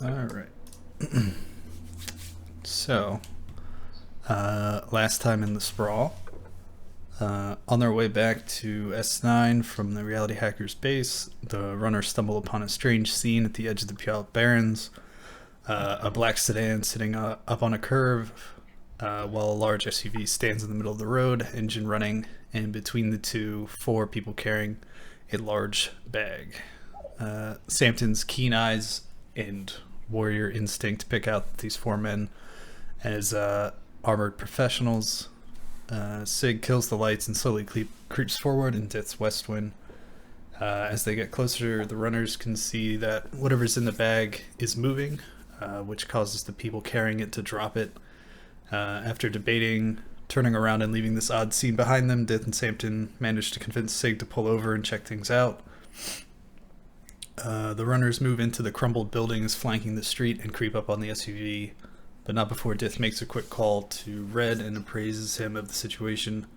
Alright. So, last time in the sprawl, on their way back to S9 from the Reality Hacker's base, the runners stumble upon a strange scene at the edge of the Puyallup Barrens. A black sedan sitting up on a curve, while a large SUV stands in the middle of the road, engine running, and between the two, four people carrying a large bag. Sampton's keen eyes and warrior instinct pick out these four men as armored professionals. Sig kills the lights and slowly creeps forward into its west wind. As they get closer, the runners can see that whatever's in the bag is moving, which causes the people carrying it to drop it. After debating, turning around and leaving this odd scene behind them, Dith and Sampton manage to convince Sig to pull over and check things out. The runners move into the crumbled buildings flanking the street and creep up on the SUV, but not before Dith makes a quick call to Red and appraises him of the situation.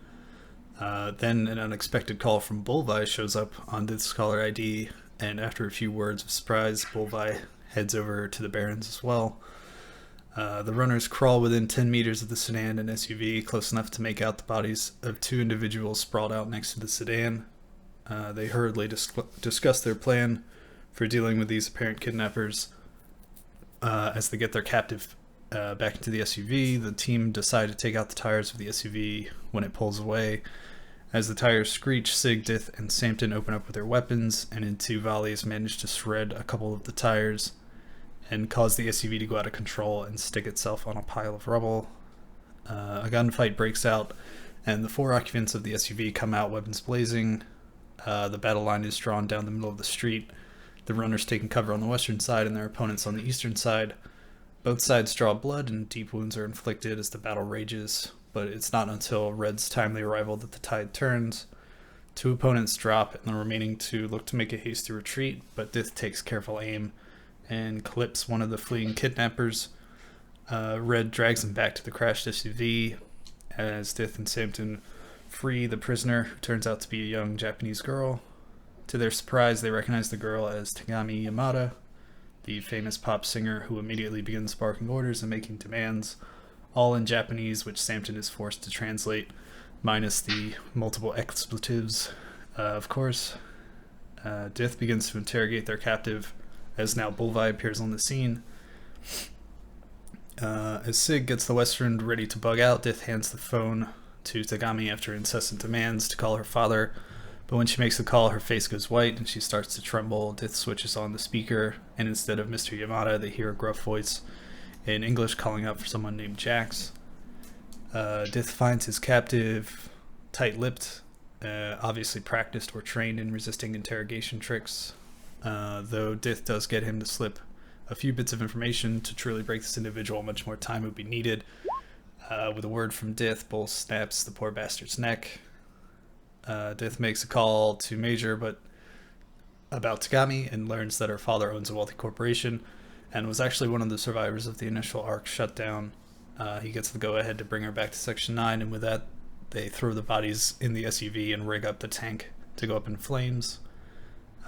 Then an unexpected call from Bulvi shows up on Dith's caller ID, and after a few words of surprise, Bulvi heads over to the Barrens as well. The runners crawl within 10 meters of the sedan and SUV, close enough to make out the bodies of two individuals sprawled out next to the sedan. They hurriedly discuss their plan for dealing with these apparent kidnappers. As they get their captive back into the SUV, the team decide to take out the tires of the SUV when it pulls away. As the tires screech, Sig, Dith, and Sampton open up with their weapons, and in two volleys manage to shred a couple of the tires and cause the SUV to go out of control and stick itself on a pile of rubble. A gunfight breaks out, and the four occupants of the SUV come out weapons blazing. The battle line is drawn down the middle of the street, the runners taking cover on the western side and their opponents on the eastern side. Both sides draw blood and deep wounds are inflicted as the battle rages, but it's not until Red's timely arrival that the tide turns. Two opponents drop and the remaining two look to make a hasty retreat, but Dith takes careful aim and clips one of the fleeing kidnappers. Red drags him back to the crashed SUV as Dith and Sampton free the prisoner, who turns out to be a young Japanese girl. To their surprise, they recognize the girl as Tagami Yamada, the famous pop singer who immediately begins barking orders and making demands, all in Japanese, which Sampton is forced to translate, minus the multiple expletives, of course. Dith begins to interrogate their captive, as now Bulvi appears on the scene. As Sig gets the Western ready to bug out, Dith hands the phone to Tagami after incessant demands to call her father, but when she makes the call, her face goes white and she starts to tremble. Dith switches on the speaker, and instead of Mr. Yamada, they hear a gruff voice in English calling out for someone named Jax. Dith finds his captive tight-lipped, obviously practiced or trained in resisting interrogation tricks, though Dith does get him to slip a few bits of information. To truly break this individual, much more time would be needed. With a word from Dith, Bull snaps the poor bastard's neck. Dith makes a call to Major about Tagami and learns that her father owns a wealthy corporation and was actually one of the survivors of the initial Ark shutdown. He gets the go-ahead to bring her back to Section 9, and with that, they throw the bodies in the SUV and rig up the tank to go up in flames.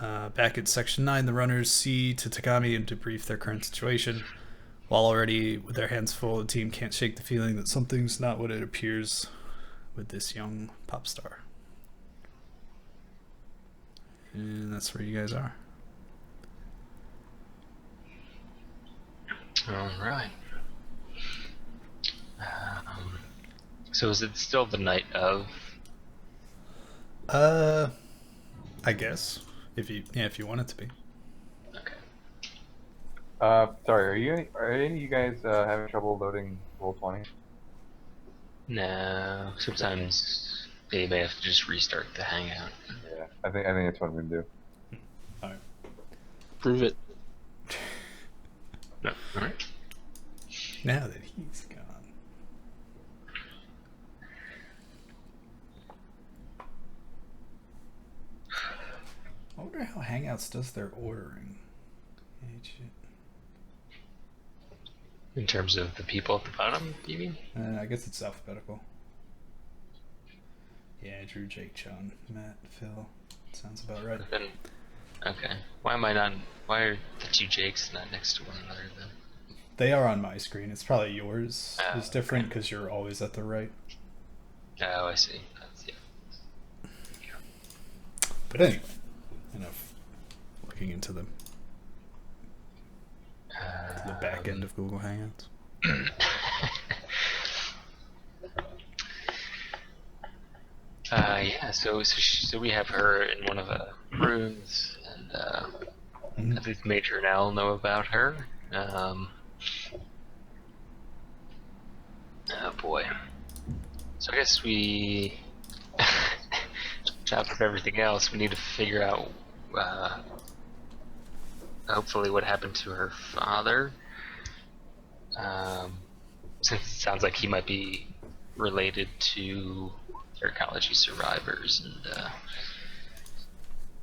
Back at Section 9, the runners see to Tagami and debrief their current situation. While already with their hands full, the team can't shake the feeling that something's not what it appears with this young pop star. And that's where you guys are. Alright. So is it still the night of? I guess. If you want it to be. Okay. Sorry, are any of you guys having trouble loading Roll20? No, sometimes they may have to just restart the hangout. Yeah, I think that's what I'm gonna do. Alright. Prove it. No. Alright. Now that he's gone. I wonder how Hangouts does their ordering. In terms of the people at the bottom, you mean? I guess it's alphabetical. Yeah, Drew, Jake, John, Matt, Phil. Sounds about right. Then Okay. Why am I not? Why are the two Jakes not next to one another then? They are on my screen. It's probably yours Oh, is different because you're always at the right. Oh, I see. Yeah. But anyway, enough looking into the back end of Google Hangouts. Yeah. So we have her in one of the rooms, and at least Major and Al know about her. Oh boy. So I guess we, on top of everything else, we need to figure out, hopefully, what happened to her father. Since it sounds like he might be related to archaeology survivors,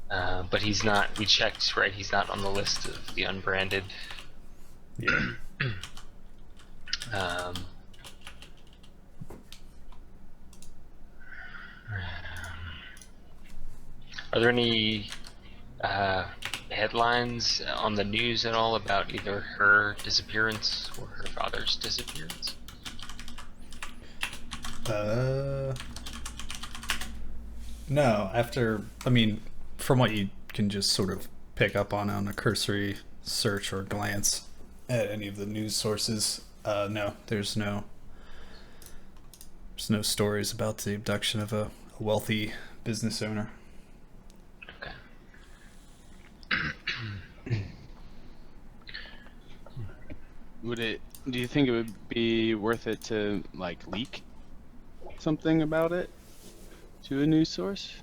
but he's not. We checked, right? He's not on the list of the unbranded. Yeah. Are there any headlines on the news at all about either her disappearance or her father's disappearance? No, from what you can just sort of pick up on a cursory search or glance at any of the news sources, no, there's no stories about the abduction of a wealthy business owner. Okay. Do you think it would be worth it to like leak something about it to a news source?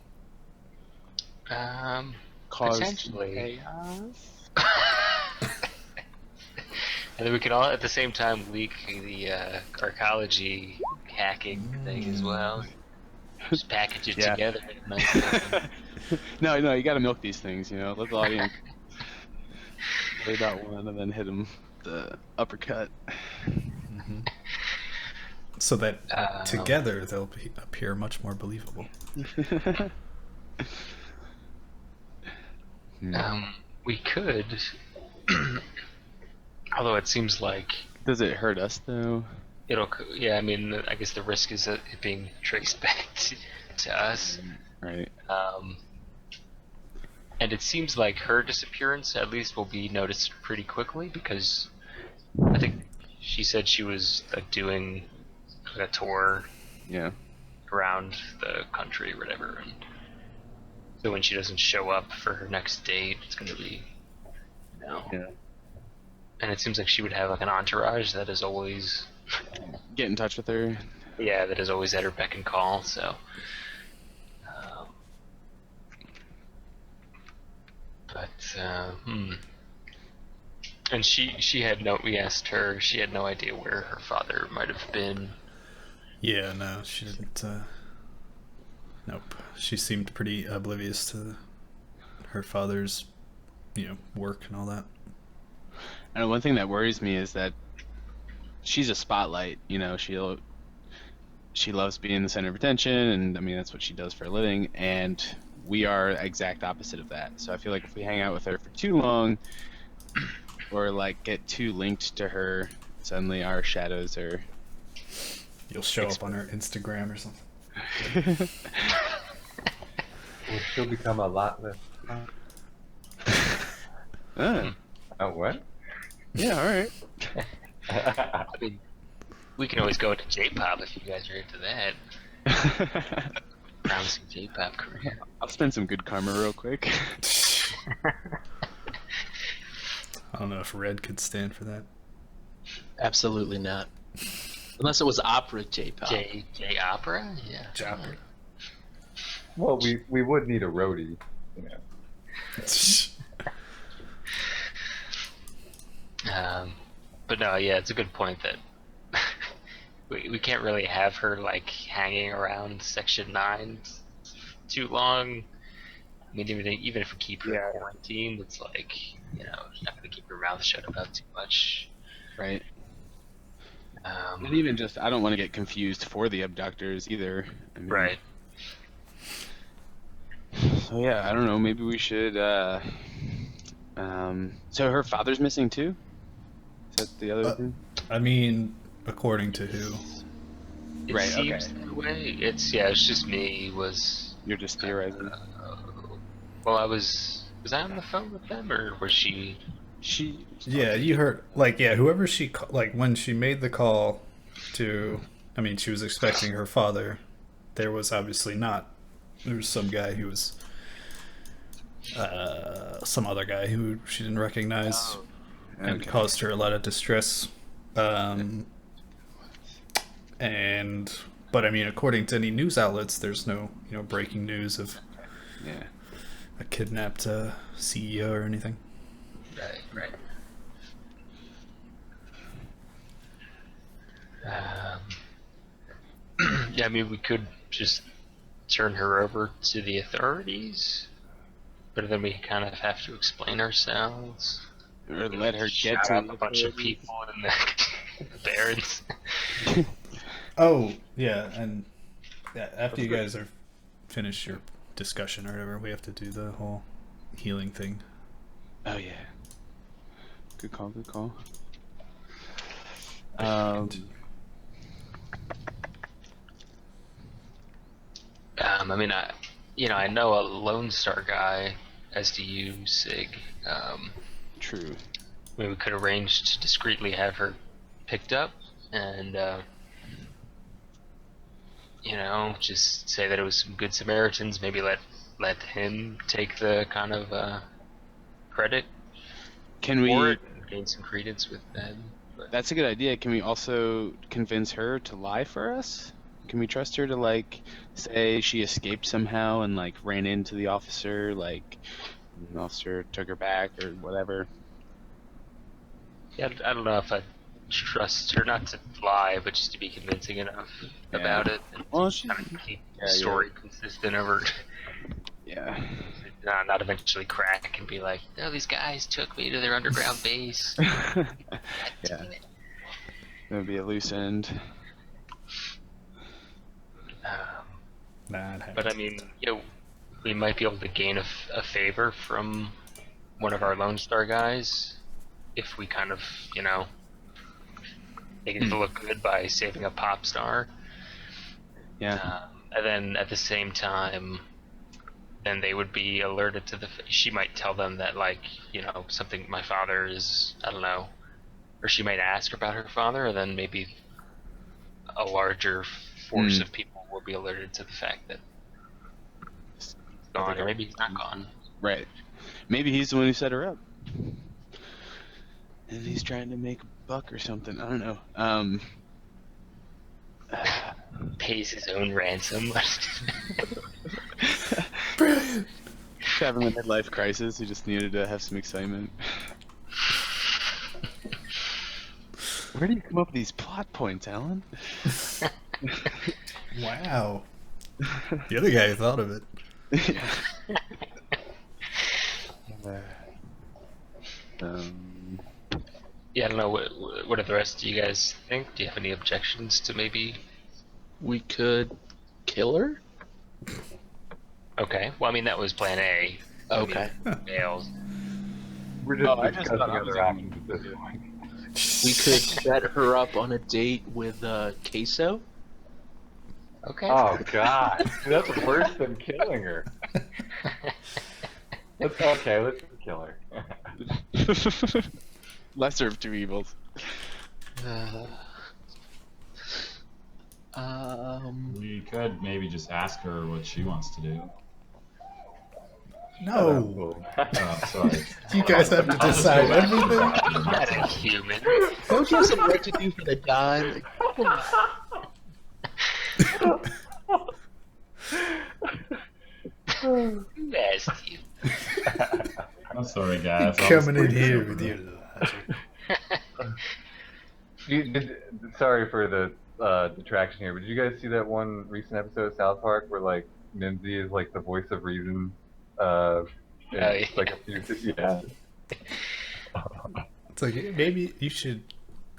Cause Potentially. chaos? And then we could all at the same time leak the archaeology hacking thing as well. Just package it Yeah. together. Nice. No, you gotta milk these things, you know. Let the audience worry about one and then hit them the uppercut. So that together they'll appear much more believable. We could, although it seems like Does it hurt us though? yeah, I mean, I guess the risk is that it being traced back to us. Right. And it seems like her disappearance at least will be noticed pretty quickly because I think she said she was like doing a tour Yeah. around the country or whatever, and so when she doesn't show up for her next date, it's going to be, Yeah. And it seems like she would have like an entourage that is always, Get in touch with her. that is always at her beck and call. So, and she had no. We asked her. She had no idea where her father might have been. Yeah, no, she didn't. Nope, she seemed pretty oblivious to her father's, work and all that. And one thing that worries me is that she's a spotlight. You know, she loves being the center of attention, and I mean that's what she does for a living. And we are exact opposite of that. So I feel like if we hang out with her for too long, or like get too linked to her, suddenly our shadows are. You'll show up on her Instagram or something. Will she'll become a lot less. Oh What? yeah, all right. I mean, we can always go into J-pop if you guys are into that. Promising J-pop career. I'll spend some good karma real quick. I don't know if Red could stand for that. Absolutely not. Unless it was opera J-pop. J-opera? Yeah. Jopper. Well, we would need a roadie, But no, yeah, it's a good point that we can't really have her like hanging around Section 9 too long. I mean, even if we keep her quarantined, it's like, she's not going to keep her mouth shut about too much. Right. And even just, I don't want to get confused for the abductors either. I mean, Right. So yeah, I don't know. Maybe we should So her father's missing too? Is that the other thing? I mean, according to who? It Right, seems okay. that way. It's just me. You're just theorizing. Well, was I on the phone with them, or was she? She. Yeah, you heard, like, yeah, whoever like, when she made the call to, I mean, she was expecting her father. There was obviously not. There was some guy who was, some other guy who she didn't recognize and Okay. caused her a lot of distress. And, but I mean, according to any news outlets, there's no, breaking news of Yeah. a kidnapped CEO or anything. Right. Yeah, I mean, we could just turn her over to the authorities, but then we kind of have to explain ourselves. Or let her get Shout to out the a bunch of authorities. people in the barons. Oh, yeah, and after you guys are finished your discussion or whatever, we have to do the whole healing thing. Oh yeah. Good call. I mean, I know a Lone Star guy, as do you, Sig. True. I mean, we could arrange to discreetly have her picked up and, just say that it was some good Samaritans. Maybe let him take the kind of credit Can for we? it and gain some credence with them. But That's a good idea. Can we also convince her to lie for us? Can we trust her to like say she escaped somehow and like ran into the officer, like the officer took her back or whatever? yeah, I don't know if I trust her not to lie, but just to be convincing enough Yeah. about it and Well, she. kind of keep Yeah, the story consistent over. Yeah. Not eventually crack and be like, no, these guys took me to their underground base. Yeah. Damn it. That would be a loose end. Nah, But I mean, we might be able to gain a favor from one of our Lone Star guys if we kind of, make it look good by saving a pop star. Yeah. And then at the same time, then they would be alerted to she might tell them that, like, something, my father is, I don't know, or she might ask about her father, and then maybe a larger force of people will be alerted to the fact that he's gone, or maybe he's not gone. Right. Maybe he's the one who set her up. And he's trying to make a buck or something. I don't know. Pays his own ransom. Brilliant. Having a midlife crisis, he just needed to have some excitement. Where do you come up with these plot points, Alan? Wow. The other guy thought of it. Yeah, I don't know. What do the rest of you guys think? Do you have any objections to maybe? We could kill her? Okay. Well, I mean, that was Plan A. Okay. Fails. We're just I just discussing thought I was other thinking- options at this point. We could set her up on a date with Queso. Okay. Oh God, that's worse than killing her. Let's just kill her. Lesser of two evils. We could maybe just ask her what she wants to do. No. Oh, sorry. You guys have to decide everything. Not a human. Don't you have some work to do for the dime? Who asked you? I'm sorry, guys. Coming in here with your logic. Sorry for the detraction here, but did you guys see that one recent episode of South Park where like Mimsy is like the voice of reason? It's like a few, yeah. It's like, maybe you should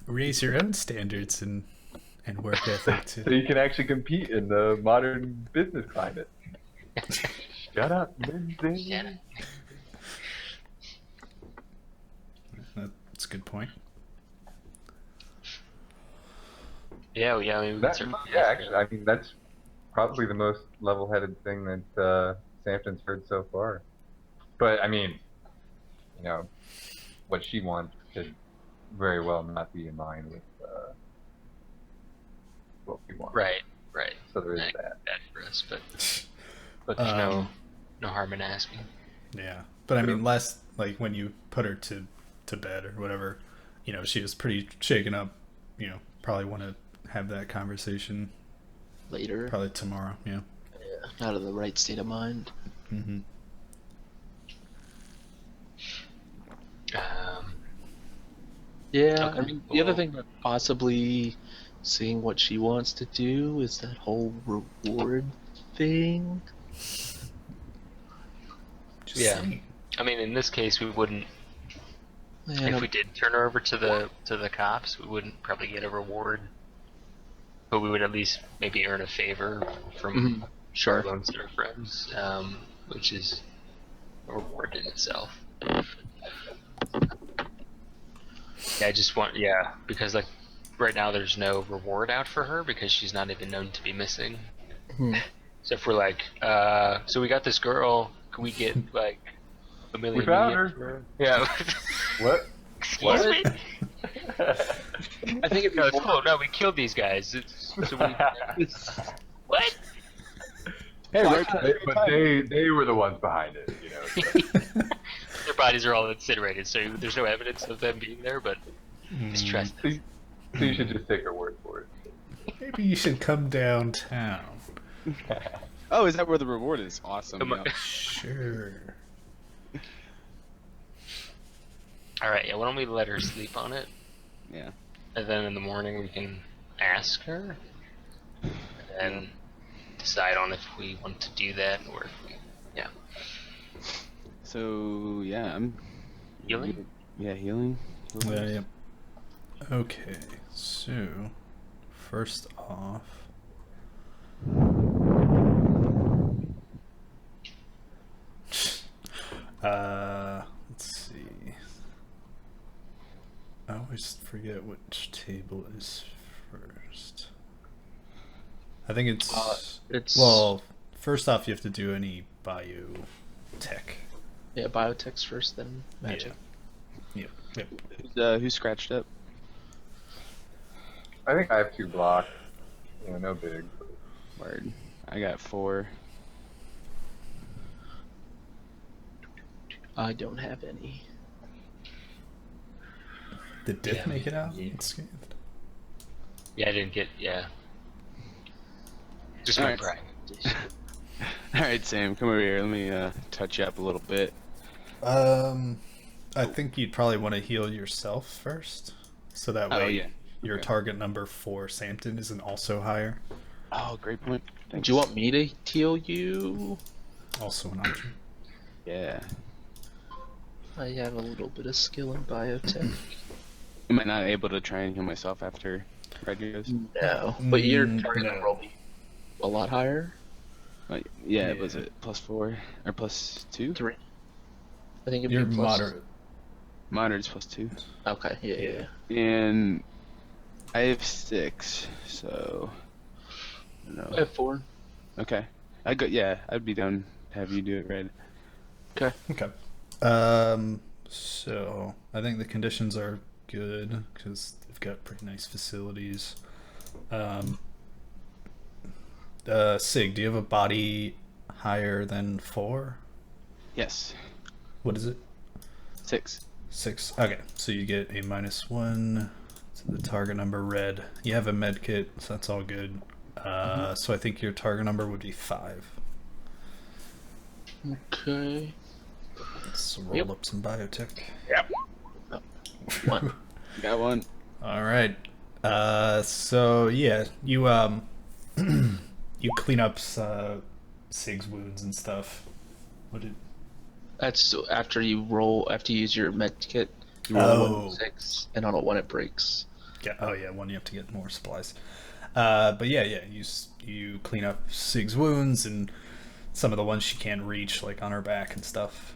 raise your own standards and work ethic So too. you can actually compete in the modern business climate. Shut up, Mimsy. Shut up. That's a good point. Yeah, I mean, we could That, certainly yeah, ask actually, her. I mean, that's probably the most level-headed thing that Sampson's heard so far. But I mean, you know, what she wants could very well not be in line with what we want. Right. So there is Not that. bad for us, but there's no harm in asking. Yeah, but I mean, like when you put her to bed or whatever, you know, she was pretty shaken up. You know, probably want to have that conversation Later. probably tomorrow. Yeah. Yeah, not in the right state of mind. Mm-hmm. Yeah, Okay, I mean, the other well- thing, possibly seeing what she wants to do is that whole reward thing. Just Yeah. saying. I mean, in this case, we wouldn't. Man, If we did turn her over to the cops, we wouldn't probably get a reward, but we would at least maybe earn a favor from sure. our Lone Star friends, which is a reward in itself. Yeah, I just want because like right now there's no reward out for her because she's not even known to be missing. Hmm. So if we're like, so we got this girl, can we get like $1 million? We found yen her. for her? Yeah. What? Excuse me? I think it'd be No, it's more- cool. No, we killed these guys. So we, what? Hey, But they were the ones behind it, you know. So. Their bodies are all incinerated, so there's no evidence of them being there, but just trust us. So you should just take her word for it. Maybe you should come downtown. Oh, is that where the reward is? Awesome. Come on. Yeah. Sure. Alright, yeah, why don't we let her sleep on it, Yeah. and then in the morning we can ask her, and decide on if we want to do that, or if we, So yeah, I'm Healing? Yeah, healing. Yeah. Okay, so first off, let's see. I always forget which table is first. I think it's well, first off, you have to do any biotech. yeah, biotech's first, then magic. Yep. Who scratched up? I think I have 2 blocks. You know, no big. Word. I got 4. I don't have any. Did Diff Yeah, make it out? yeah. Unscathed? I didn't get, Just my Alright. pride. All right, Sam, come over here. Let me touch you up a little bit. I think you'd probably want to heal yourself first, so that way Oh yeah. your Okay. target number for Sampton isn't also higher. Oh, great point. Thanks. Do you want me to heal you? Also an option. Yeah. I have a little bit of skill in biotech. Am I not able to try and heal myself after Red goes? No, but your Mm, target no. number will be a lot higher. Like, yeah, Yeah. was it +4 or +2? 3. I think it'd You're be plus. moderate. Moderate is +2. Okay, yeah. And I have 6, so I don't I know. have 4. Okay. I'd be down to have you do it, Red. Okay. Okay. So I think the conditions are good because they've got pretty nice facilities. Sig, do you have a body higher than 4? Yes. What is it? 6. 6. Okay, so you get a -1 to the target number. Red. You have a med kit, so that's all good. So I think your target number would be 5. Okay. Let's roll Yep. up some biotech. One. Got one. All right. So yeah, you you clean up Sig's wounds and stuff. What did? That's after you use your med kit. You roll Oh. 1d6, and on a 1 it breaks. Yeah. Oh yeah. One, you have to get more supplies. But yeah. You clean up Sig's wounds and some of the ones she can't reach, like on her back and stuff.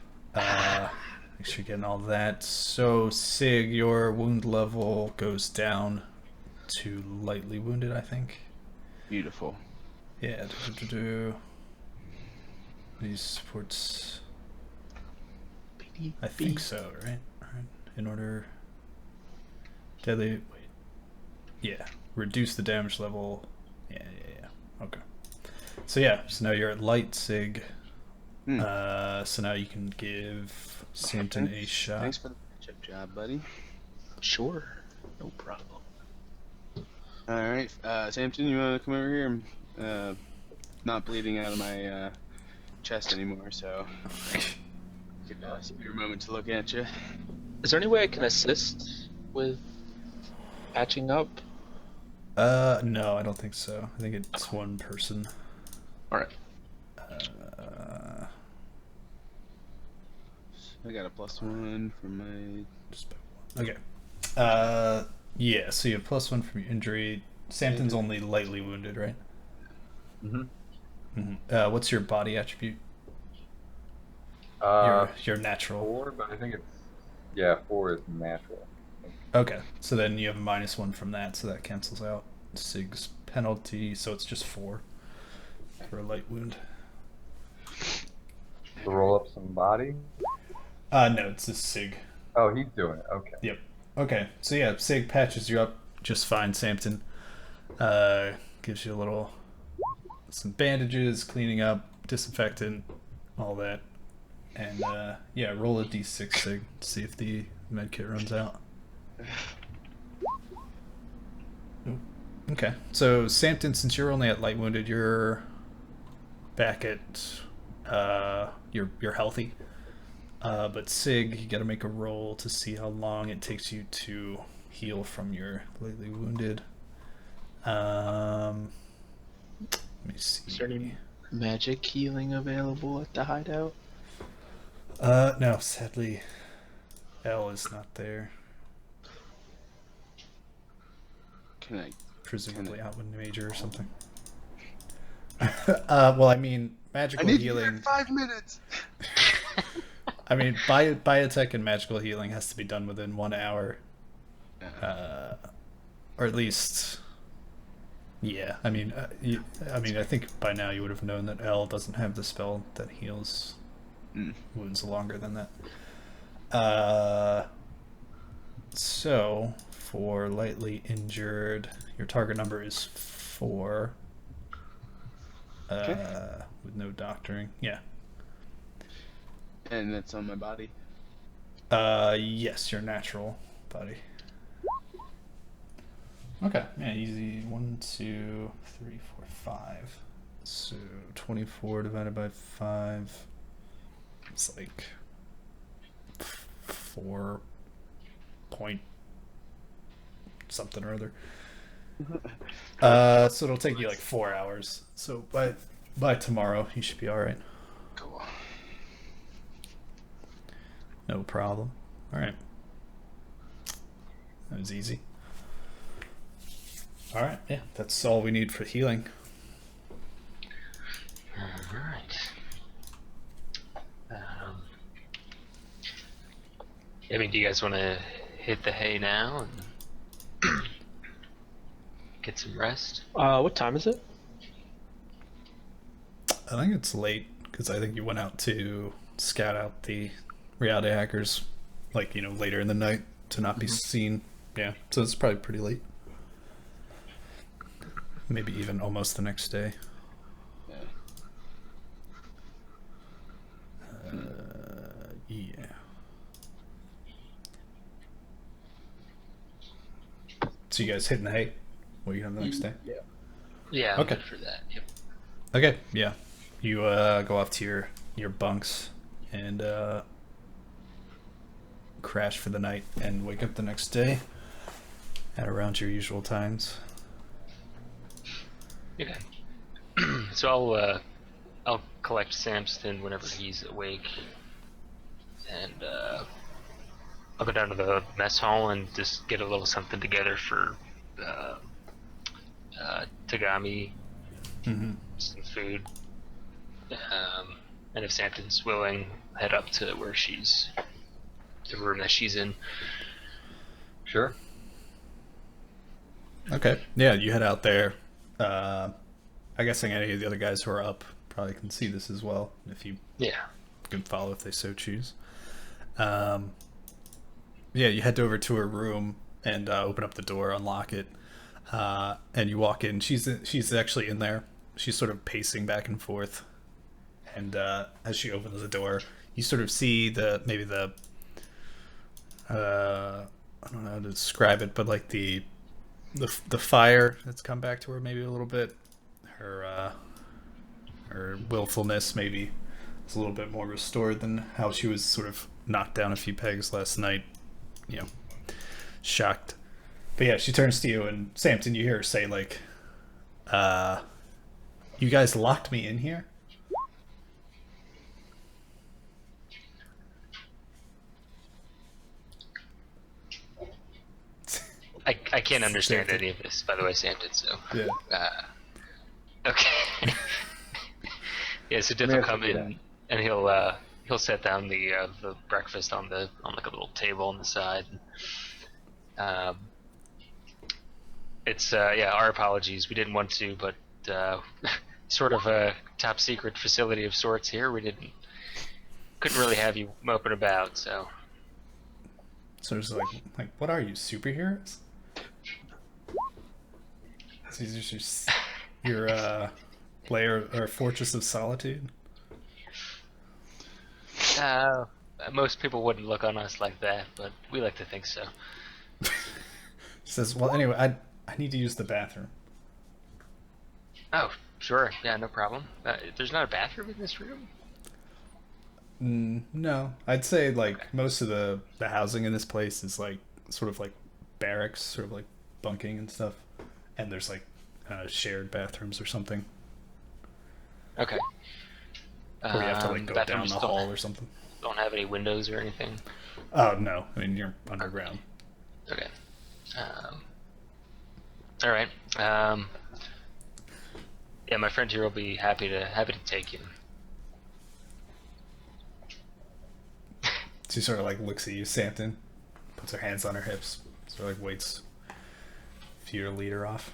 Make sure you're getting all that. So, Sig, your wound level goes down to lightly wounded, I think. Beautiful. Yeah. These supports. I think so, right? Alright. In order. Deadly. Wait. Yeah. Reduce the damage level. Yeah. Okay. So, yeah. So now you're at light, Sig. So now you can give Samton a shot. Thanks for the patch-up job, buddy. Sure, no problem. Alright, Samson, you want to come over here? I'm not bleeding out of my chest anymore, so give us your moment to look at you. Is there any way I can assist with patching up? No, I don't think so. I think it's one person. Alright. I got a +1 from my... Okay. Yeah, so you have +1 from your injury. Samton's only lightly wounded, right? What's your body attribute? Your natural. 4, but I think it's 4 is natural. Okay, so then you have a -1 from that, so that cancels out Sig's penalty, so it's just 4 for a light wound. To roll up some body? No, it's just Sig. Oh, he's doing it. Okay. Yep. Okay, so yeah, Sig patches you up just fine, Samton. Gives you some bandages, cleaning up, disinfectant, all that. And yeah, roll a d6, Sig, to see if the medkit runs out. Okay, so Samton, since you're only at light wounded, you're back at you're healthy. But Sig, you gotta make a roll to see how long it takes you to heal from your lightly wounded. Let me see. Is there any magic healing available at the hideout? No, sadly, L is not there. Presumably out with Major or something. Well, I mean, magical healing. 5 minutes. I mean, biotech and magical healing has to be done within 1 hour, or at least, yeah. I mean, I think by now you would have known that L doesn't have the spell that heals wounds longer than that. So for lightly injured, your target number is 4. With no doctoring. Yeah. And that's on my body? Yes, your natural body. Okay, yeah, easy. 1, 2, 3, 4, 5. So 24 divided by 5. It's like 4 point something or other. So it'll take you like 4 hours. So by tomorrow you should be all right. Cool. No problem. All right. That was easy. All right. Yeah, that's all we need for healing. All right. I mean, do you guys want to hit the hay now and get some rest? What time is it? I think it's late because I think you went out to scout out the reality hackers, like, later in the night to not be seen. Yeah, so it's probably pretty late. Maybe even almost the next day. Yeah. Yeah. So you guys hitting the hay? What are you doing the next day? Yeah, I'm Okay. good for that. Yep. Okay, yeah. You go off to your bunks and crash for the night and wake up the next day at around your usual times. Okay. So I'll collect Samson whenever he's awake, and I'll go down to the mess hall and just get a little something together for Tagami, Mm-hmm. some food, and if Samson's willing, head up to where she's the room that she's in. Sure. Okay. Yeah, you head out there. I guess any of the other guys who are up probably can see this as well, if you Yeah. can follow if they so choose. Yeah, you head over to her room and open up the door, unlock it, and you walk in. She's actually in there. She's sort of pacing back and forth, and as she opens the door, you sort of see maybe the I don't know how to describe it, but like the fire that's come back to her maybe a little bit. Her willfulness maybe is a little bit more restored than how she was sort of knocked down a few pegs last night. Shocked. But yeah, she turns to you, and Samson, you hear her say like, "You guys locked me in here?" I can't understand Samson. any of this, by the way, Samson. So Yeah. okay. Yeah, so Diff will come in and he'll set down the breakfast on like a little table on the side. It's our apologies. We didn't want to, but sort of a top secret facility of sorts here. We couldn't really have you moping about, so. So it's like, what are you, superheroes? These are just your lair or fortress of solitude. Most people wouldn't look on us like that, but we like to think so. She says, "Well, anyway, I need to use the bathroom." Oh, sure. Yeah, no problem. There's not a bathroom in this room? No, I'd say like most of the housing in this place is like sort of like barracks, sort of like bunking and stuff, and there's like shared bathrooms or something, Okay. or you have to like go down bathrooms the hall or something. Don't have any windows or anything? Oh no, I mean you're underground. Okay. All right. Yeah, my friend here will be happy to take you. She sort of like looks at you, Samson, puts her hands on her hips, sort of like waits for you to lead her off.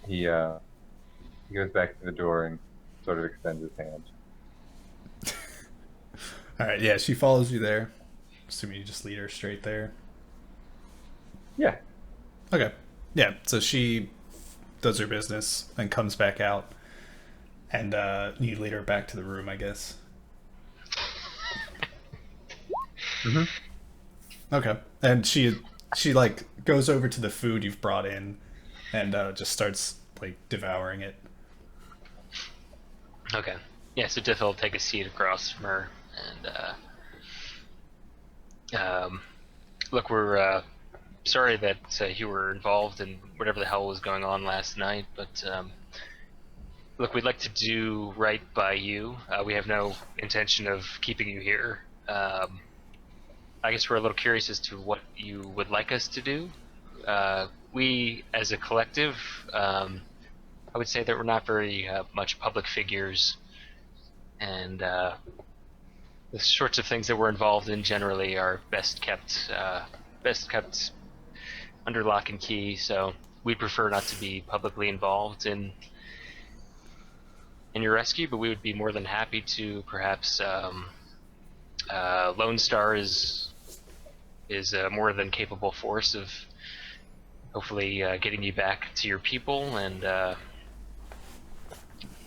He goes back to the door and sort of extends his hand. All right, yeah, she follows you there. Assuming you just lead her straight there. Yeah. Okay. Yeah, so she does her business and comes back out, and you lead her back to the room, I guess. Mm-hmm. Okay. And she like goes over to the food you've brought in and just starts like devouring it. Okay. Yeah, so Diff will take a seat across from her, and look, we're sorry that you were involved in whatever the hell was going on last night, but look, we'd like to do right by you. We have no intention of keeping you here. I guess we're a little curious as to what you would like us to do. We, as a collective, I would say that we're not very much public figures, and the sorts of things that we're involved in generally are best kept under lock and key. So we'd prefer not to be publicly involved in your rescue, but we would be more than happy to perhaps. Lone Star is a more than capable force of hopefully getting you back to your people, and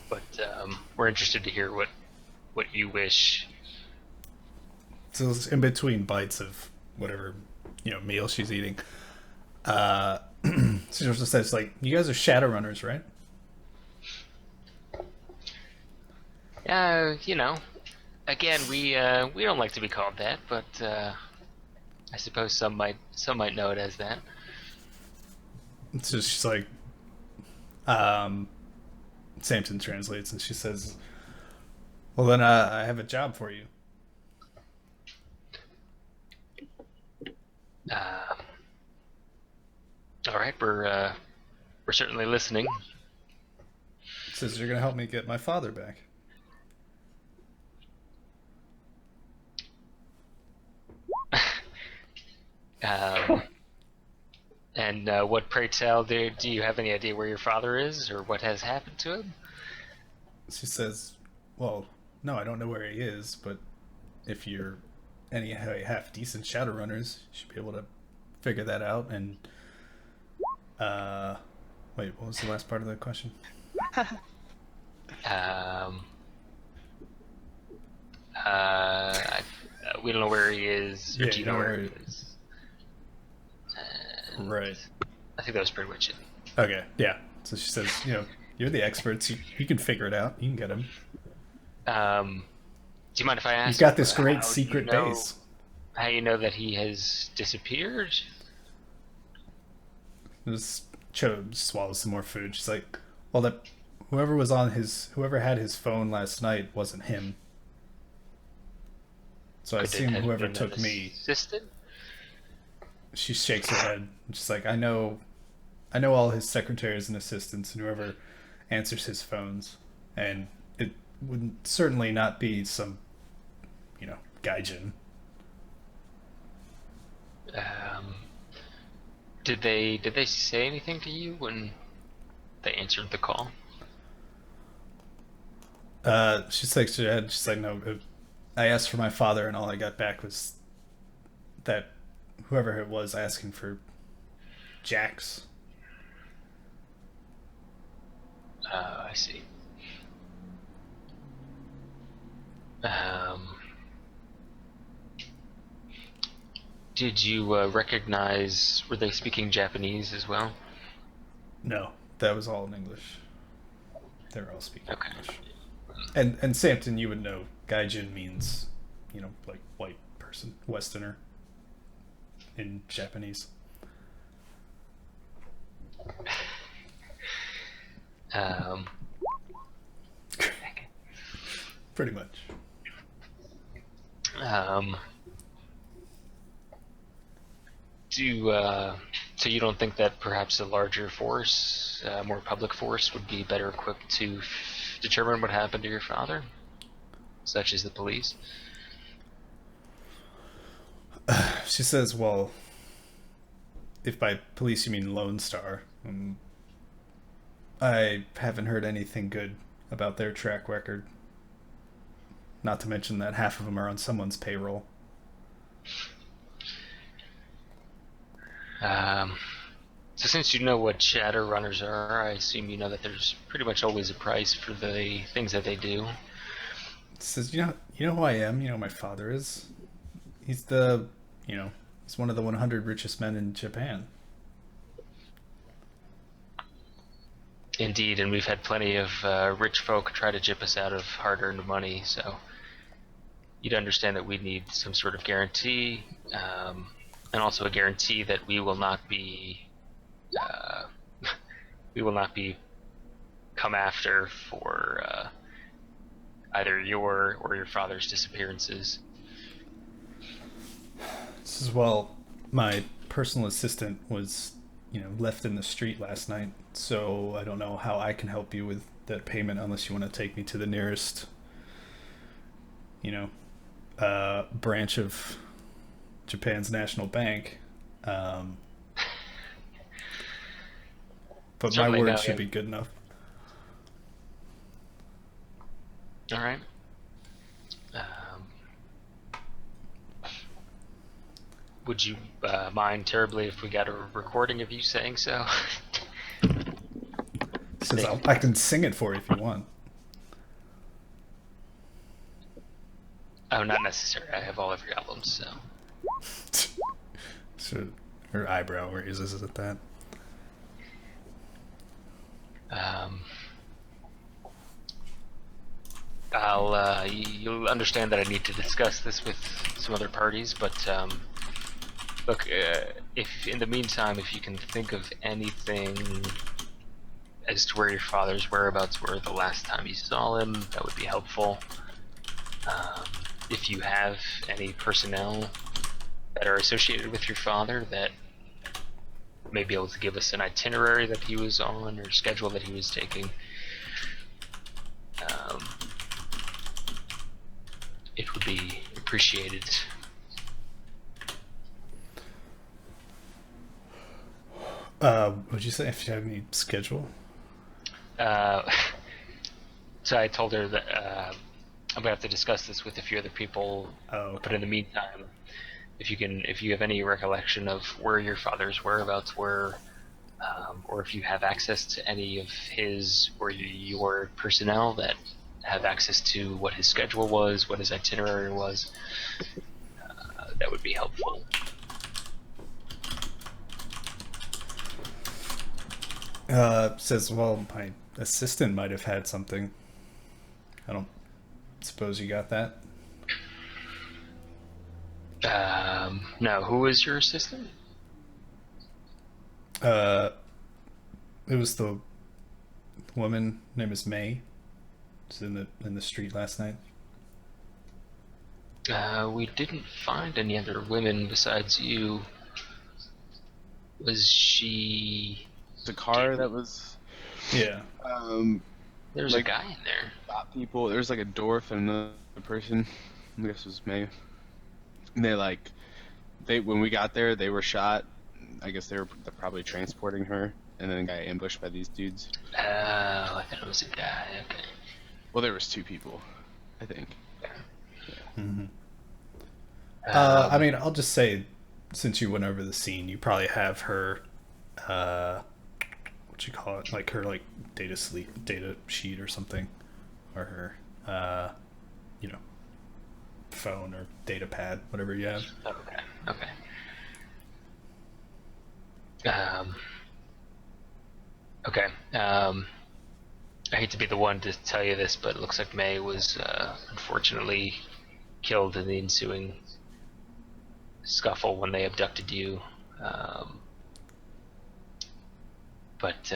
but we're interested to hear what you wish. So it's in between bites of whatever meal she's eating. She just says like, "You guys are Shadowrunners, right?" Again, we don't like to be called that, but I suppose some might know it as that. So she's like, Samson translates, and she says, "Well, then I have a job for you." All right, we're certainly listening. Says you're gonna help me get my father back. And what, pray tell, do you have any idea where your father is or what has happened to him? She says, well, no, I don't know where he is, but if you're any half decent Shadowrunners, you should be able to figure that out. And wait, what was the last part of the question? We don't know where he is. Or Yeah, do you know where he is? Right. I think that was pretty much it. Okay, yeah. So she says, you're the experts. You can figure it out. You can get him. Do you mind if I ask? You've got this how great do secret you know, base. How do you know that he has disappeared? Cho swallows some more food. She's like, well, that whoever had his phone last night wasn't him. So I assume whoever took me. Assistant? She shakes her head. She's like, I know all his secretaries and assistants and whoever answers his phones, and it would certainly not be some, gaijin. Did they say anything to you when they answered the call? She shakes her head. She's like, no. I asked for my father, and all I got back was that whoever it was asking for Jax. I see. Did you recognize? Were they speaking Japanese as well? No, that was all in English. They were all speaking Okay. English. And Sampton, you would know. Gaijin means, like white person, Westerner, in Japanese. Pretty much. So you don't think that perhaps a larger force, more public force, would be better equipped to determine what happened to your father, such as the police? She says, well, if by police you mean Lone Star, I haven't heard anything good about their track record. Not to mention that half of them are on someone's payroll. So since you know what Shadowrunners are, I assume you know that there's pretty much always a price for the things that they do. Says, you know who I am? You know who my father is? He's he's one of the 100 richest men in Japan. Indeed, and we've had plenty of rich folk try to gyp us out of hard-earned money, so you'd understand that we need some sort of guarantee, and also a guarantee that we will not be come after for either your or your father's disappearances. This is, well, my personal assistant was, left in the street last night, so I don't know how I can help you with that payment unless you want to take me to the nearest, branch of Japan's national bank. But Certainly my word no, should yeah. be good enough. All right. Would you mind terribly if we got a recording of you saying so? Says I can sing it for you if you want. Oh, not necessary. I have all of your albums, so. So her eyebrow raises at that. You'll understand that I need to discuss this with some other parties, but look, if in the meantime, if you can think of anything as to where your father's whereabouts were the last time you saw him, that would be helpful. If you have any personnel that are associated with your father that may be able to give us an itinerary that he was on or schedule that he was taking, it would be appreciated. Would you say if you have any schedule? Uh, so I told her that I'm gonna have to discuss this with a few other people. Oh, But in the meantime, if you have any recollection of where your father's whereabouts were, or if you have access to any of his or your personnel that have access to what his schedule was, what his itinerary was, that would be helpful. Says, well, my assistant might have had something. I don't suppose you got that. No, who was your assistant? It was the woman. Name is May. She's in the street last night. We didn't find any other women besides you. Was she? The car that was Yeah. There was a guy in there. Stop people. There was like a dwarf and another person. I guess it was May. And they when we got there, they were shot. I guess they're probably transporting her, and then got ambushed by these dudes. Oh, I thought it was a guy. Okay. Well, there was 2 people, I think. Mm-hmm. I mean, I'll just say, since you went over the scene, you probably have her, what you call it, like her data sheet or something, or her, phone or data pad, whatever you have. Okay. Okay. I hate to be the one to tell you this, but it looks like May was unfortunately killed in the ensuing scuffle when they abducted you. But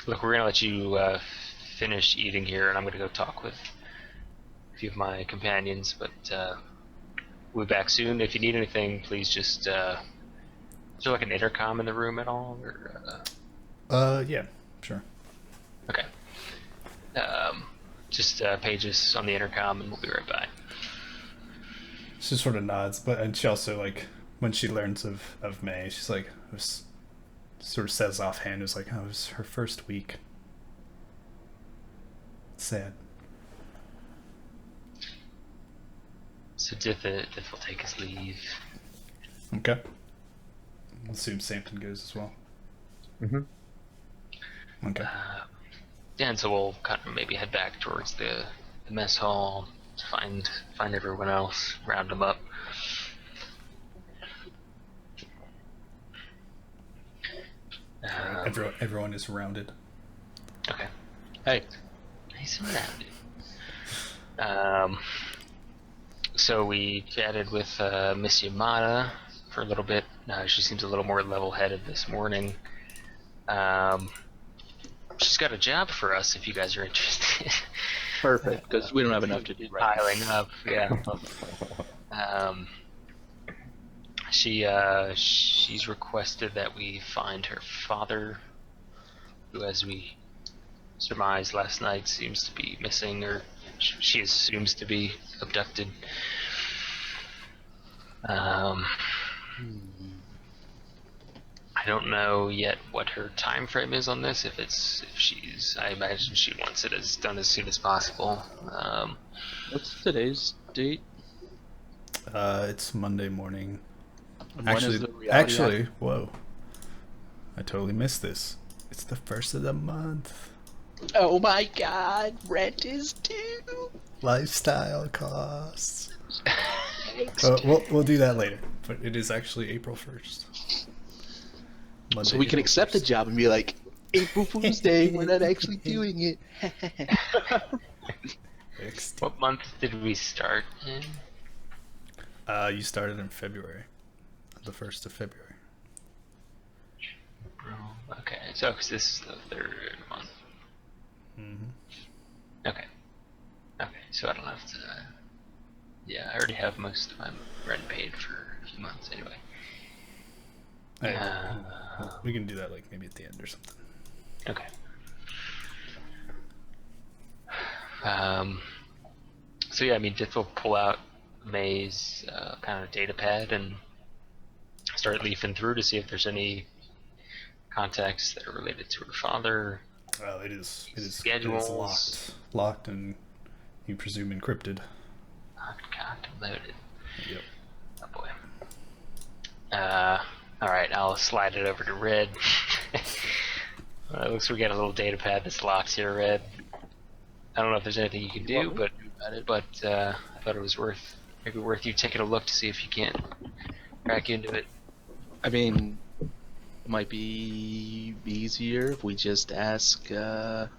look, we're gonna let you finish eating here, and I'm gonna go talk with a few of my companions. But we'll be back soon. If you need anything, please just. Is there like an intercom in the room at all? Or, Yeah, sure. Okay. Just page us on the intercom, and we'll be right by. She sort of nods, and she also, like, when she learns of May, she's like, sort of says offhand, it was like, oh, it was her first week. It's sad. So Dith will take his leave. Okay. I'll assume Sampton goes as well. Mm-hmm. Okay. Yeah, and so we'll kind of maybe head back towards the mess hall, find everyone else, round them up. Everyone is rounded. Okay. Hey. Nice and rounded. So we chatted with Miss Yamada for a little bit. She seems a little more level-headed this morning. She's got a job for us if you guys are interested. Perfect, because we don't have enough to do right Piling up, yeah. She's requested that we find her father, who, as we surmised last night, seems to be missing, or she assumes to be abducted. I don't know yet what her time frame is on this. I imagine she wants it done as soon as possible. What's today's date? It's Monday morning. And when is the reality act? Whoa. I totally missed this. It's the first of the month. Oh my god, rent is due. Lifestyle costs. We'll do that later. But it is actually April 1st. Monday, So we can April accept the 1st. job and be like, April Fool's Day, we're not actually doing it. Fixed. What month did we start in? You started in February. The 1st of February. Okay, so 'cause this is the 3rd month. Mm-hmm. Okay, so I don't have to. Yeah, I already have most of my rent paid for a few months anyway. Hey, we can do that like maybe at the end or something. Okay. So yeah, I mean, Dith will pull out May's kind of data pad and start leafing through to see if there's any contacts that are related to her father. Well, it is Schedules. locked, and you presume encrypted. Cocked and loaded. Yep. Oh boy. Alright, I'll slide it over to Red. It looks like we got a little data pad that's locked here, Red. I don't know if there's anything you can do, but I thought it was worth you taking a look to see if you can't crack into it. I mean, it might be easier if we just ask our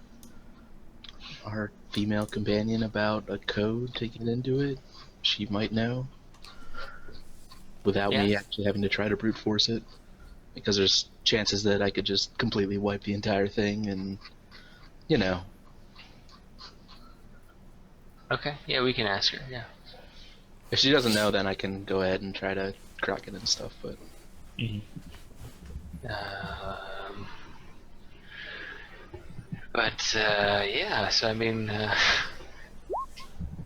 female companion about a code to get into it. She might know. Without me actually having to try to brute force it. Because there's chances that I could just completely wipe the entire thing and, you know. Okay, yeah, we can ask her, yeah. If she doesn't know, then I can go ahead and try to crack it and stuff, but... Yeah, so I mean, yeah,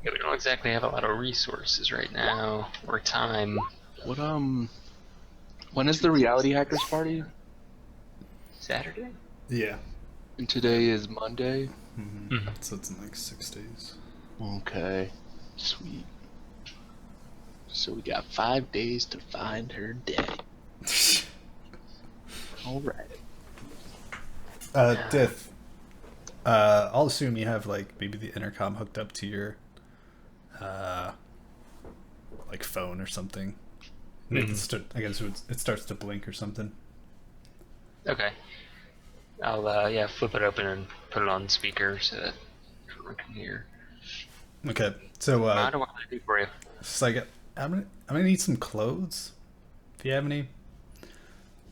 we don't exactly have a lot of resources right now, or time. What, when is the Reality Hackers party? Saturday? Yeah. And today is Monday? Mhm. So it's in like 6 days. Okay. Sweet. So we got 5 days to find her dead. Alright. Dith. I'll assume you have like maybe the intercom hooked up to your like phone or something. I guess it starts to blink or something. Okay. I'll flip it open and put it on speaker so that everyone can hear. Okay, so What do I do for you? it's like I'm gonna need some clothes. If you have any,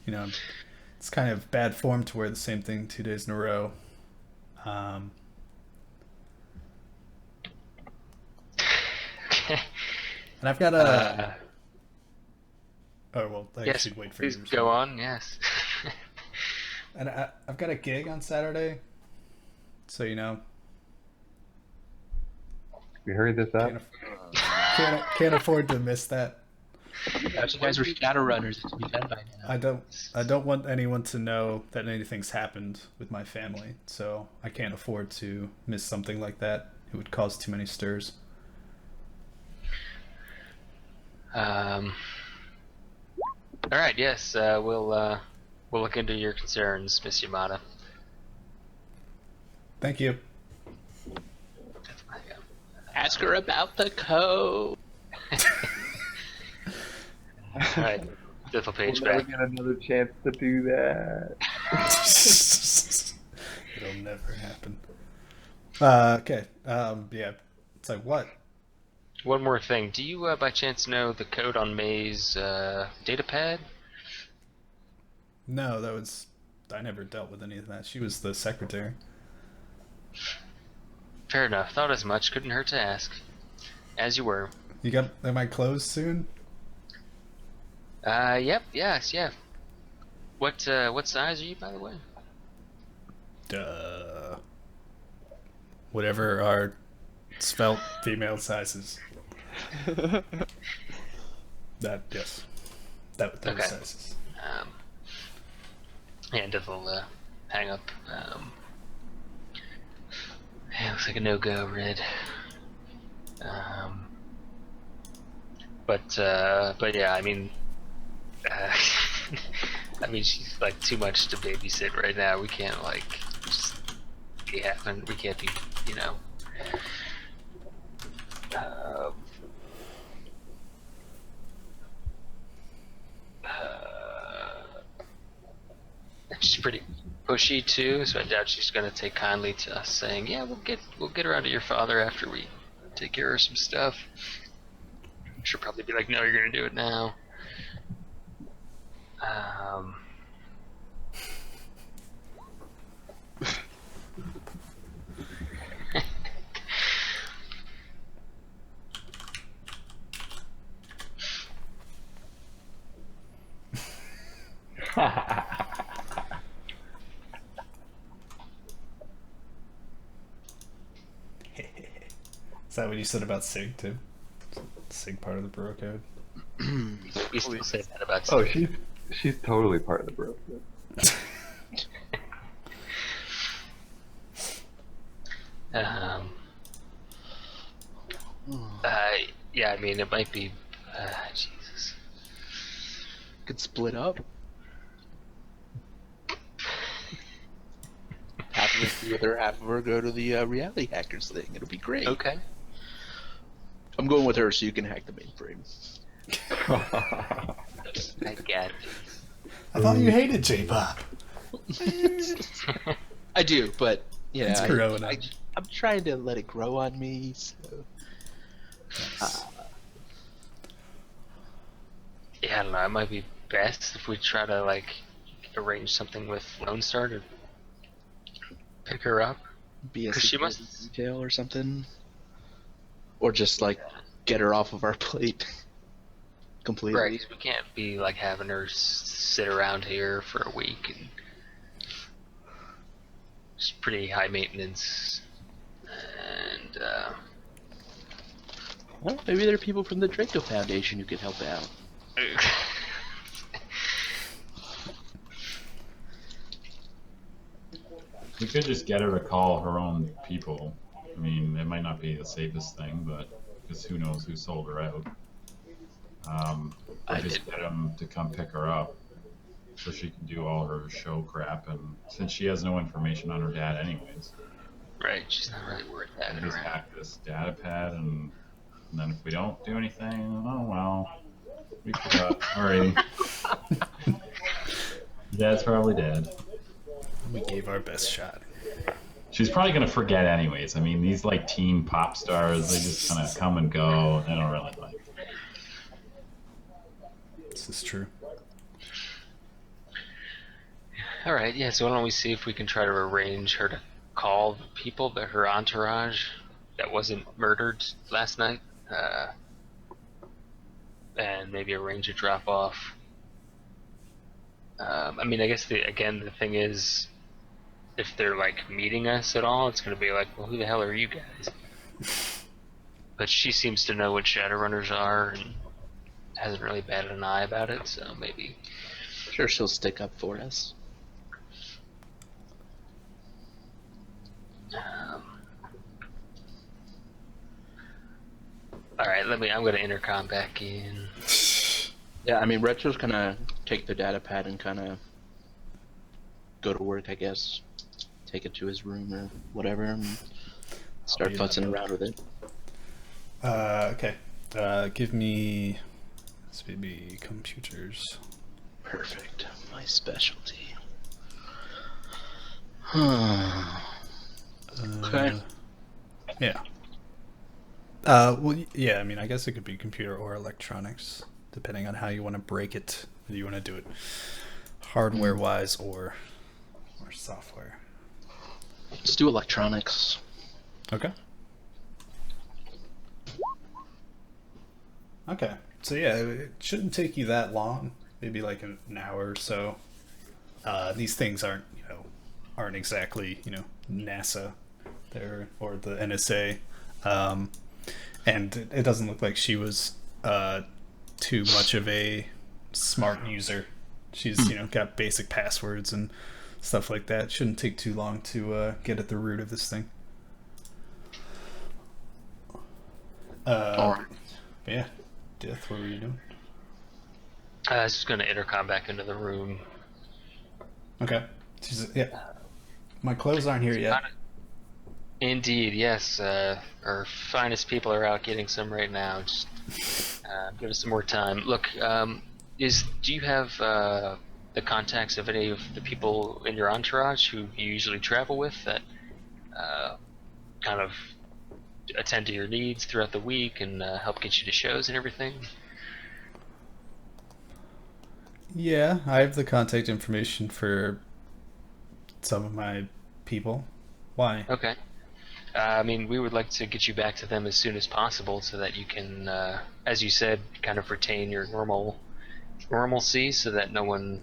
it's kind of bad form to wear the same thing 2 days in a row. Okay. And I've got a. Oh well, I Yes, should wait for please you. go on. Yes. And I've got a gig on Saturday, so We hurried this up. can't afford to miss that. You guys were Shadowrunners. It should be done by now. I don't want anyone to know that anything's happened with my family, so I can't afford to miss something like that. It would cause too many stirs. All right. Yes. We'll look into your concerns, Miss Yamada. Thank you. Ask her about the code. All right. Diffle page We'll never back. get another chance to do that. It'll never happen. Okay. Yeah. It's like what? One more thing. Do you by chance know the code on May's data pad? No, I never dealt with any of that. She was the secretary. Fair enough. Thought as much. Couldn't hurt to ask. As you were. Am I closed soon? Yep. Yes. Yeah. What size are you, by the way? Whatever are svelte female sizes. Yes. Those Okay. sizes. And it'll hang up. Yeah, looks like a no-go, Red. But yeah, I mean, she's like too much to babysit right now. We can't like just be having. We can't be, she's pretty pushy too, so I doubt she's gonna take kindly to us saying, "Yeah, we'll get around to your father after we take care of some stuff." She'll probably be like, "No, you're gonna do it now." Is that what you said about SIG too? SIG part of the bro code? We still say that about Oh, stuff. she's totally part of the bro. Um, yeah, I mean, it might be. Jesus. Could split up. Half of it be with her, half of her go to the reality hackers thing. It'll be great. Okay. I'm going with her so you can hack the mainframe. I get. I thought you hated J-pop. I do, but you know, It's growing up. I'm trying to let it grow on me. So. Nice. Yeah, I don't know. It might be best if we try to like arrange something with Lone Star to pick her up. Be a 'Cause she security must- detail or something, or just like get her off of our plate completely. Right, 'cause we can't be like having her sit around here for a week, and it's pretty high maintenance. And Well, maybe there are people from the Draco Foundation who could help out. We could just get her to call her own people. I mean, it might not be the safest thing, but because who knows who sold her out. Or I just did. get them to come pick her up so she can do all her show crap. And since she has no information on her dad, anyways, right, she's not really worth that. we just hack this data pad, and then if we don't do anything, oh well, we forgot. Sorry. Dad's probably dead. We gave our best shot. She's probably gonna forget anyways. I mean, these like teen pop stars, they just kind of come and go. They don't really like. This is true. All right, yeah. So why don't we see if we can try to arrange her to call the people, her entourage, that wasn't murdered last night, and maybe arrange a drop off. I mean, I guess the thing is, if they're like meeting us at all, it's gonna be like, well, who the hell are you guys? But she seems to know what Shadowrunners are and hasn't really batted an eye about it, so maybe. Sure, she'll stick up for us. All right, I'm gonna intercom back in. Yeah, I mean, Retro's gonna take the data pad and kind of go to work, I guess. Take it to his room or whatever, and start be futzing that. around with it. Okay. Give me. Let's maybe computers. Perfect. My specialty. Okay. Yeah. Well, yeah. I mean, I guess it could be computer or electronics, depending on how you want to break it. Whether you want to do it hardware-wise or software. Let's do electronics. Okay. Okay. So yeah, it shouldn't take you that long. Maybe like an hour or so. These things aren't exactly NASA, there or the NSA, and it doesn't look like she was too much of a smart user. She's got basic passwords and stuff like that. Shouldn't take too long to get at the root of this thing. Alright. But yeah, Death, what were you doing? I was just gonna intercom back into the room. Okay. Yeah. My clothes aren't here yet. Indeed, yes. Our finest people are out getting some right now. Just give us some more time. Look, do you have the contacts of any of the people in your entourage who you usually travel with that kind of attend to your needs throughout the week and help get you to shows and everything? Yeah, I have the contact information for some of my people. Why? Okay. I mean, we would like to get you back to them as soon as possible so that you can, as you said, kind of retain your normalcy so that no one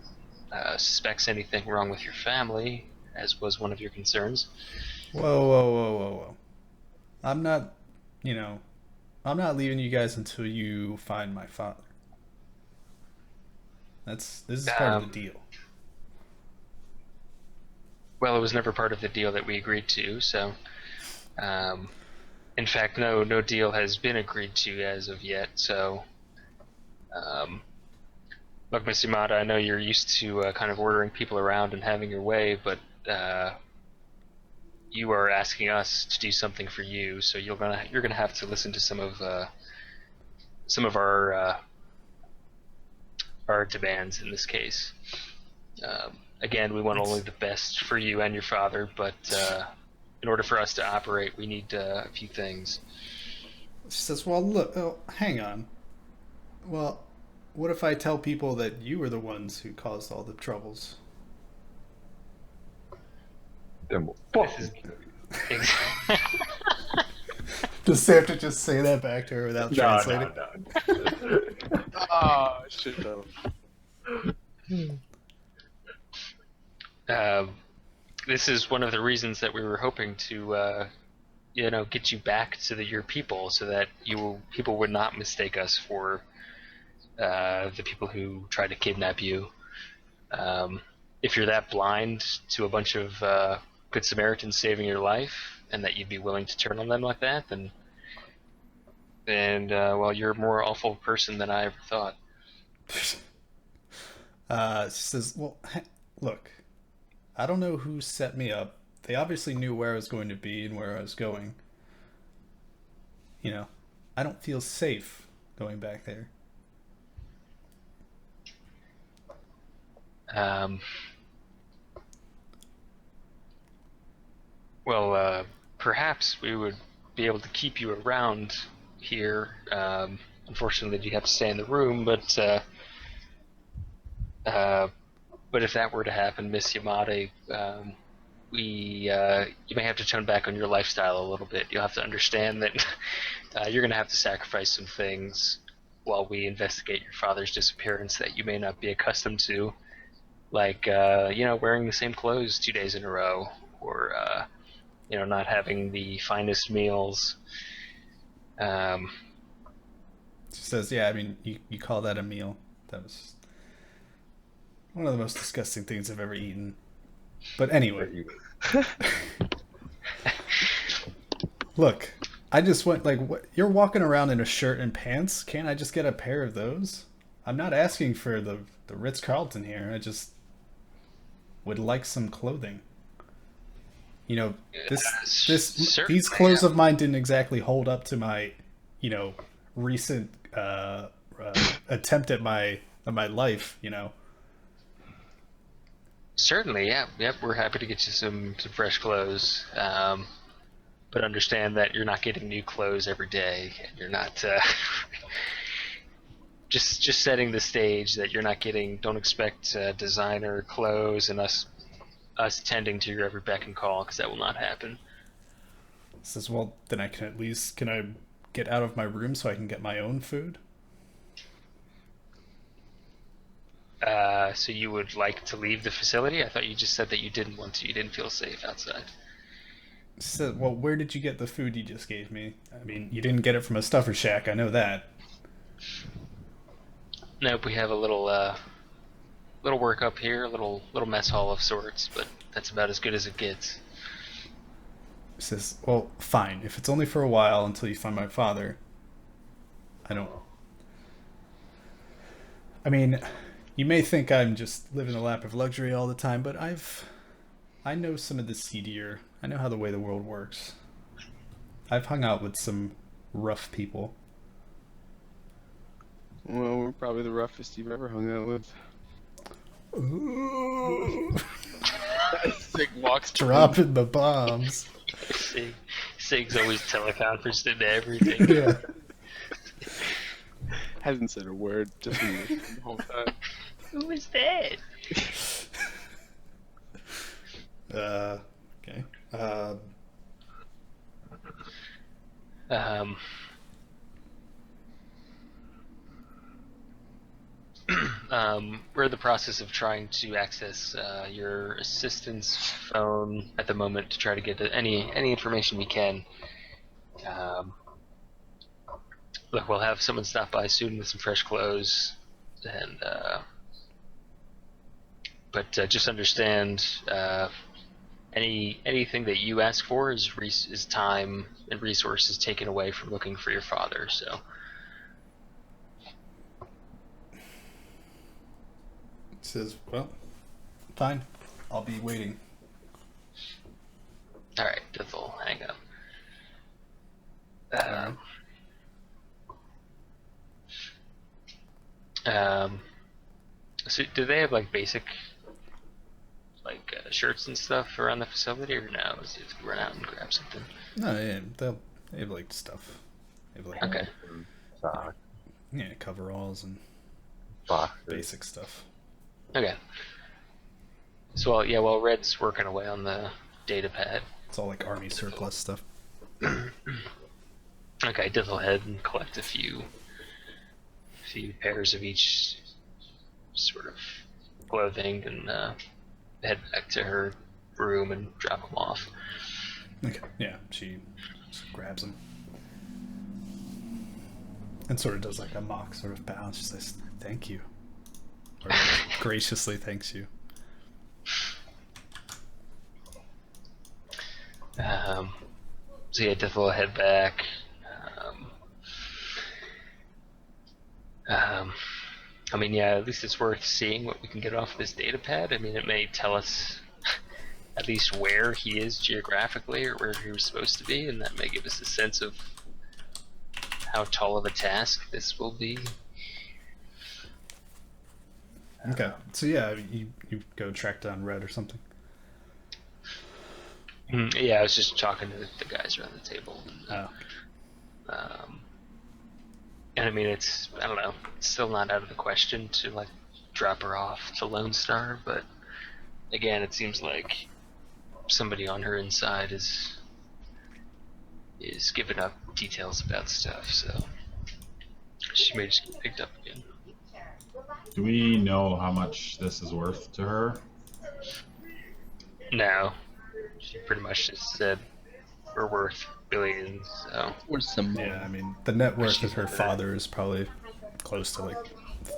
suspects anything wrong with your family, as was one of your concerns. Whoa. I'm not leaving you guys until you find my father. This is part of the deal. Well, it was never part of the deal that we agreed to, so In fact, no deal has been agreed to as of yet. So, look, Miss Yamada, I know you're used to kind of ordering people around and having your way, but you are asking us to do something for you. So you're gonna have to listen to some of our demands in this case. Again, we want only the best for you and your father, but in order for us to operate, we need a few things. She says, well, look, oh, hang on. Well, what if I tell people that you were the ones who caused all the troubles? Then we'll fuck This you. is Does Sam to just say that back to her without translating? No. Oh, shit. This is one of the reasons that we were hoping to, get you back to your people, so that people would not mistake us for the people who tried to kidnap you. If you're that blind to a bunch of good Samaritans saving your life, and that you'd be willing to turn on them like that, then well, you're a more awful person than I ever thought. She says, well, look, I don't know who set me up. They obviously knew where I was going to be and where I was going. I don't feel safe going back there. Well, perhaps we would be able to keep you around here. Unfortunately, you have to stay in the room, but if that were to happen, Miss Yamada, you may have to tone back on your lifestyle a little bit. You'll have to understand that you're going to have to sacrifice some things while we investigate your father's disappearance that you may not be accustomed to, like wearing the same clothes 2 days in a row, or not having the finest meals. She says, yeah, I mean, you call that a meal? That was one of the most disgusting things I've ever eaten. But anyway. Look, I just went, what, you're walking around in a shirt and pants? Can't I just get a pair of those? I'm not asking for the Ritz-Carlton here. I just would like some clothing. These clothes of mine didn't exactly hold up to my, recent attempt at my life. Certainly, yeah. Yep, we're happy to get you some fresh clothes. But understand that you're not getting new clothes every day. And you're not just setting the stage that you're not getting. Don't expect designer clothes and us tending to your every beck and call, because that will not happen. Says, well, then I can I get out of my room so I can get my own food? So you would like to leave the facility? I thought you just said that you didn't want to. You didn't feel safe outside. So, well, where did you get the food you just gave me? I mean, you didn't get it from a stuffer shack, I know that. Nope, we have a little work up here, a little mess hall of sorts, but that's about as good as it gets. He says, well, fine. If it's only for a while until you find my father. I mean, you may think I'm just living a lap of luxury all the time, but I know some of the seedier. I know how the way the world works. I've hung out with some rough people. Well, we're probably the roughest you've ever hung out with. Ooh. Sig walks Dropping the bombs. Sig's always teleconferenced into everything. Yeah. Hasn't said a word, just been listening the whole time. Who is that? Okay. We're in the process of trying to access your assistant's phone at the moment to try to get any information we can. Look, we'll have someone stop by soon with some fresh clothes, and but just understand, anything that you ask for is time and resources taken away from looking for your father. So He says, well, fine. I'll be waiting. all right, Dith will hang up. So do they have like basic shirts and stuff around the facility, or no? Is it run out and grab something? No, yeah, they have like stuff. They have like Okay. Socks, yeah, coveralls and boxes. basic stuff. Okay. So while Red's working away on the data pad. It's all like army surplus stuff. Okay, Dith will head and collect a few pairs of each sort of clothing and head back to her room and drop them off. Okay, yeah, she just grabs them and sort of does like a mock sort of bow. She says, "Thank you," or like, graciously thanks you. So yeah, Dith will head back. I mean, yeah, at least it's worth seeing what we can get off this data pad. I mean, it may tell us at least where he is geographically or where he was supposed to be, and that may give us a sense of how tall of a task this will be. Okay, so yeah, you go track down Red or something. Yeah, I was just talking to the guys around the table. Oh. And I mean, I don't know, it's still not out of the question to like drop her off to Lone Star, but again, it seems like somebody on her inside is giving up details about stuff, so she may just get picked up again. Do we know how much this is worth to her? No, she pretty much just said we're worth billions, so. Or some more. Yeah, I mean, the net worth of her father is probably close to like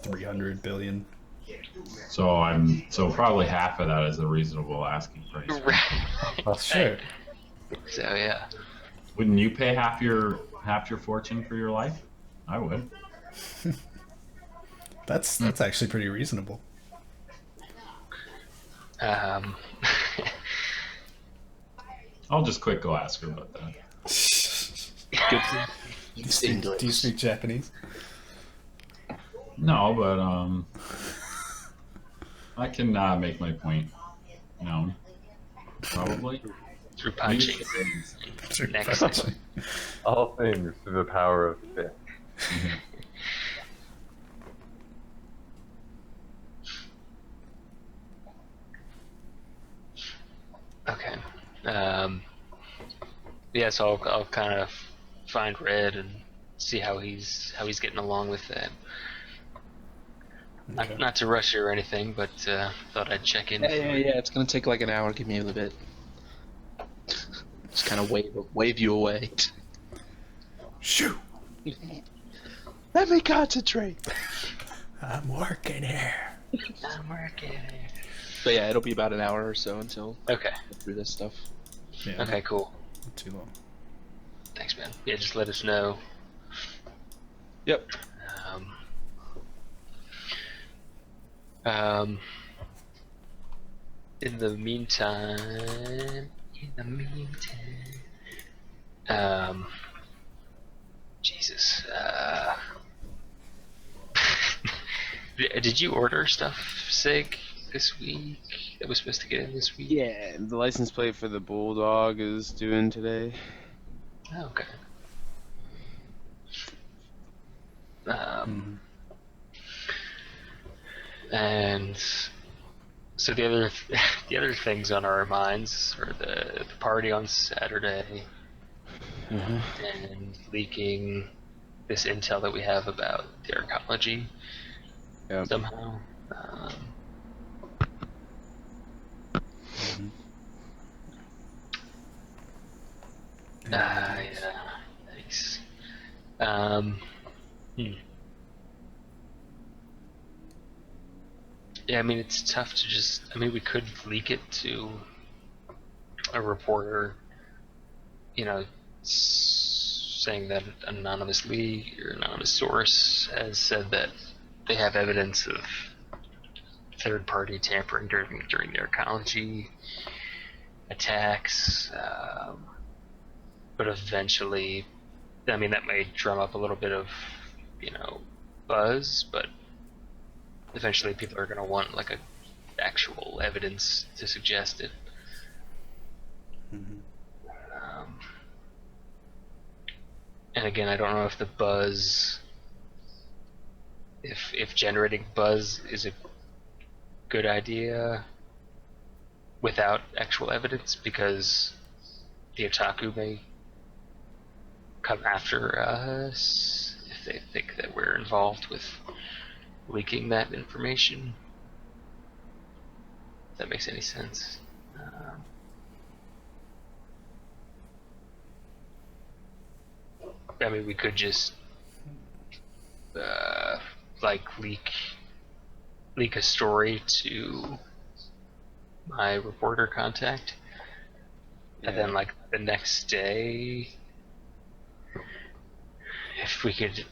300 billion. So probably half of that is a reasonable asking price. Right. Well, sure. So yeah. Wouldn't you pay half your fortune for your life? I would. That's actually pretty reasonable. I'll just quick go ask her about that. Do you speak Japanese? No, but I can make my point known. Probably. Through punching. Next. All things through the power of fist. Okay. Yeah, so I'll kind of find Red and see how he's getting along with that. Okay. Not to rush you or anything, but thought I'd check in. Yeah, it's gonna take like an hour. Give me a little bit. Just kind of wave you away. Shoo! Let me concentrate. I'm working here. I'm working. But yeah, it'll be about an hour or so until Okay. I get through this stuff. Yeah, Okay, cool. not too long. Thanks, man. Yeah, just let us know. Yep. In the meantime, Jesus. Did you order stuff, Sig, this week? That was supposed to get in this week? Yeah, the license plate for the Bulldog is due in today. Oh, okay. And so the other things on our minds are the party on Saturday and leaking this intel that we have about the arcology somehow. Yeah, thanks. Yeah, I mean, it's tough to just. I mean, we could leak it to a reporter, saying that an anonymous leak or anonymous source has said that they have evidence of third-party tampering during their arcology attacks, but eventually, I mean, that may drum up a little bit of, buzz, but eventually people are going to want like actual evidence to suggest it. Mhm. And again, I don't know if the buzz, if generating buzz is a good idea without actual evidence, because the otaku may come after us if they think that we're involved with leaking that information. If that makes any sense. I mean, we could just leak a story to my reporter contact, and then like the next day, if we could,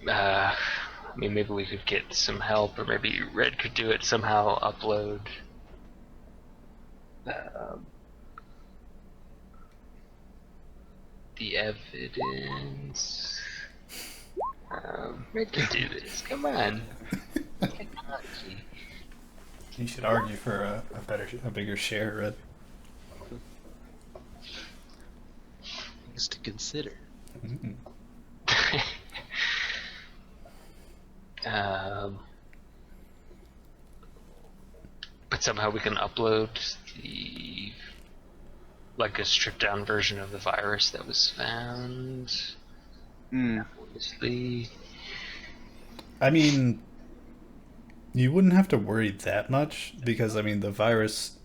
maybe we could get some help, or maybe Red could do it somehow. Upload the evidence. Red can do this. Come on. Technology. You should argue for a bigger share, Red. Things to consider. Mm-hmm. But somehow we can upload a stripped down version of the virus that was found. Obviously. I mean, you wouldn't have to worry that much because, I mean, the virus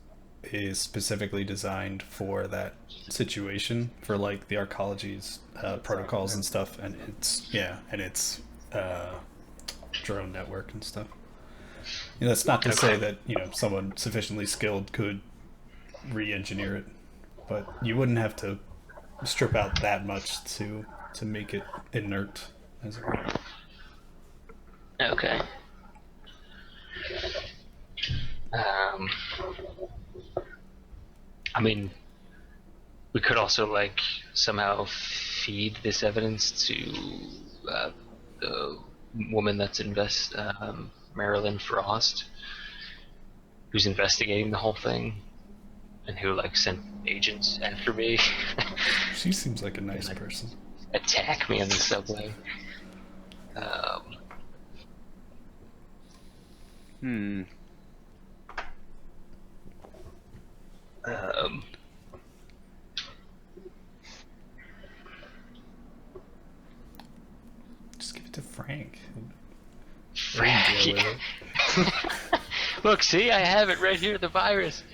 is specifically designed for that situation, for like the arcology's protocols and stuff, and it's drone network and stuff. That's not to say that someone sufficiently skilled could re-engineer it, but you wouldn't have to strip out that much to make it inert, as it were. Okay. I mean, we could also somehow feed this evidence to the woman that's Marilyn Frost, who's investigating the whole thing, and who sent agents after me. She seems like a nice person. Attack me on the subway. Just give it to Frank. Frank. Look, see, I have it right here, the virus.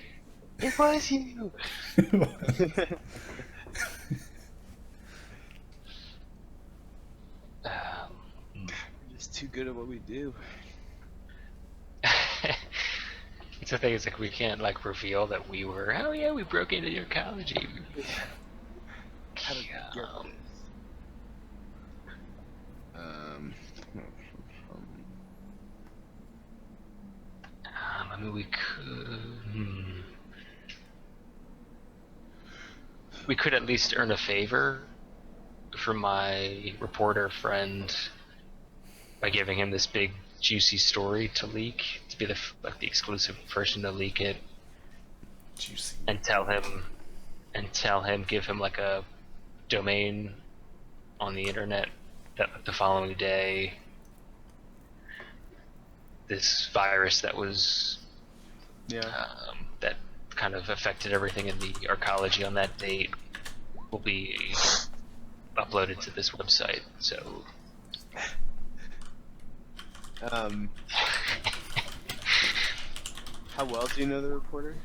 It was you. We're just too good at what we do. It's the thing, it's we can't reveal that we were, oh yeah, we broke into your college. How did we get this? I mean, we could. We could at least earn a favor from my reporter friend by giving him this big juicy story to leak, to be the exclusive person to leak it. Juicy. And tell him, give him a domain on the internet that the following day, this virus that was that kind of affected everything in the arcology on that date will be uploaded to this website. So how well do you know the reporter?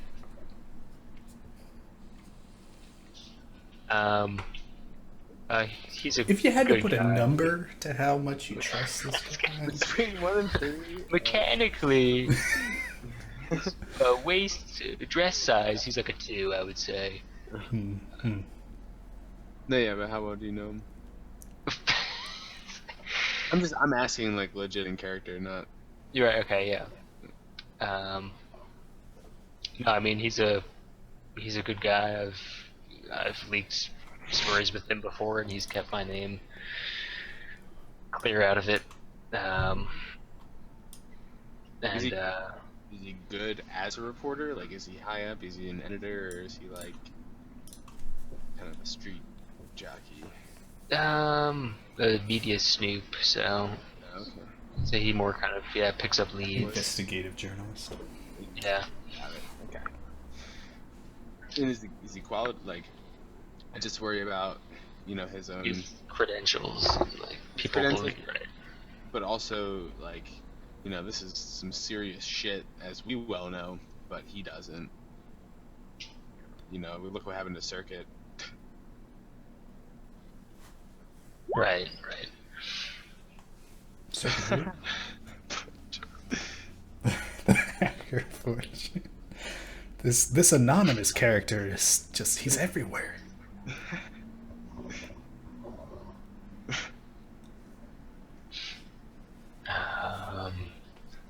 He's a If you had to good put a guy. number to how much you trust this guy, Between 1 and 3. Mechanically, waist, dress size, he's a 2, I would say. Hmm. No, yeah, but how well do you know him? I'm asking like legit in character, not. You're right. Okay, yeah. No, I mean he's a good guy. I've leaked stories with him before, and he's kept my name clear out of it. Is he And is he good as a reporter? Like, is he high up? Is he an editor, or is he like kind of a street jockey? a media snoop. So Okay. he more kind of picks up leads. Investigative journalist. Yeah. Got it. Okay. And is he quality? Like, I just worry about, his own. His credentials, like people credentials. believe, right? But also, like, this is some serious shit, as we well know, but he doesn't. We look what happened to Circuit. Right. Circuit. This anonymous character is he's everywhere.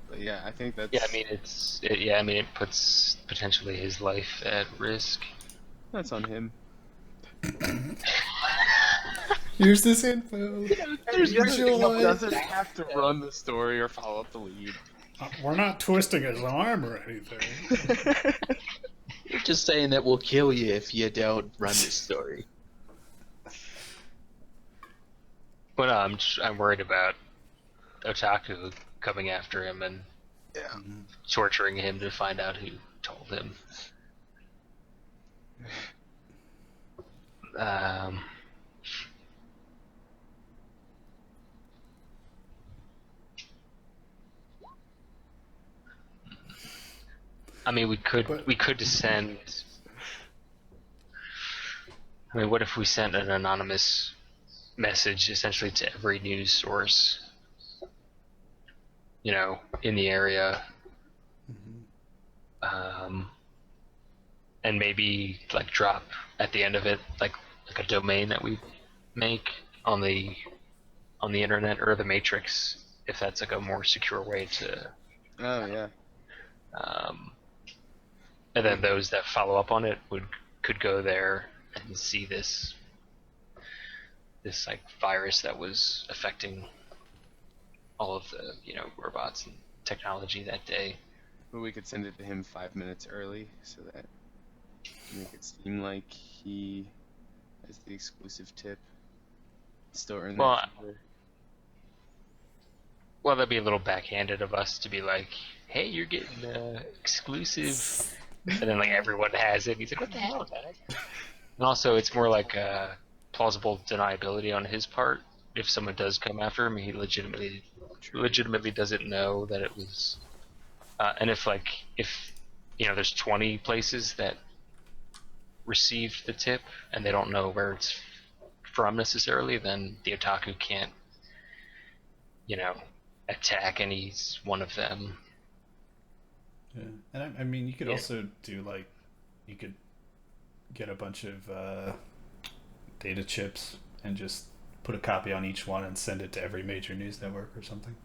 But yeah, I think that's. Yeah, I mean it puts potentially his life at risk. That's on him. Here's this info. He doesn't have to run the story or follow up the lead. We're not twisting his arm or anything. You're just saying that we'll kill you if you don't run this story. But I'm worried about Otaku coming after him and torturing him to find out who told him. I mean, we could send. I mean, what if we sent an anonymous message essentially to every news source, in the area, and maybe like drop at the end of it like a domain that we make on the internet or the Matrix, if that's like a more secure way to. Oh yeah. And then those that follow up on it could go there and see this like virus that was affecting all of the robots and technology that day. But we could send it to him 5 minutes early, so that make it seem like he has the exclusive tip. Still earn that favor. Well, that'd be a little backhanded of us to be like, "Hey, you're getting exclusive," and then like everyone has it. He's like, "What the hell, guys?" And also, it's more like plausible deniability on his part. If someone does come after him, he legitimately doesn't know that it was. And if there's 20 places that received the tip and they don't know where it's from necessarily, then the otaku can't, attack any one of them. Yeah, and I mean, you could also do you could get a bunch of data chips and just put a copy on each one and send it to every major news network or something.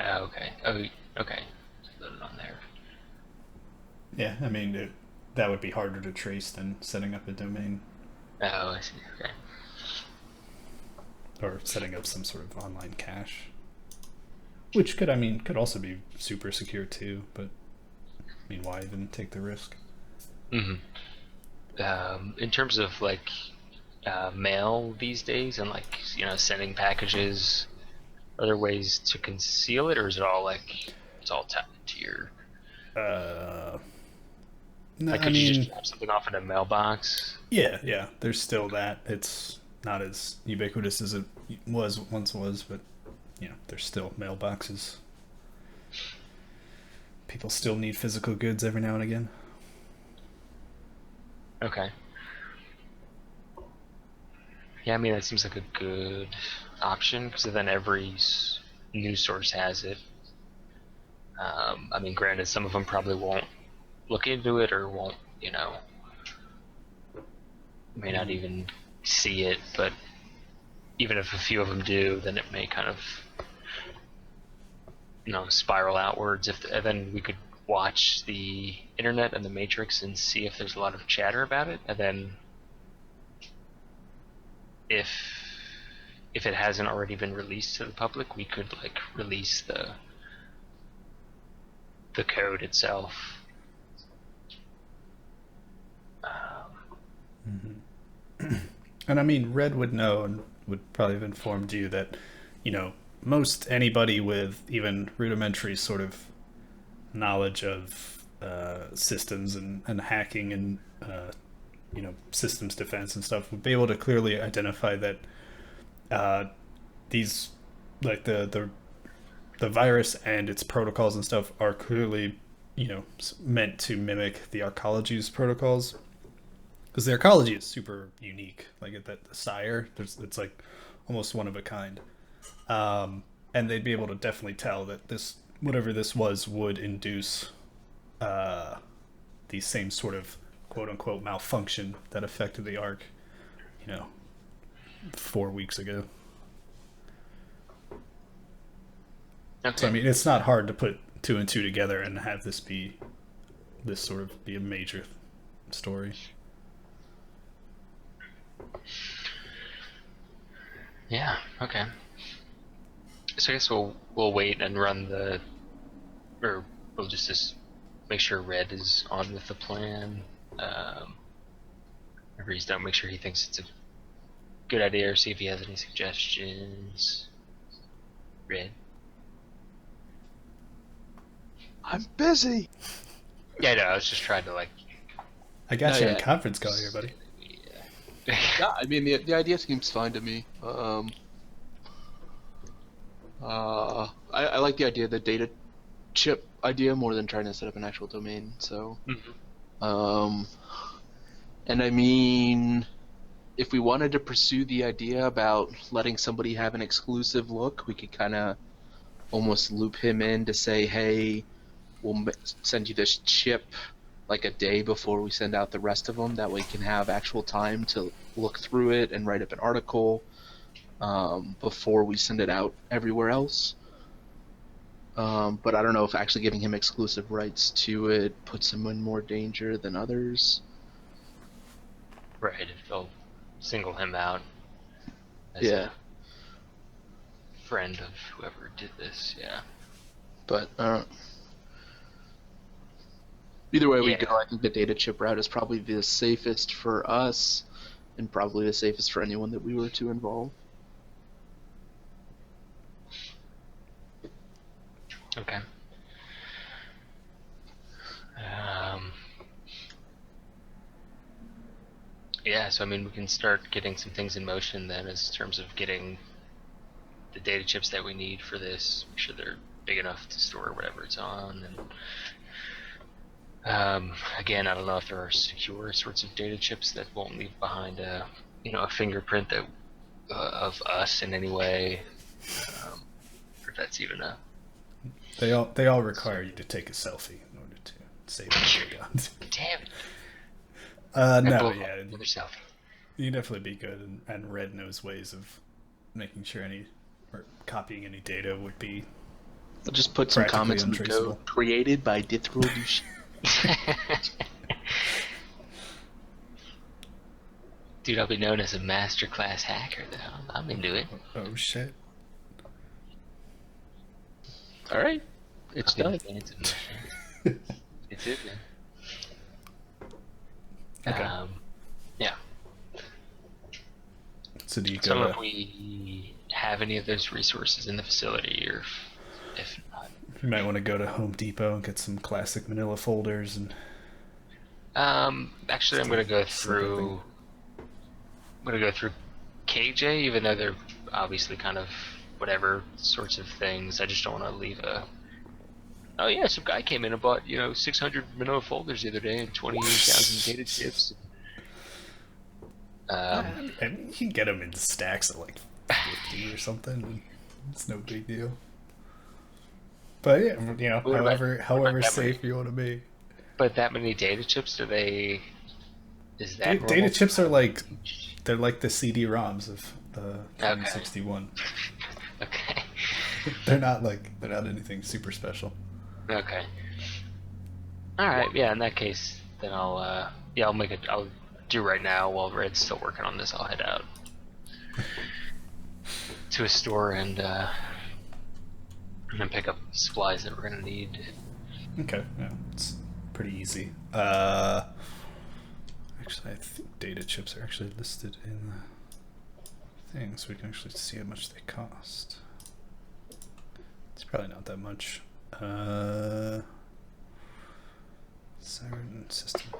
Okay. Oh, okay. Load it on there. Yeah, I mean, that would be harder to trace than setting up a domain. Oh, I see. Okay. Or setting up some sort of online cache. Which could also be super secure too, but I mean, why even take the risk? Mm-hmm. In terms of mail these days and sending packages, are there ways to conceal it, or is it all it's all tapped into your? No, could you just drop something off in a mailbox? Yeah. There's still that. It's not as ubiquitous as it once was, but there's still mailboxes. People still need physical goods every now and again. Okay. Yeah, I mean that seems like a good option because then every news source has it. I mean, granted, some of them probably won't look into it or won't, may not even see it, but even if a few of them do, then it may kind of, spiral outwards. And then we could watch the internet and the Matrix and see if there's a lot of chatter about it, and then if it hasn't already been released to the public, we could like release the code itself. And I mean, Red would know and would probably have informed you that, most anybody with even rudimentary sort of knowledge of systems and hacking and systems defense and stuff would be able to clearly identify that these, like the virus and its protocols and stuff are clearly meant to mimic the arcology's protocols, because the arcology is super unique. Like the sire, it's like almost one of a kind, and they'd be able to definitely tell that this, whatever this was, would induce the same sort of quote unquote malfunction that affected the arc 4 weeks ago. Okay. So I mean, it's not hard to put 2 and 2 together and have this sort of be a major story. Yeah. Okay. So I guess we'll wait and run or we'll just make sure Red is on with the plan. Whenever he's done, make sure he thinks it's a good idea, or see if he has any suggestions. Red. I'm busy. Yeah, no, I was just trying to I got No, you yeah. on conference call here, buddy. Yeah, I mean the idea seems fine to me. I like the idea of the data chip idea more than trying to set up an actual domain. So, and I mean, if we wanted to pursue the idea about letting somebody have an exclusive look, we could kind of almost loop him in to say, hey, we'll send you this chip like a day before we send out the rest of them. That way you can have actual time to look through it and write up an article before we send it out everywhere else. But I don't know if actually giving him exclusive rights to it puts him in more danger than others. Right, if they'll single him out as Yeah. a friend of whoever did this, yeah. But either way we Yeah. go, I think the data chip route is probably the safest for us and probably the safest for anyone that we were to involve. Okay. Yeah, so I mean, we can start getting some things in motion then, as terms of getting the data chips that we need for this. Make sure they're big enough to store whatever it's on. And again, I don't know if there are secure sorts of data chips that won't leave behind a fingerprint that of us in any way, or if that's even a. They all require you to take a selfie in order to save the data. Damn it. No, yeah, Another selfie. you definitely be good, and Red knows ways of making sure or copying any data would be. I'll just put some Practically comments in the untraceable. code created by Dithro Dush. Dude, I'll be known as a masterclass hacker, though. I'm into it. Oh shit! All right, it's done. It's it, man. Okay. Yeah. So do you So I don't know go? if we have any of those resources in the facility, or if not. You might want to go to Home Depot and get some classic Manila folders and. Actually, I'm gonna go through. KJ, even though they're obviously kind of whatever sorts of things. I just don't want to leave a. Oh yeah, some guy came in and bought 600 Manila folders the other day and 20,000 data chips. I mean, you can get them in stacks of like 50 or something. It's no big deal. But yeah, What about however that safe many? you want to be. But that many data chips, do they Is that Data normal? chips are like they're like the CD-ROMs of the 2061. Okay. They're not anything super special. Okay. All right. Yeah. In that case, then I'll I'll do right now while Red's still working on this. I'll head out to a store and then pick up supplies that we're gonna need. Okay, yeah, it's pretty easy. Actually, I think data chips are actually listed in the thing, so we can actually see how much they cost. It's probably not that much. Siren system,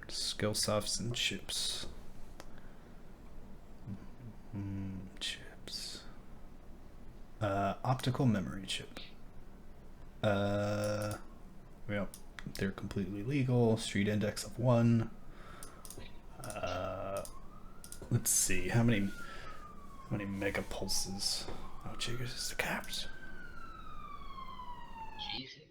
skill softs and chips. Chips. Optical memory chip. Yep, they're completely legal. Street index of 1. Let's see how many megapulses. Oh, jiggers is the caps. Jesus.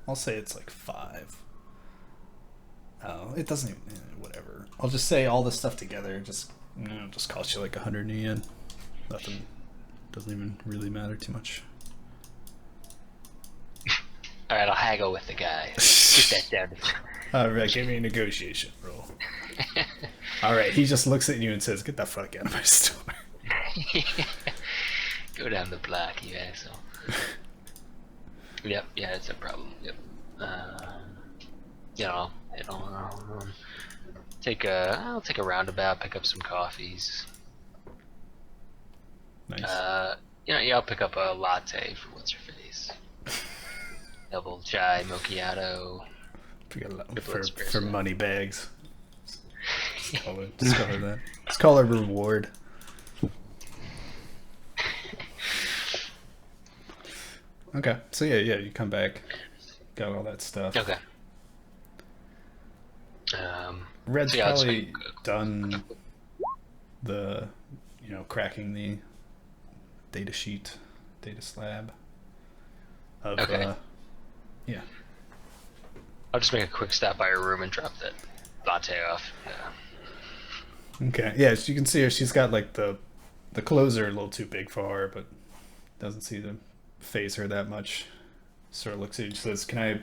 I'll say it's like 5. Oh, it doesn't even. Whatever. I'll just say all this stuff together. Just cost you like 100 yen. Nothing. Doesn't even really matter too much. All right. I'll haggle with the guy. Get that down. All right, give me a negotiation roll. All right, he just looks at you and says, "Get the fuck out of my store." Go down the block, you asshole. Yep. Yeah, it's a problem. Yep. I'll head on. I'll take a roundabout, pick up some coffees. Nice. I'll pick up a latte for what's her face. Double chai macchiato. For money bags. Just call her that. Let's call her reward. Okay, so yeah, you come back, got all that stuff. Okay. Red's so yeah, probably done the, cracking the data slab. Okay. Yeah. I'll just make a quick stop by her room and drop that latte off. Yeah. Okay. Yeah, you can see her. She's got like the clothes are a little too big for her, but doesn't seem to phase her that much. Sort of looks at you and says, "Can I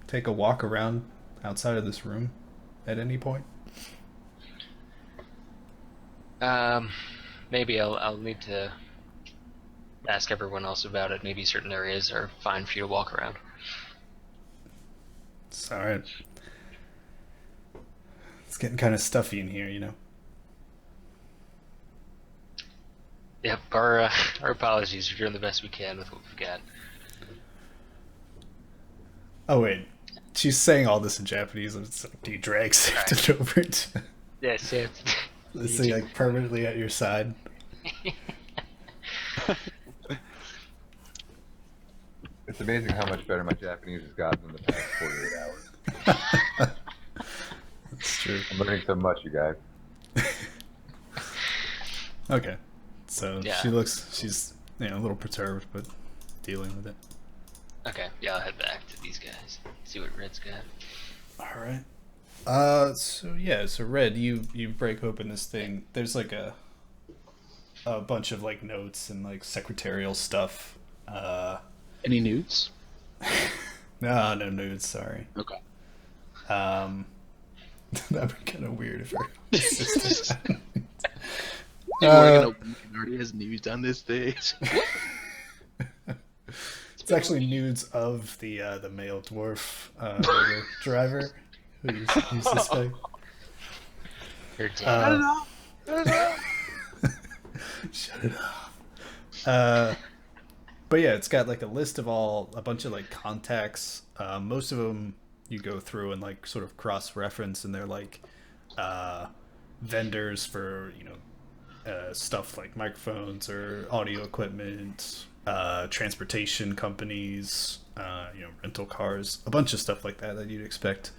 take a walk around outside of this room at any point?" Maybe I'll need to ask everyone else about it. Maybe certain areas are fine for you to walk around. It's all right. It's getting kind of stuffy in here, Yep. Our apologies. We're doing the best we can with what we've got. Oh wait, she's saying all this in Japanese. It's like, do you drag Satan over to? Yes. Is he like permanently at your side? It's amazing how much better my Japanese has gotten in the past 48 hours. That's true. I'm learning so much, you guys. Okay, so Yeah. she's a little perturbed, but dealing with it. Okay. Yeah, I'll head back to these guys. See what Red's got. All right. So Red, you break open this thing. There's like a bunch of like notes and like secretarial stuff. Any nudes? No nudes. Sorry. Okay. That'd be kind of weird if her assistant. People are gonna already has nudes on this thing. It's actually nudes of the male dwarf Uber driver who's this guy. You're dead. Shut it off. But yeah, it's got like a list of a bunch of like contacts. Most of them you go through and like sort of cross-reference, and they're like vendors for stuff like microphones or audio equipment, transportation companies, rental cars, a bunch of stuff like that you'd expect.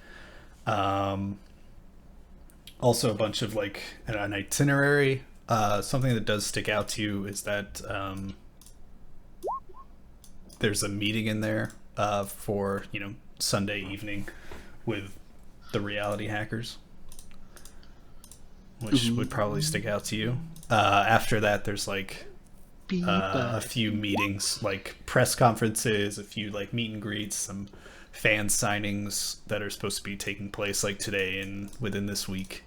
Also a bunch of like an itinerary something that does stick out to you is that there's a meeting in there for Sunday evening with the reality hackers, which would probably stick out to you. After that, there's like a few meetings, like press conferences, a few like meet and greets, some fan signings that are supposed to be taking place like today and within this week.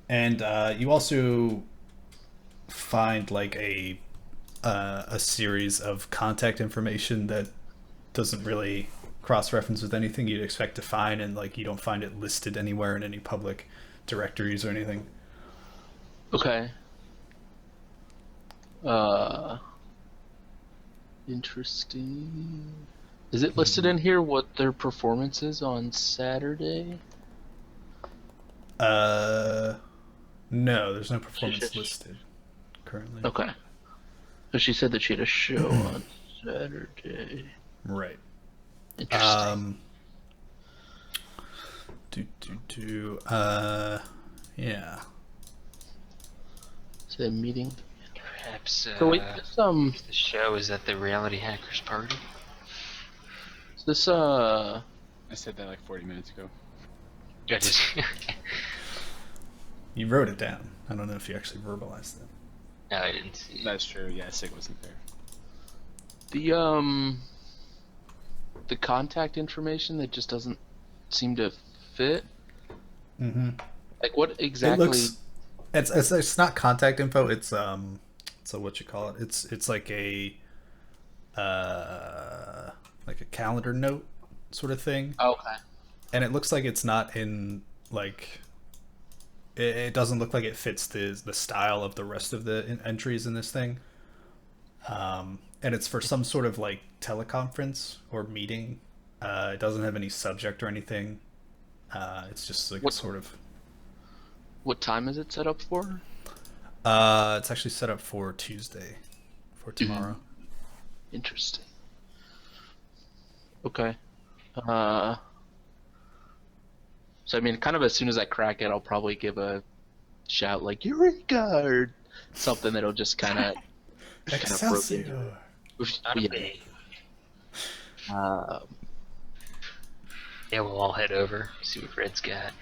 And you also find like a series of contact information that doesn't really cross-reference with anything you'd expect to find, and like you don't find it listed anywhere in any public directories or anything. Okay. Interesting. Is it listed in here what their performance is on Saturday? No, there's no performance listed currently. Okay. So she said that she had a show on Saturday. Right. Interesting. Yeah. Is it a meeting? Perhaps So wait, the show is at the reality hackers party. this I said that like 40 minutes ago. I just You wrote it down. I don't know if you actually verbalized it. no, I didn't see. That's true. Yeah, Sig wasn't there. the contact information that just doesn't seem to fit. Mm-hmm. Like what exactly? It looks. It's not contact info. It's So what you call it? It's like a calendar note sort of thing. Okay. And it looks like it's not in like. It doesn't look like it fits the style of the rest of the entries in this thing. And it's for some sort of like teleconference or meeting. It doesn't have any subject or anything. It's just like a sort of. What time is it set up for? It's actually set up for Tuesday, for tomorrow. Interesting. Okay. So I mean, kind of as soon as I crack it, I'll probably give a shout like "Eureka!" or something that'll just kind of Excelsior! Yeah, we'll all head over, see what Red's got.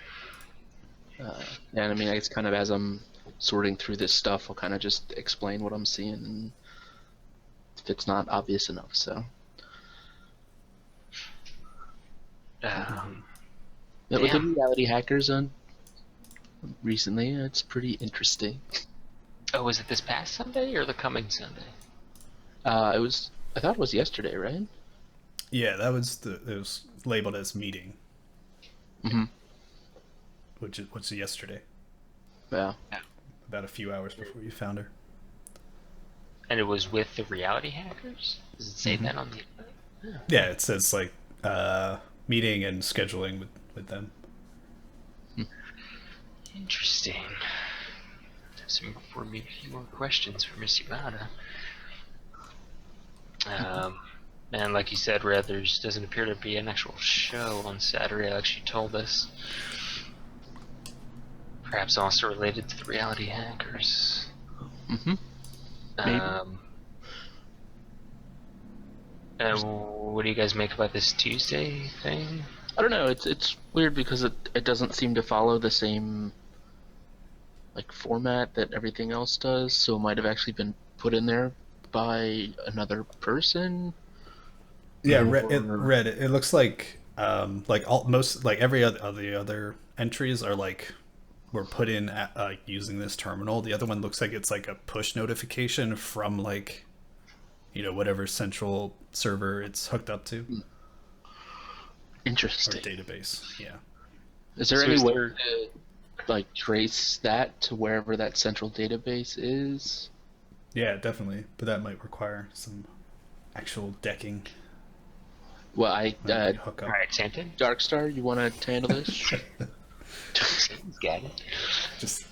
And I mean, I guess kind of as I'm sorting through this stuff, I'll kind of just explain what I'm seeing, and if it's not obvious enough, so. With the reality hackers on recently, it's pretty interesting. Oh, was it this past Sunday or the coming Sunday? I thought it was yesterday, right? Yeah, it was labeled as meeting. Mm-hmm. Which is yesterday. Yeah. About a few hours before you found her. And it was with the reality hackers? Does it say that on the... Yeah, it says like meeting and scheduling with them. Interesting. Have some more questions for Miss Yamada. And like you said, Red, there doesn't appear to be an actual show on Saturday like she told us. Perhaps also related to the reality hackers. Mm-hmm. What do you guys make about this Tuesday thing? I don't know. It's weird because it doesn't seem to follow the same like format that everything else does. So it might have actually been put in there by another person. Yeah, Red. It looks like every other entries are like were put in using this terminal. The other one looks like it's like a push notification from like, whatever central server it's hooked up to. Interesting. Or database. Yeah. Is there any way to like trace that to wherever that central database is? Yeah, definitely. But that might require some actual decking. Well, hook up. Alright, Santon? Darkstar, you want to handle this? Santon's got it. Just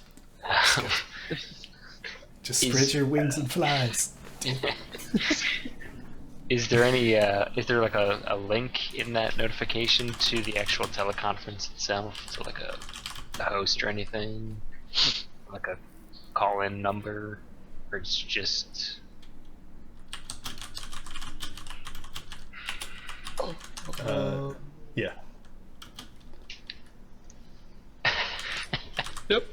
spread your wings and flies. Is there any, is there like a link in that notification to the actual teleconference itself? So like a a host or anything, like a call-in number, or it's just. Yeah. Yep.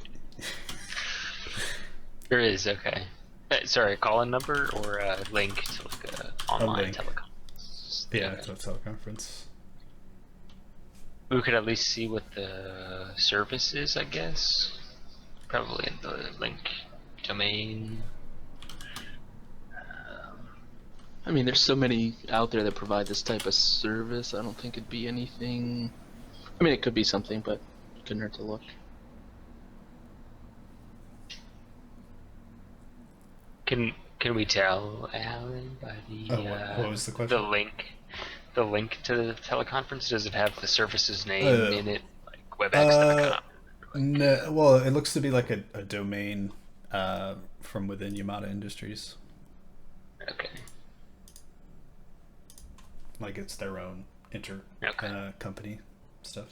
There is, okay. Sorry, a call-in number or a link to like a online link. teleconference? Yeah, Okay. it's a teleconference. We could at least see what the service is, I guess. Probably in the link domain. I mean, there's so many out there that provide this type of service. I don't think it'd be anything. I mean, it could be something, but it couldn't hurt to look. Can we tell Alan by the what was the question? the link to the teleconference? Does it have the service's name in it, like webex.com? No, well, it looks to be like a domain from within Yamada Industries. Okay. Like it's their own company stuff.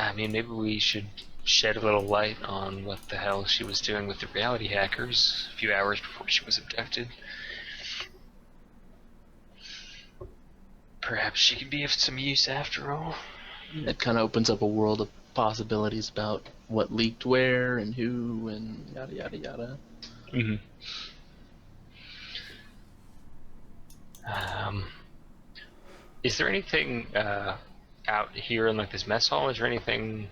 I mean, maybe we should shed a little light on what the hell she was doing with the reality hackers a few hours before she was abducted. Perhaps she could be of some use after all. It kind of opens up a world of possibilities about what leaked where and who and yada yada yada. Mm-hmm. Is there anything out here in like this mess hall? Is there anything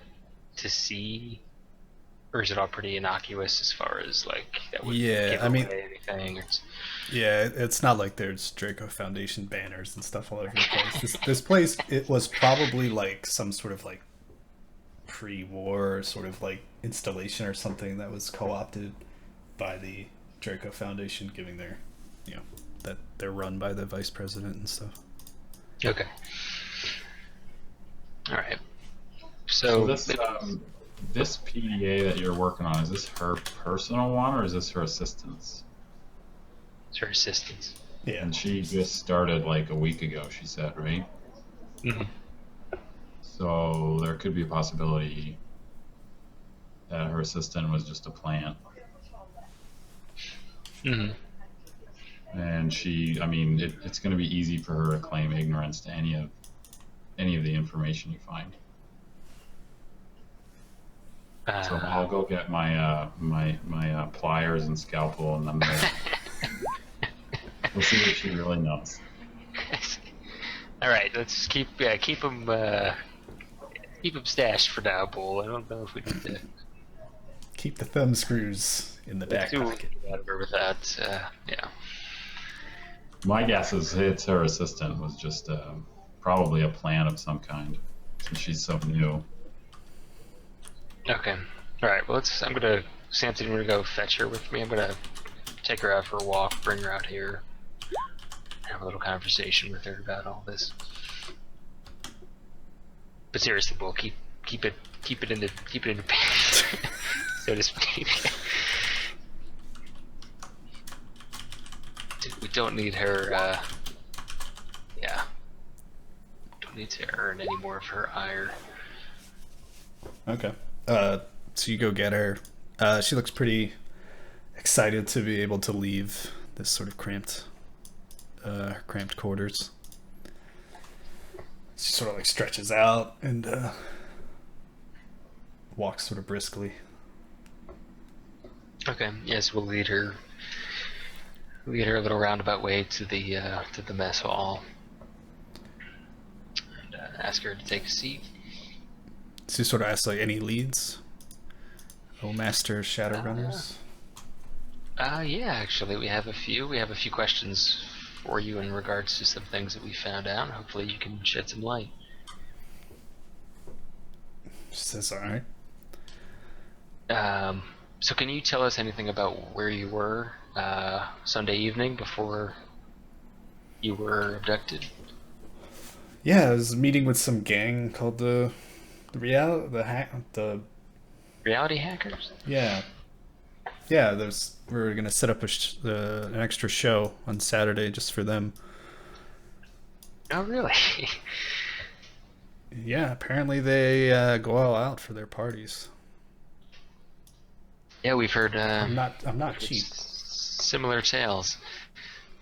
to see, or is it all pretty innocuous as far as like that would give away anything? Yeah, it's not like there's Draco Foundation banners and stuff all over the place. This place, it was probably like some sort of like pre-war sort of like installation or something that was co-opted by the Draco Foundation, giving their, that they're run by the vice president and stuff. Okay. All right. So this this PDA that you're working on, is this her personal one or is this her assistant's? It's her assistant's. Yeah. And she just started like a week ago, she said, right? Mm-hmm. So there could be a possibility that her assistant was just a plant. Mm-hmm. And she, I mean, it's going to be easy for her to claim ignorance to any of the information you find. So I'll go get my my pliers and scalpel, and then we'll see what she really knows. All right, let's keep them stashed for now, Bull. I don't know if we need to keep the thumb screws in the back pocket. Out of her with that. Yeah. My guess is it's her assistant was just probably a plant of some kind, since she's so new. Okay. All right. Well, Samson, we're gonna go fetch her with me. I'm gonna take her out for a walk, bring her out here, have a little conversation with her about all this. But seriously, Bull, keep it in the pants, so to speak. We don't need her. Don't need to earn any more of her ire. Okay. So you go get her. She looks pretty excited to be able to leave this sort of cramped quarters. She sort of like stretches out and walks sort of briskly. Okay. Yes, we'll lead her a little roundabout way to the mess hall and ask her to take a seat. So you sort of ask like any leads? Oh, Master Shadowrunners? Yeah, actually, we have a few. We have a few questions for you in regards to some things that we found out. Hopefully you can shed some light. She says, alright. So can you tell us anything about where you were Sunday evening before you were abducted? Yeah, I was meeting with some gang called the Reality hackers? Yeah. Yeah, we're gonna set up an extra show on Saturday just for them. Oh, really? Yeah, apparently they go all out for their parties. Yeah, we've heard. I'm not cheap. Similar tales.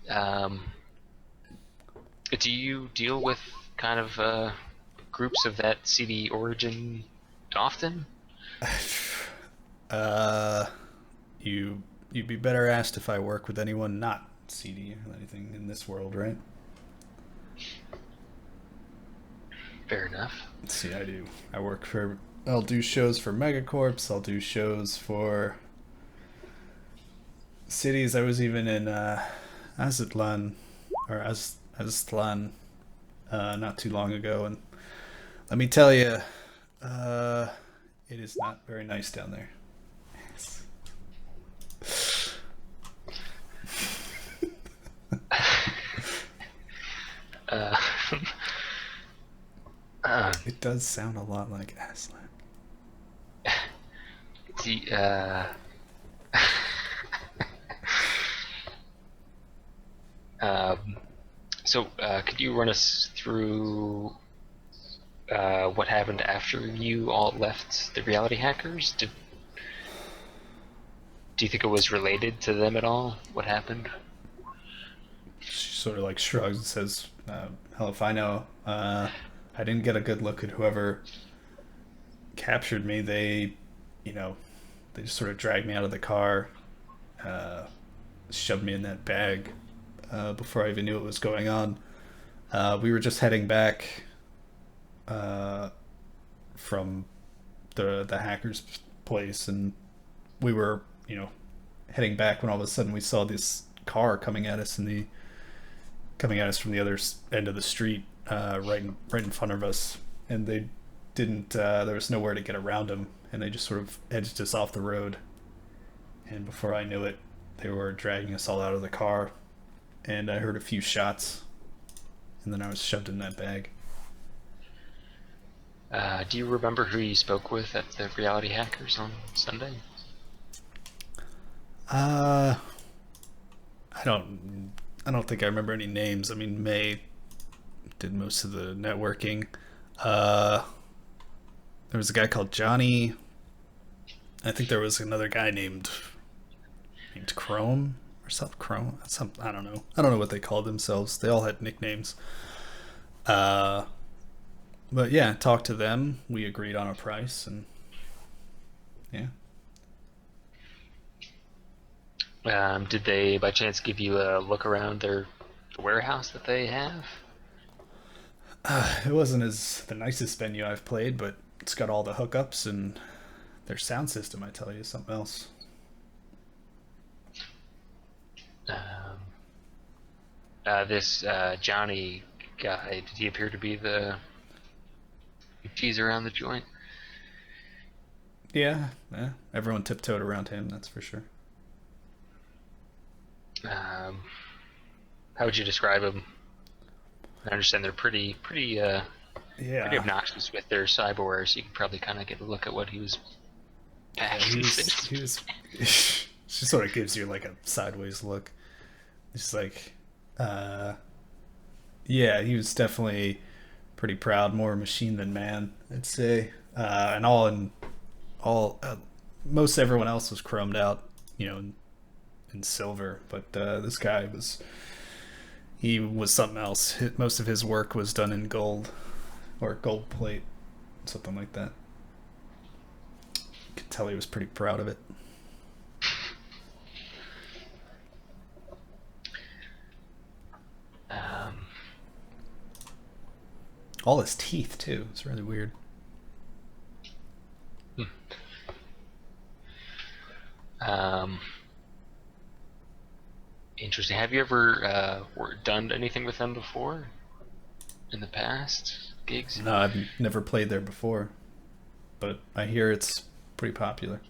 Um, do you deal with kind of groups of that CD origin often? You'd be better asked if I work with anyone not CD or anything in this world, right? Fair enough. Let's see, I'll do shows for Megacorps, I'll do shows for cities. I was even in Aztlan not too long ago, and let me tell you, it is not very nice down there. It does sound a lot like Aslan. Could you run us through what happened after you all left the reality hackers? Do you think it was related to them at all? What happened? She sort of like shrugs and says, hell if I know. I didn't get a good look at whoever captured me. They just sort of dragged me out of the car, shoved me in that bag before I even knew what was going on. We were just heading back from the hacker's place, and we were, heading back when all of a sudden we saw this car coming at us from the other end of the street, right in front of us, and they didn't. There was nowhere to get around them, and they just sort of edged us off the road. And before I knew it, they were dragging us all out of the car, and I heard a few shots, and then I was shoved in that bag. Do you remember who you spoke with at the reality hackers on Sunday? I don't think I remember any names. I mean, May did most of the networking. There was a guy called Johnny. I think there was another guy named Chrome or something. Chrome. I don't know. I don't know what they called themselves. They all had nicknames. But yeah, talked to them. We agreed on a price, and yeah. Did they, by chance, give you a look around their warehouse that they have? It wasn't the nicest venue I've played, but it's got all the hookups, and their sound system, I tell you, is something else. This Johnny guy, did he appear to be the teaser around the joint? Yeah, everyone tiptoed around him, that's for sure. How would you describe him? I understand they're pretty obnoxious with their cyberware, so you could probably kind of get a look at what he was packing. She sort of gives you like a sideways look. It's like, yeah, he was definitely pretty proud, more machine than man, I'd say. And most everyone else was chromed out, in silver, but this guy was something else. Most of his work was done in gold or gold plate, something like that. You could tell he was pretty proud of it. All his teeth too. It's really weird. Interesting. Have you ever done anything with them before? In the past? Gigs? No, I've never played there before, but I hear it's pretty popular.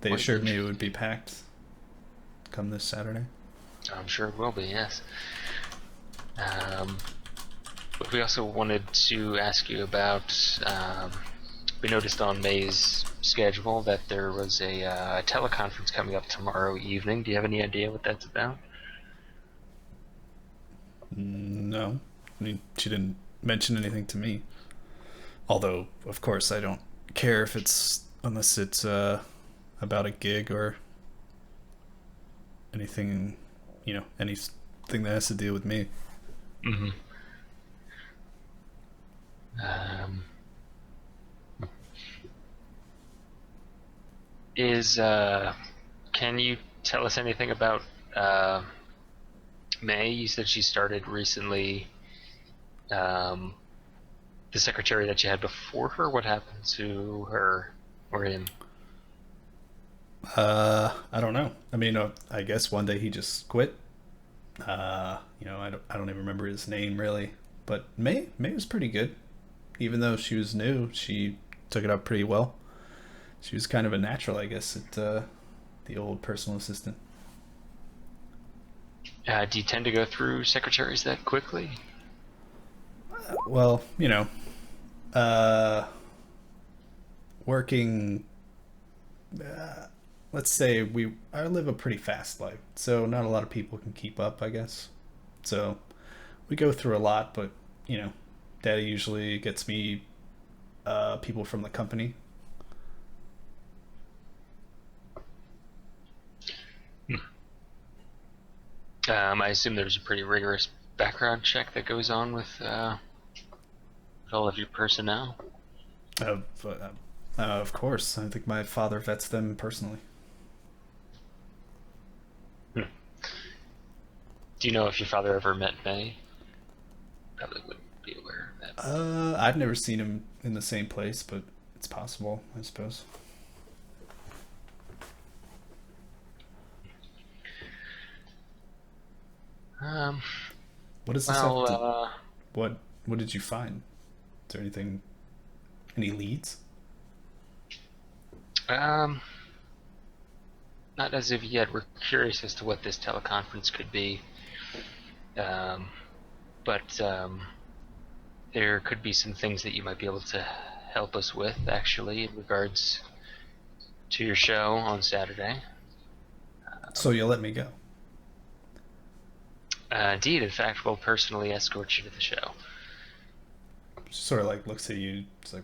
They assured me it would be packed come this Saturday. I'm sure it will be, yes. But we also wanted to ask you about. We noticed on May's schedule that there was a teleconference coming up tomorrow evening. Do you have any idea what that's about? No. I mean, she didn't mention anything to me. Although, of course, I don't care if it's unless it's about a gig or anything, anything that has to do with me. Mm-hmm. Can you tell us anything about May? You said she started recently. The secretary that you had before her, what happened to her or him? I don't know. I mean, I guess one day he just quit. I don't even remember his name really. But May was pretty good. Even though she was new, she took it up pretty well. She was kind of a natural, I guess, at the old personal assistant. Do you tend to go through secretaries that quickly? Well, working. Let's say I live a pretty fast life, so not a lot of people can keep up, I guess. So we go through a lot, but Daddy usually gets me people from the company. I assume there's a pretty rigorous background check that goes on with all of your personnel. Of course, I think my father vets them personally. Do you know if your father ever met May? Probably wouldn't be aware of that. I've never seen him in the same place, but it's possible, I suppose. What is this? What did you find? Is there anything? Any leads? Not as of yet. We're curious as to what this teleconference could be. But there could be some things that you might be able to help us with, actually, in regards to your show on Saturday. So you'll let me go? Indeed, in fact, we'll personally escort you to the show. She sort of like looks at you. It's like,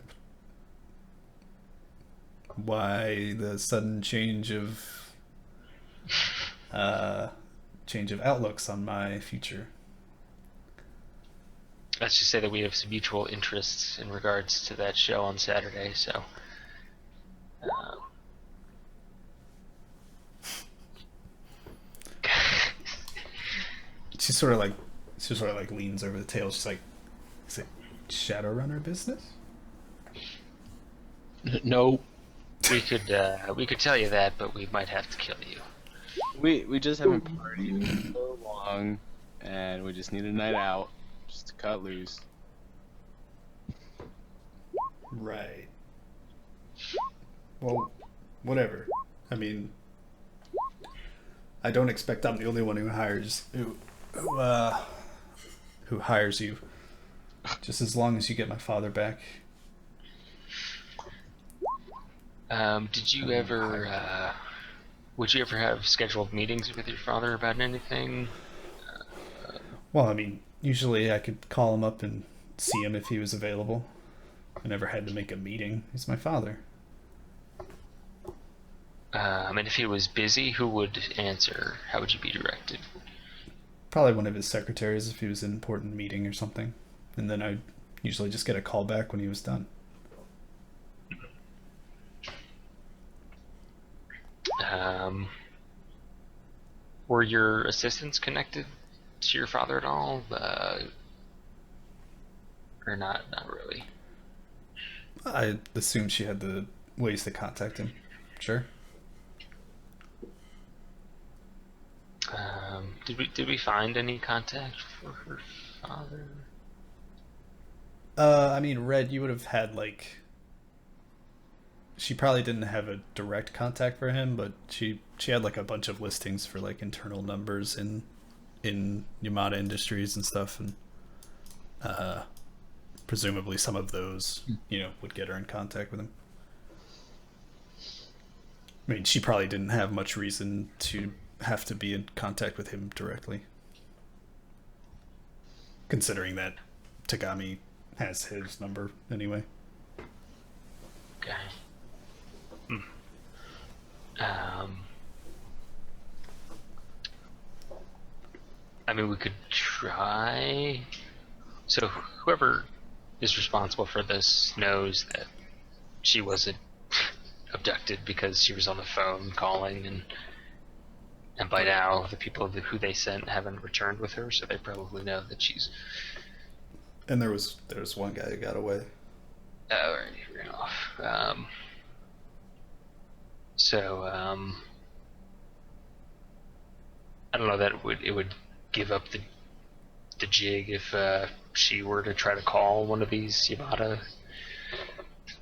why the sudden change of outlooks on my future? Let's just say that we have some mutual interests in regards to that show on Saturday. So. She sort of like leans over the table. She's like, "Is it Shadowrunner business?" No. We could tell you that, but we might have to kill you. We just haven't partied in so long, and we just need a night out, just to cut loose. Right. Well, whatever. I mean, I don't expect I'm the only one who hires you. Just as long as you get my father back. Did you ever? Would you ever have scheduled meetings with your father about anything? Well, I mean, usually I could call him up and see him if he was available. I never had to make a meeting. He's my father. And if he was busy, who would answer? How would you be directed? Probably one of his secretaries if he was in an important meeting or something. And then I'd usually just get a call back when he was done. Were your assistants connected to your father at all? Or not? Not really. I assumed she had the ways to contact him. Sure. Did we find any contact for her father? I mean, Red, you would have had like. She probably didn't have a direct contact for him, but she had like a bunch of listings for like internal numbers in Yamada Industries and stuff, and Presumably some of those, would get her in contact with him. I mean, she probably didn't have much reason to have to be in contact with him directly, considering that Tagami has his number anyway. Okay. I mean, we could try. So whoever is responsible for this knows that she wasn't abducted because she was on the phone calling, and by now the people who they sent haven't returned with her, so they probably know that she's. And there was one guy who got away. Oh, right, he ran off. I don't know that it would give up the jig if she were to try to call one of these Yamada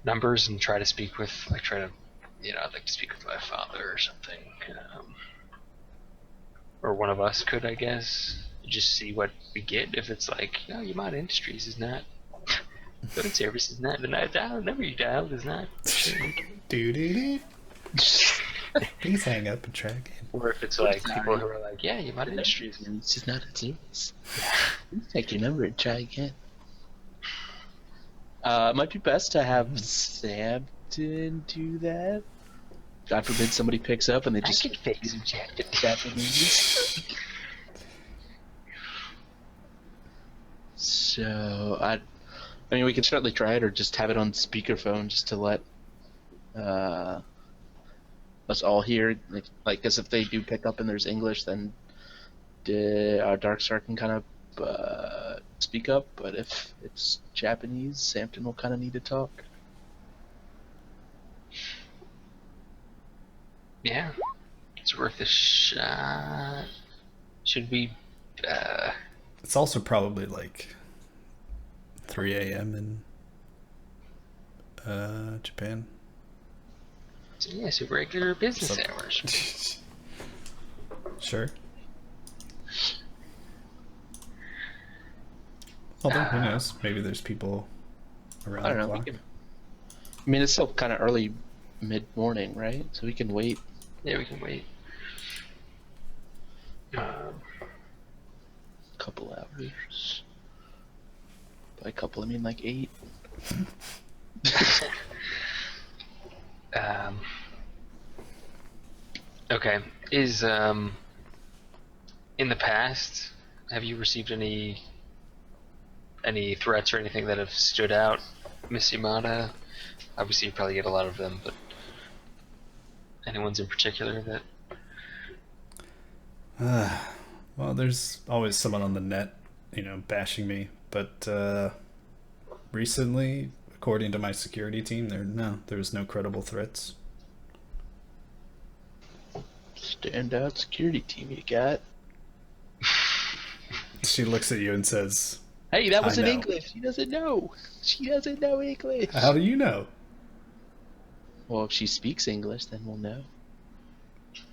numbers and try to speak with, I'd like to speak with my father or something. Or one of us could, I guess, just see what we get. If it's like, Yamada Industries is not, phone service is not, the number you dialed is not. Do. Please hang up and try again. Or if it's like people who are like, Yamada Industries. This is not a service. Please take your number and try again. It might be best to have Samton do that. God forbid somebody picks up and they just can fix Japanese. So I mean, we can certainly try it, or just have it on speakerphone, just to let us all hear. Like, because if they do pick up and there's English, then our Darkstar can kind of speak up. But if it's Japanese, Samton will kind of need to talk. Yeah, it's worth a shot. Should we? It's also probably like 3 a.m. in Japan. So regular business hours. Sure. Although, who knows? Maybe there's people around I don't the know. clock. I mean, it's still kind of early mid-morning, right? So we can wait. Yeah, we can wait. Couple hours. By couple, I mean like 8. Okay. Is in the past, have you received any threats or anything that have stood out, Miss Yamada? Obviously, you probably get a lot of them, but anyone's in particular that? Well, there's always someone on the net, bashing me. But recently, according to my security team, there was no credible threats. Standout security team you got. She looks at you and says, Hey, that was I in know. English. She doesn't know. She doesn't know English. "How do you know? Well, if she speaks English, then we'll know.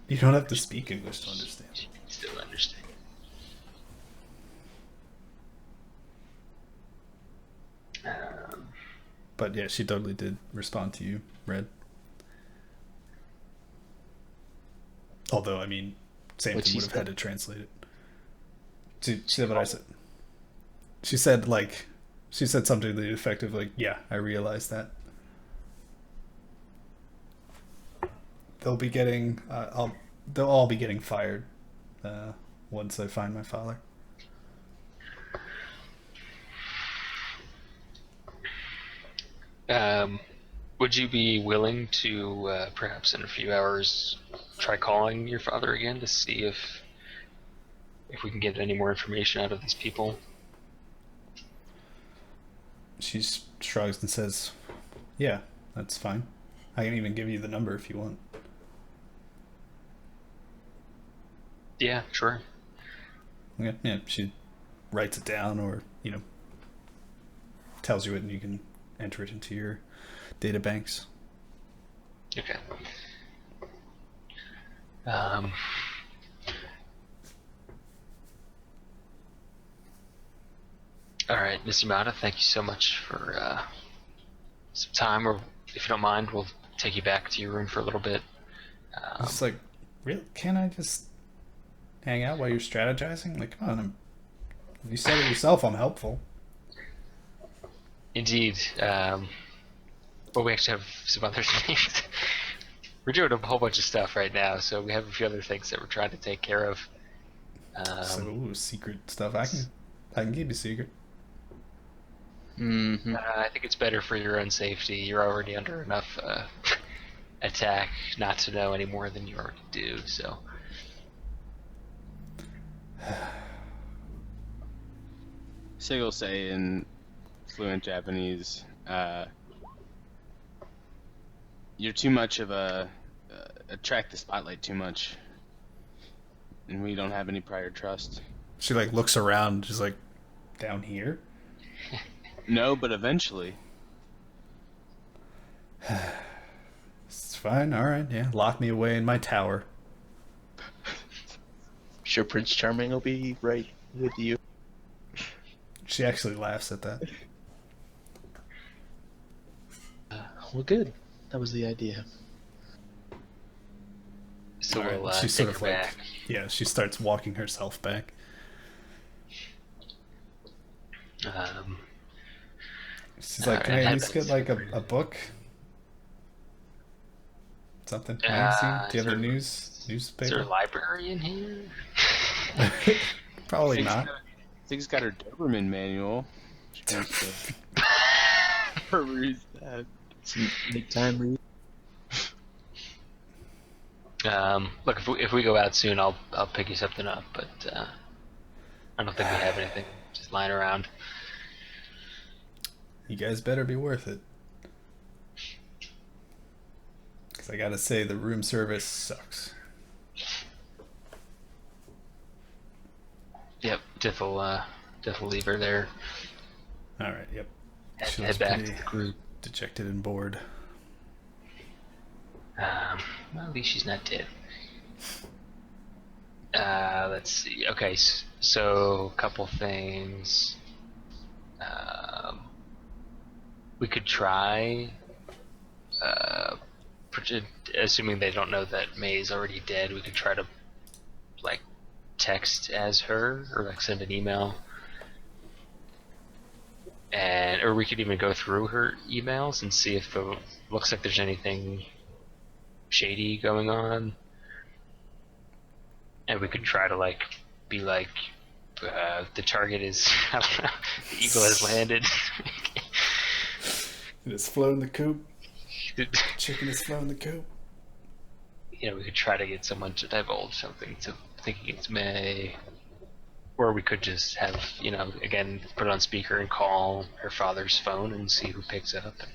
You don't have to speak English to understand." She can still understand. But yeah, she totally did respond to you, Red. Although, I mean, What'd Samson she would have say? had to translate it. She said what I said. She said something to the effect of like, "Yeah, I realized that." They'll all be getting fired once I find my father. Would you be willing to perhaps in a few hours try calling your father again to see if we can get any more information out of these people? She shrugs and says, "Yeah, that's fine. I can even give you the number if you want." Yeah, sure. Okay, yeah, she writes it down or, tells you it and you can enter it into your data banks. Okay. All right, Miss Yamada, thank you so much for some time. Or if you don't mind, we'll take you back to your room for a little bit. It's like, really? Can't I just hang out while you're strategizing? Like, come on. You said it yourself. I'm helpful. Indeed. But we actually have some other things. We're doing a whole bunch of stuff right now, so we have a few other things that we're trying to take care of. So, ooh, secret stuff. I can keep a secret. Mm-hmm. I think it's better for your own safety. You're already under enough attack not to know any more than you already do, so. Sig say in fluent Japanese, you're too much of a attract the spotlight too much, and we don't have any prior trust. She like looks around, just like, down here. No, but eventually. It's fine. All right. Yeah. Lock me away in my tower. Sure, Prince Charming will be right with you. She actually laughs at that. Well, good. That was the idea. So All right, we'll she's take sort of her like, back. yeah. She starts walking herself back. She's like, can I at least get like a book? Something? Magazine? Do you have the Is there newspaper? a library in here? Probably not. Sig's got her Doberman manual. She wants to peruse that. Some nighttime read. Look, if we go out soon, I'll pick you something up. But I don't think we have anything just lying around. You guys better be worth it. Because I gotta say, the room service sucks. Yep, Diff will leave her there. All right. Yep. She Head looks back to pretty the group. dejected and bored. Well, at least she's not dead. Let's see. Okay, so a couple things. We could try, assuming they don't know that May's already dead, we could try to, like, text as her, or, like, send an email. Or we could even go through her emails and see if it looks like there's anything shady going on. And we could try to, like, be like, the target is, I don't know, the eagle has landed. It's flown the coop. Chicken is flown the coop. You know, we could try to get someone to divulge something to thinking it's May. Or we could just have, you know, again, put it on speaker and call her father's phone and see who picks up and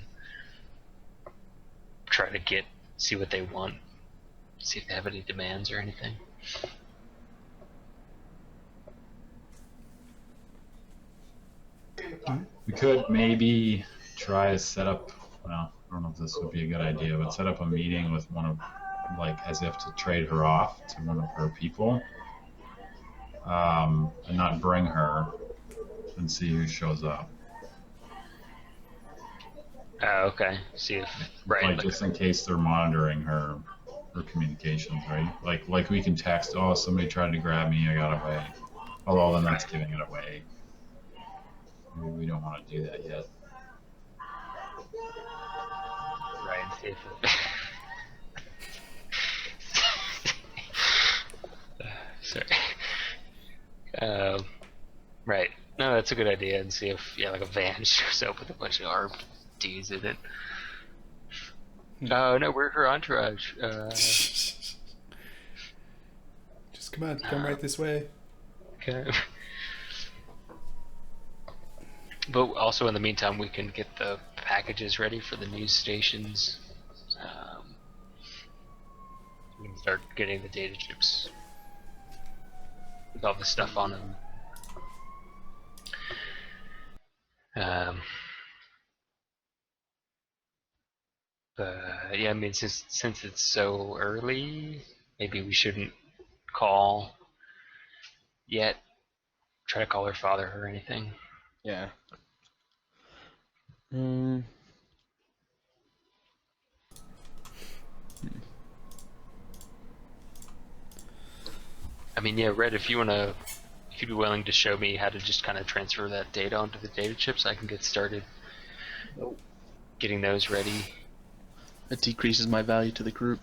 try to see what they want, see if they have any demands or anything. We could maybe try to set up, well, I don't know if this would be a good idea, but set up a meeting with one of, like, as if to trade her off to one of her people, and not bring her, and see who shows up. Okay. See if, right. Like, just in case they're monitoring her communications, right? Like we can text, oh, somebody tried to grab me, I got away. Although then that's giving it away. Maybe we don't want to do that yet. Right. See if sorry. Right. No, that's a good idea. And see if, yeah, like a van shows up with a bunch of armed dudes in it. Oh no, we're her entourage. Just come right this way. Okay. But also in the meantime, we can get the packages ready for the news stations. We can start getting the data chips with all the stuff on them. But yeah, I mean, since it's so early, maybe we shouldn't call yet. Try to call her father or anything. Yeah. Mm, I mean, yeah, Red, if you'd be willing to show me how to just kind of transfer that data onto the data chips, I can get started Nope. getting those ready. It decreases my value to the group.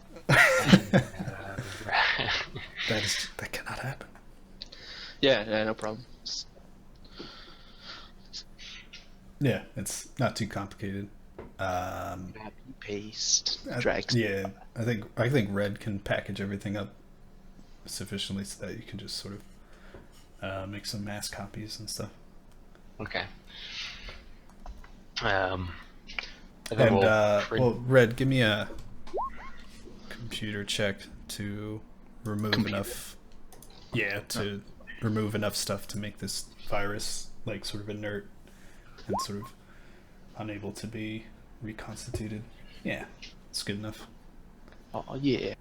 That cannot happen. Yeah, no problem. Yeah, it's not too complicated. Copy, paste, drag. Yeah, I think Red can package everything up sufficiently so that you can just sort of make some mass copies and stuff. Okay. And then well, Red, give me a computer check to remove enough. Yeah, to remove enough stuff to make this virus like sort of inert and sort of unable to be reconstituted. Yeah, it's good enough. Oh yeah.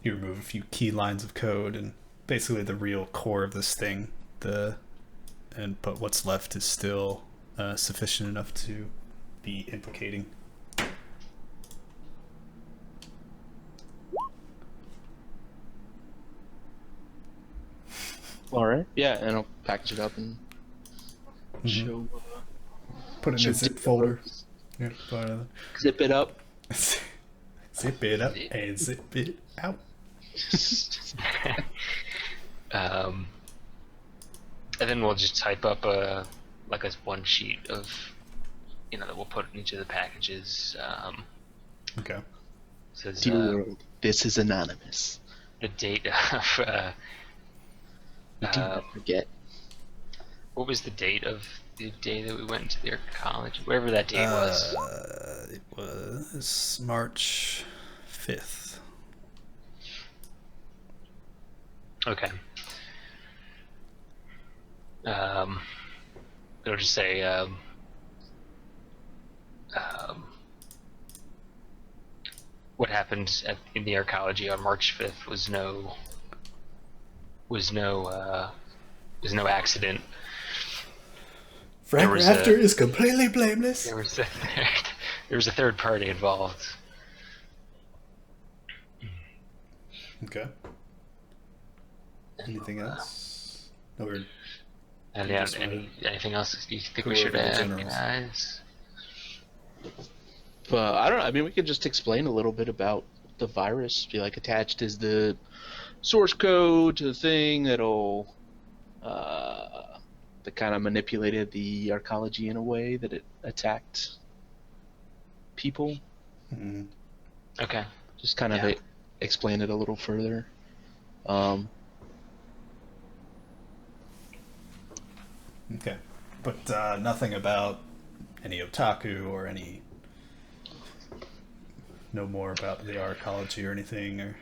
You remove a few key lines of code and basically the real core of this thing. But what's left is still sufficient enough to be implicating. All right. Yeah, and I'll package it up and show. Put it in a zip folder. Yeah, Zip it up. zip it up and zip it out. And then we'll just type up one sheet of, that we'll put in each of the packages. Okay. Says Dear world, this is anonymous. the date of. Do not forget. What was the date of the day that we went into their college? Whatever that date was. It was March 5th. Okay. It'll just say what happened in the arcology on March 5th was no accident. Frank Rafter is completely blameless. There was a third party involved. Okay. Anything else? Or And You just anything else you think we go should over the add, generals. guys? But I don't know. I mean, we could just explain a little bit about the virus. Be like, attached is the source code to the thing that'll that kind of manipulated the arcology in a way that it attacked people. Mm, Okay. Just kind of Yeah. explain it a little further. okay. But nothing about any otaku or any. No more about the arcology or anything, or.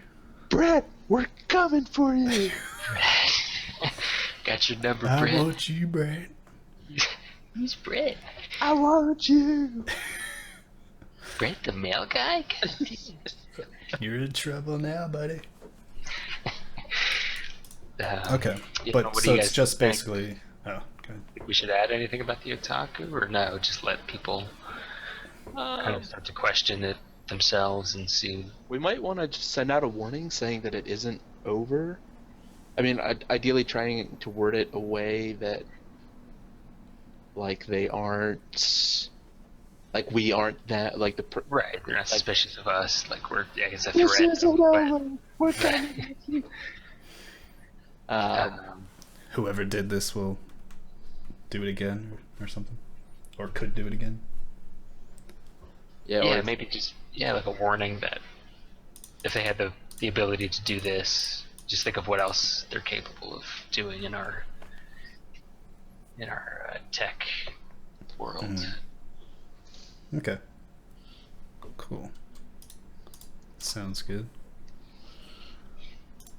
Brett, we're coming for you. Got your number, I Brett. want you, Brad. Who's Brett? I want you. Brett the mail guy? God damn. You're in trouble now, buddy. Um, Okay, yeah, but what do so you it's guys just think? basically. Oh, good. Think we should add anything about the otaku, or no? Just let people kind of start to question it themselves and see. We might want to just send out a warning saying that it isn't over. I mean, ideally trying to word it a way that, like, they aren't, like, we aren't that, like, Right, they're not suspicious of us. Like we're, I guess, a This threat. isn't but- over. We're coming at you. Whoever did this will do it again or something, or could do it again. Yeah, yeah, or maybe just like a warning that if they had the ability to do this, just think of what else they're capable of doing in our tech world. Mm. Okay. Cool. Sounds good.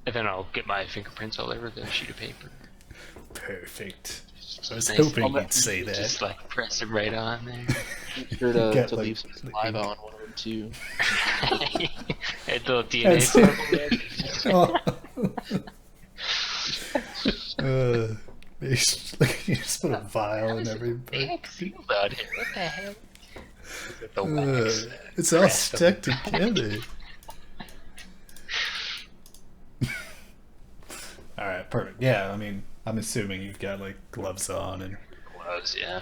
And then I'll get my fingerprints all over the sheet of paper. Perfect. I was Nice. hoping you'd say that. Just like press them right on there. make sure Get, to like, leave some the saliva ink. on one of them too. A little DNA That's- sample. Oh. You just put a vial in every. Sealed out here. What the hell? Is it the wax? It's all stuck together. All right, perfect. Yeah, I mean, I'm assuming you've got like gloves on and Gloves, yeah.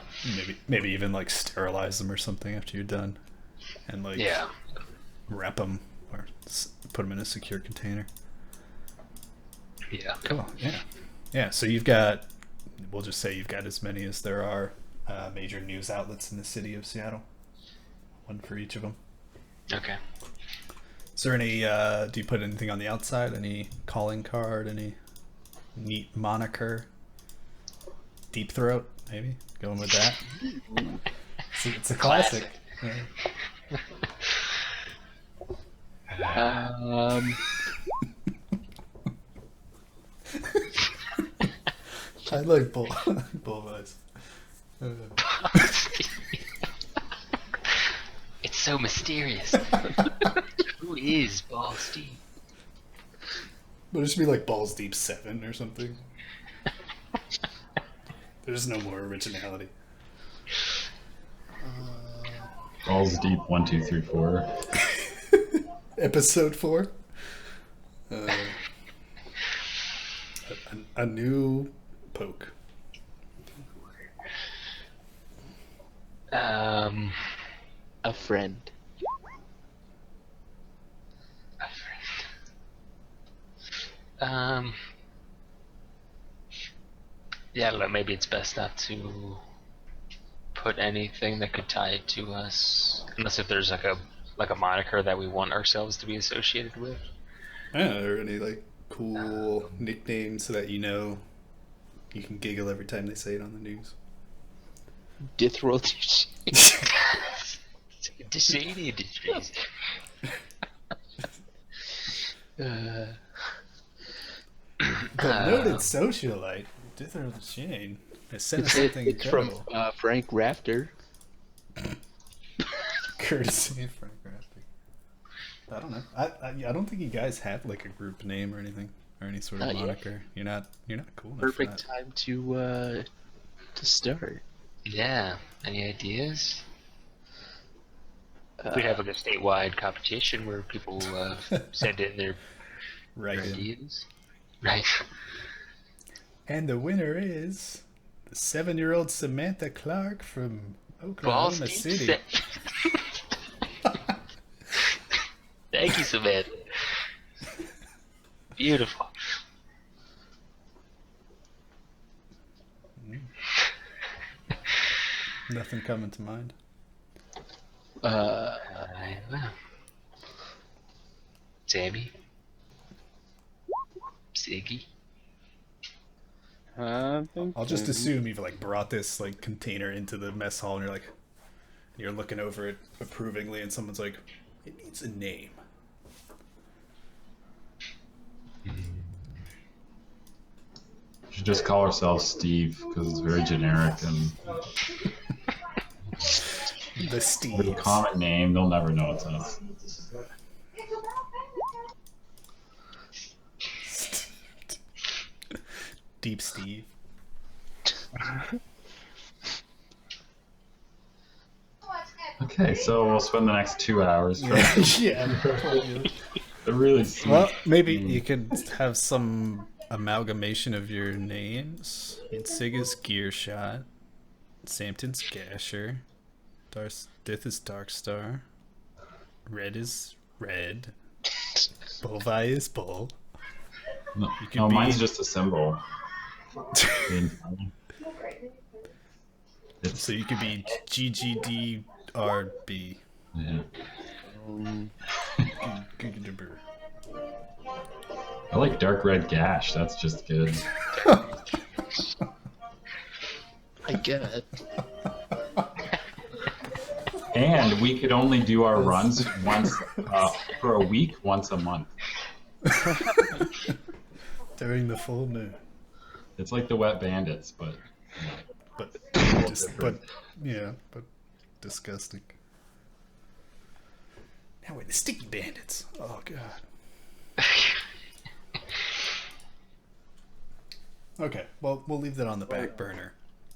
maybe even like sterilize them or something after you're done, and like Yeah. wrap them or put them in a secure container. Yeah. Cool. Yeah. So you've got, we'll just say you've got as many as there are major news outlets in the city of Seattle. One for each of them. Okay. Is there any? Do you put anything on the outside? Any calling card? Any neat moniker? Deep Throat, maybe. Going with that. It's a classic. I like bull eyes. It's so mysterious. Who is Balls Deep? But it should be like Balls Deep 7 or something. There's no more originality. Balls deep 1, 2, 3, 4. Episode 4. A new poke. A friend. Yeah, look, maybe it's best not to put anything that could tie it to us, unless if there's like a moniker that we want ourselves to be associated with. Yeah, or any like cool nicknames so that you know you can giggle every time they say it on the news. Dithral. The noted socialite, Dithral Shane, has sent us something It's from incredible. Frank Rafter. Courtesy of Frank Rafter. I don't know. I don't think you guys have like a group name or anything or any sort of Not yet. moniker. You're not cool enough Perfect for time to start. Yeah. Any ideas? We have like a statewide competition where people send in their that. Right. ideas. Right. And the winner is the 7-year-old Samantha Clark from Balls Oklahoma Deep City. set. Thank you, Samantha. Beautiful. Nothing coming to mind. Well. Sammy. Siggy. I'll just assume you've like brought this like container into the mess hall and you're looking over it approvingly and someone's like, it needs a name. We should just call ourselves Steve because it's very generic and The with a Steve. common name, they'll never know it's us. Deep Steve. Okay, so we'll spend the next 2 hours trying Yeah. to really see. Well, maybe you could have some amalgamation of your names. Sig is Gear Shot. Sampton's Gasher. Dith is Darkstar. Red is Red. Bulvi is Bull. No, you can mine's be- just a symbol. So you could be GGDRB. Yeah. I like dark red gash. That's just good. I get it. And we could only do our runs once for a week, once a month. During the full moon. It's like the Wet Bandits, but But disgusting. Now we're the Sticky Bandits. Oh god. Okay, well, we'll leave that on the back burner.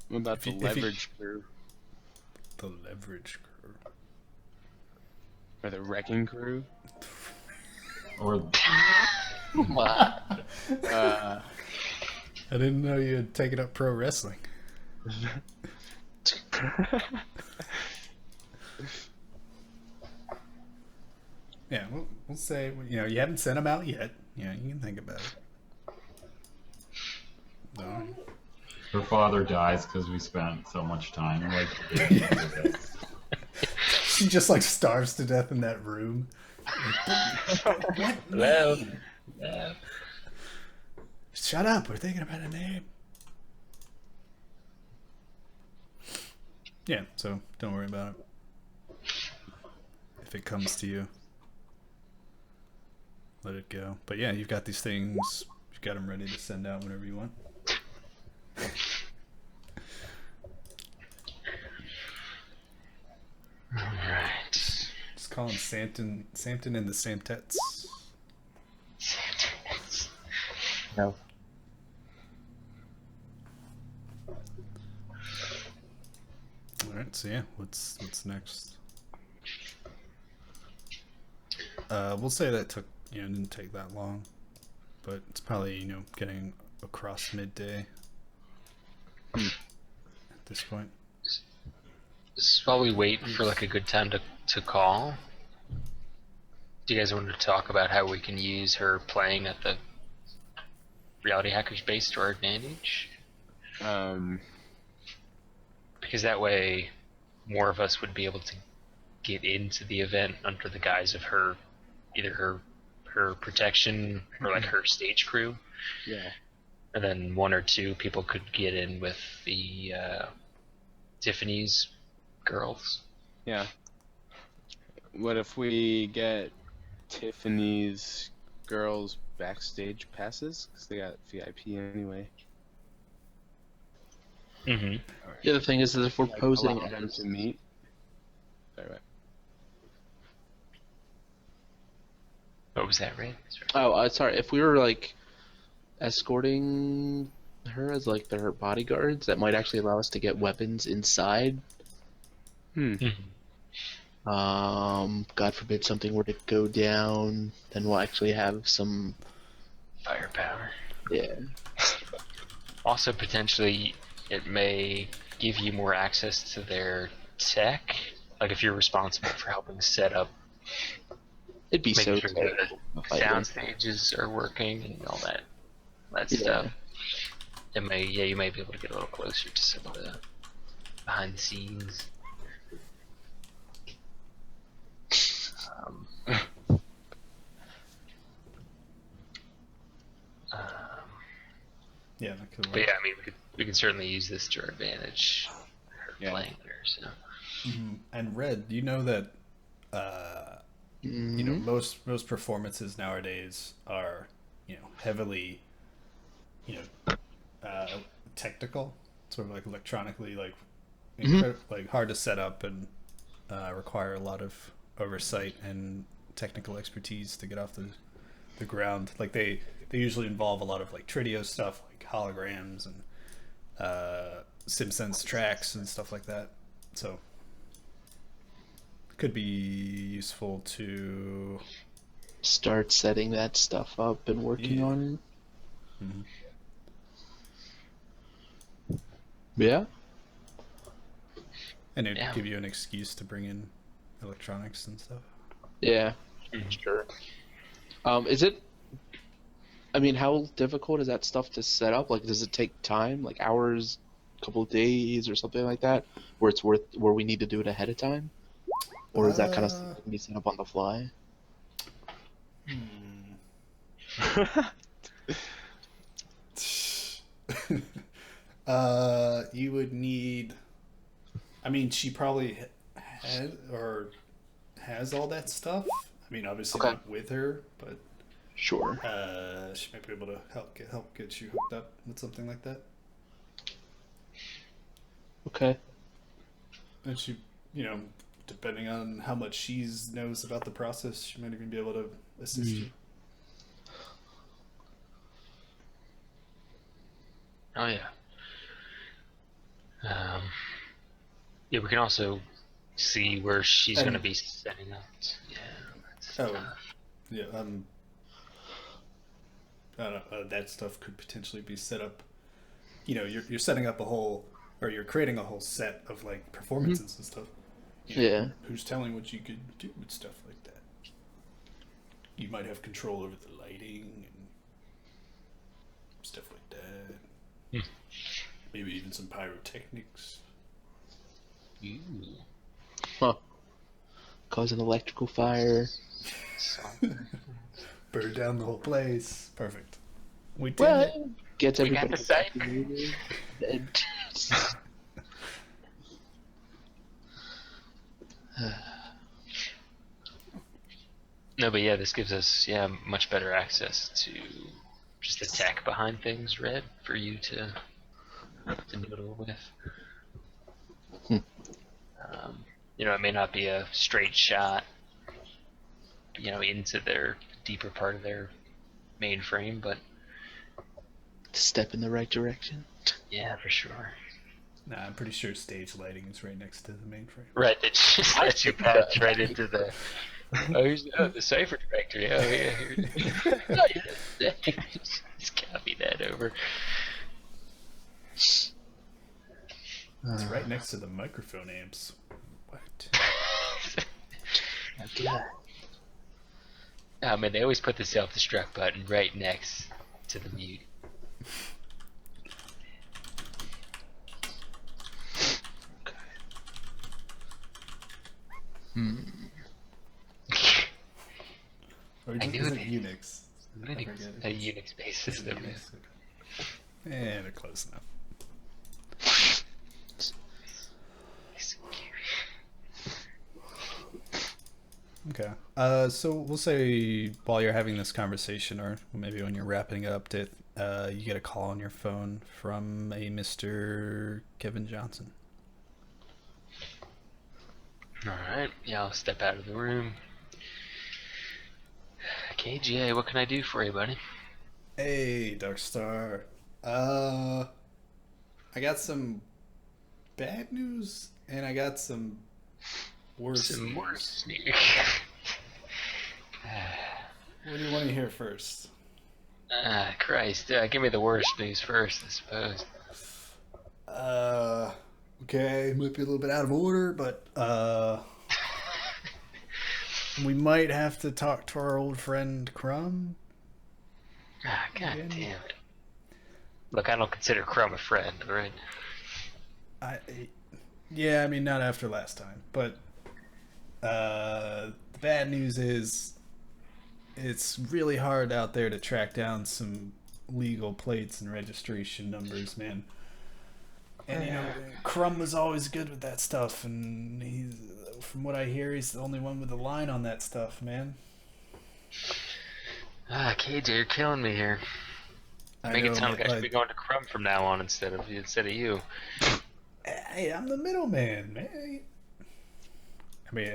What about the If you- leverage crew The leverage crew. or the wrecking crew? Or Wow. Uh, I didn't know you had taken up pro wrestling. Yeah, we'll say, you haven't sent them out yet. You can think about it. No. her father dies because we spent so much time. Like, She just like starves to death in that room. What Hello. name? Shut up, we're thinking about a name. Yeah, so don't worry about it. If it comes to you, let it go. But yeah, you've got these things. You've got them ready to send out whenever you want. Alright. Just call him Sampton and the Samtets. No. Alright, so yeah, what's next? We'll say that took didn't take that long. But it's probably, getting across midday at this point. So while we wait for like a good time to call, do you guys want to talk about how we can use her playing at the Reality Hackers base to our advantage? Because that way more of us would be able to get into the event under the guise of her, either her protection or like her stage crew. yeah. And then one or two people could get in with the Tiffany's girls. Yeah. What if we get Tiffany's girls backstage passes? Because they got VIP anyway. Mm-hmm. The other thing is that if we're Like, posing allow them as to meet. Sorry, what? What was that, Ray? sorry, if we were like escorting her as like their bodyguards, that might actually allow us to get weapons inside. God forbid something were to go down, then we'll actually have some. Firepower. Yeah. Also, potentially, it may give you more access to their tech. Like if you're responsible for helping set up, It'd be so making sure terrible the if I sound did. stages are working and all that Yeah. stuff. It may, you may be able to get a little closer to some of the behind the scenes. Yeah, that could work. But yeah, I mean, we could certainly use this to our advantage. Her Yeah. playing there, so. And Red, you know that Mhm. most performances nowadays are heavily technical, sort of like electronically, like like hard to set up and require a lot of oversight and technical expertise to get off the ground. Like they usually involve a lot of like Trideo stuff, like holograms and SimSense tracks and stuff like that. So could be useful to Start setting that stuff up and working Yeah. on it. Mhm. Yeah. And it'd Yeah. give you an excuse to bring in electronics and stuff. Yeah. Mhm. Sure. Is it? I mean, how difficult is that stuff to set up? Like, does it take time, like hours, a couple of days, or something like that, where we need to do it ahead of time, or is that kind of stuff that can be set up on the fly? You would need. I mean, she probably had or has all that stuff. I mean, obviously Okay. not with her, but Sure. she might be able to help get you hooked up with something like that. Okay. And she, depending on how much she knows about the process, she might even be able to assist you. Oh yeah. Yeah, we can also see where she's going to be setting up. Yeah. Yeah. I don't know, that stuff could potentially be set up. You know, you're setting up a whole, or you're creating a whole set of like performances and stuff. You know, Yeah. Who's telling what you could do with stuff like that? You might have control over the lighting and stuff like that. Maybe even some pyrotechnics. Ooh. Huh. Cause an electrical fire. Burn down the whole place. Perfect. We did Well, it. gets We got everybody the site. moving. No, but yeah, this gives us much better access to just the tech behind things, Red, for you to noodle with. You know, it may not be a straight shot, you know, into their deeper part of their mainframe, but Step in the right direction. yeah, for sure. Nah, I'm pretty sure stage lighting is right next to the mainframe. Right, it just lets you patch right into the. Oh, here's the cipher directory. Oh yeah, just copy that over. It's right next to the microphone amps. What? I mean, they always put the self-destruct button right next to the mute. Or I just, knew is it. it Unix? A Unix-based system. Yeah, they're close enough. Okay. So we'll say while you're having this conversation, or maybe when you're wrapping it up, you get a call on your phone from a Mr. Kevin Johnson. Alright, yeah, I'll step out of the room. KGA, what can I do for you, buddy? Hey, Darkstar. I got some bad news, and I got some worse Some news. worse news. What do you want to hear first? Christ, give me the worst news first, I suppose. Okay, might be a little bit out of order, but we might have to talk to our old friend Crumb. God Again? damn it. Look, I don't consider Crumb a friend, right? Yeah, I mean, not after last time, but the bad news is it's really hard out there to track down some legal plates and registration numbers, man. And you know, Crumb was always good with that stuff, and he's, from what I hear, he's the only one with a line on that stuff, man. KJ, you're killing me here. Make it sound like I should be going to Crumb from now on instead of you. Hey, I'm the middleman, man. I mean,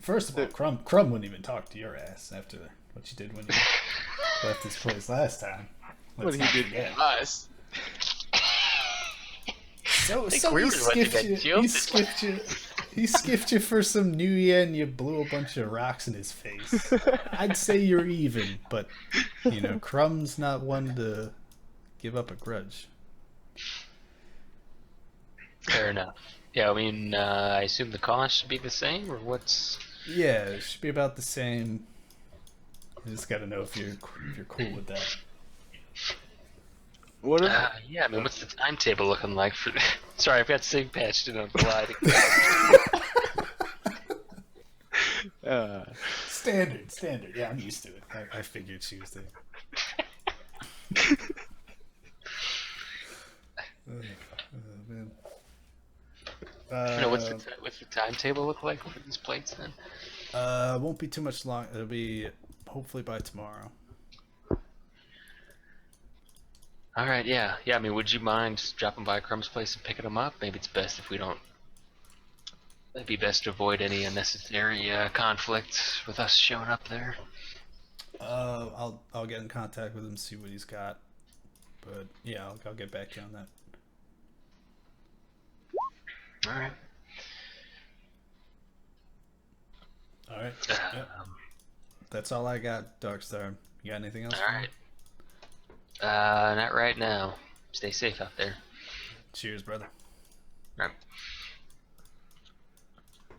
first of all, Crumb wouldn't even talk to your ass after what you did when you left this place last time. What he did to us. So we he were skipped letting you. that joke. He skipped you for some New Year, and you blew a bunch of rocks in his face. I'd say you're even, but you know, Crumb's not one to give up a grudge. Fair enough. Yeah, I mean, I assume the cost should be the same, or what's... Yeah, it should be about the same. You just gotta know if you're cool with that. What if, yeah, I mean, what's the timetable looking like for... Sorry, I've got Sig patched in on gliding. Standard. Yeah, I'm used to it. I figured Tuesday. Man. What's the timetable look like for these plates then? Won't be too much long. It'll be hopefully by tomorrow. All right, yeah. I mean, would you mind dropping by Crumb's place and picking them up? Maybe it's best if we don't. It'd be best to avoid any unnecessary conflict with us showing up there. I'll get in contact with him, see what he's got. But yeah, I'll get back to you on that. All right. All right. Yep. That's all I got, Darkstar. You got anything else? All right. Not right now. Stay safe out there. Cheers, brother. All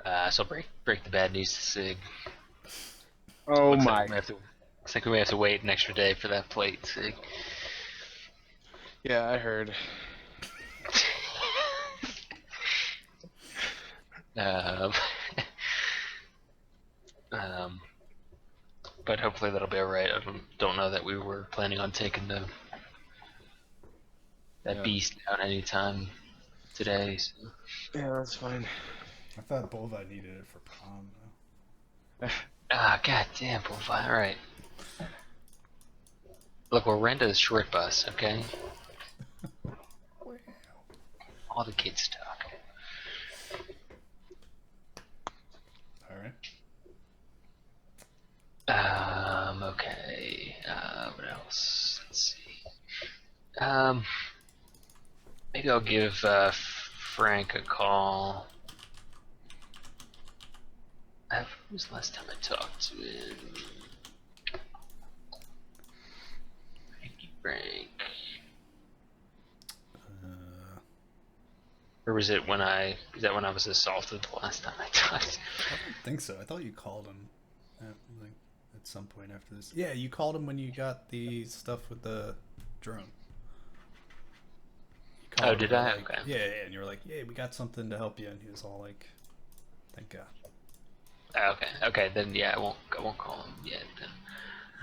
right. So break the bad news to Sig. Oh Looks my. like we may have to wait an extra day for that plate, Sig. Yeah, I heard. Um, but hopefully that'll be alright. I don't know that we were planning on taking that beast down anytime today. So. Yeah, that's fine. I thought Bolvi needed it for prom, though. God damn, Bullfire. Alright. Look, we'll rent a short bus, okay? All the kids talk. Alright. Okay. What else? Let's see. Maybe I'll give Frank a call. When was the last time I talked to him? Frank. Or was it when I was assaulted the last time I talked? I don't think so. I thought you called him at some point after this. Yeah, you called him when you got the stuff with the drone. Oh, did I? Like, okay. Yeah, and you were like, "Yeah, we got something to help you," and he was all like, "Thank God." Okay. Then yeah, I won't call him yet. Then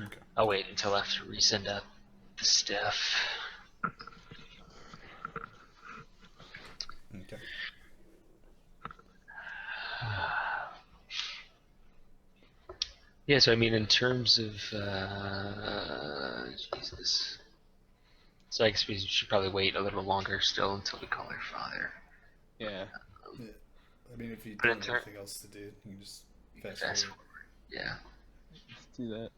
Okay. I'll wait until after we send out the stuff. Okay. Yeah, so I mean, in terms of Jesus, so I guess we should probably wait a little longer still until we call her father. Yeah. Yeah. I mean, if you But don't in have anything else to do, you can just fast forward. Yeah. Let's do that.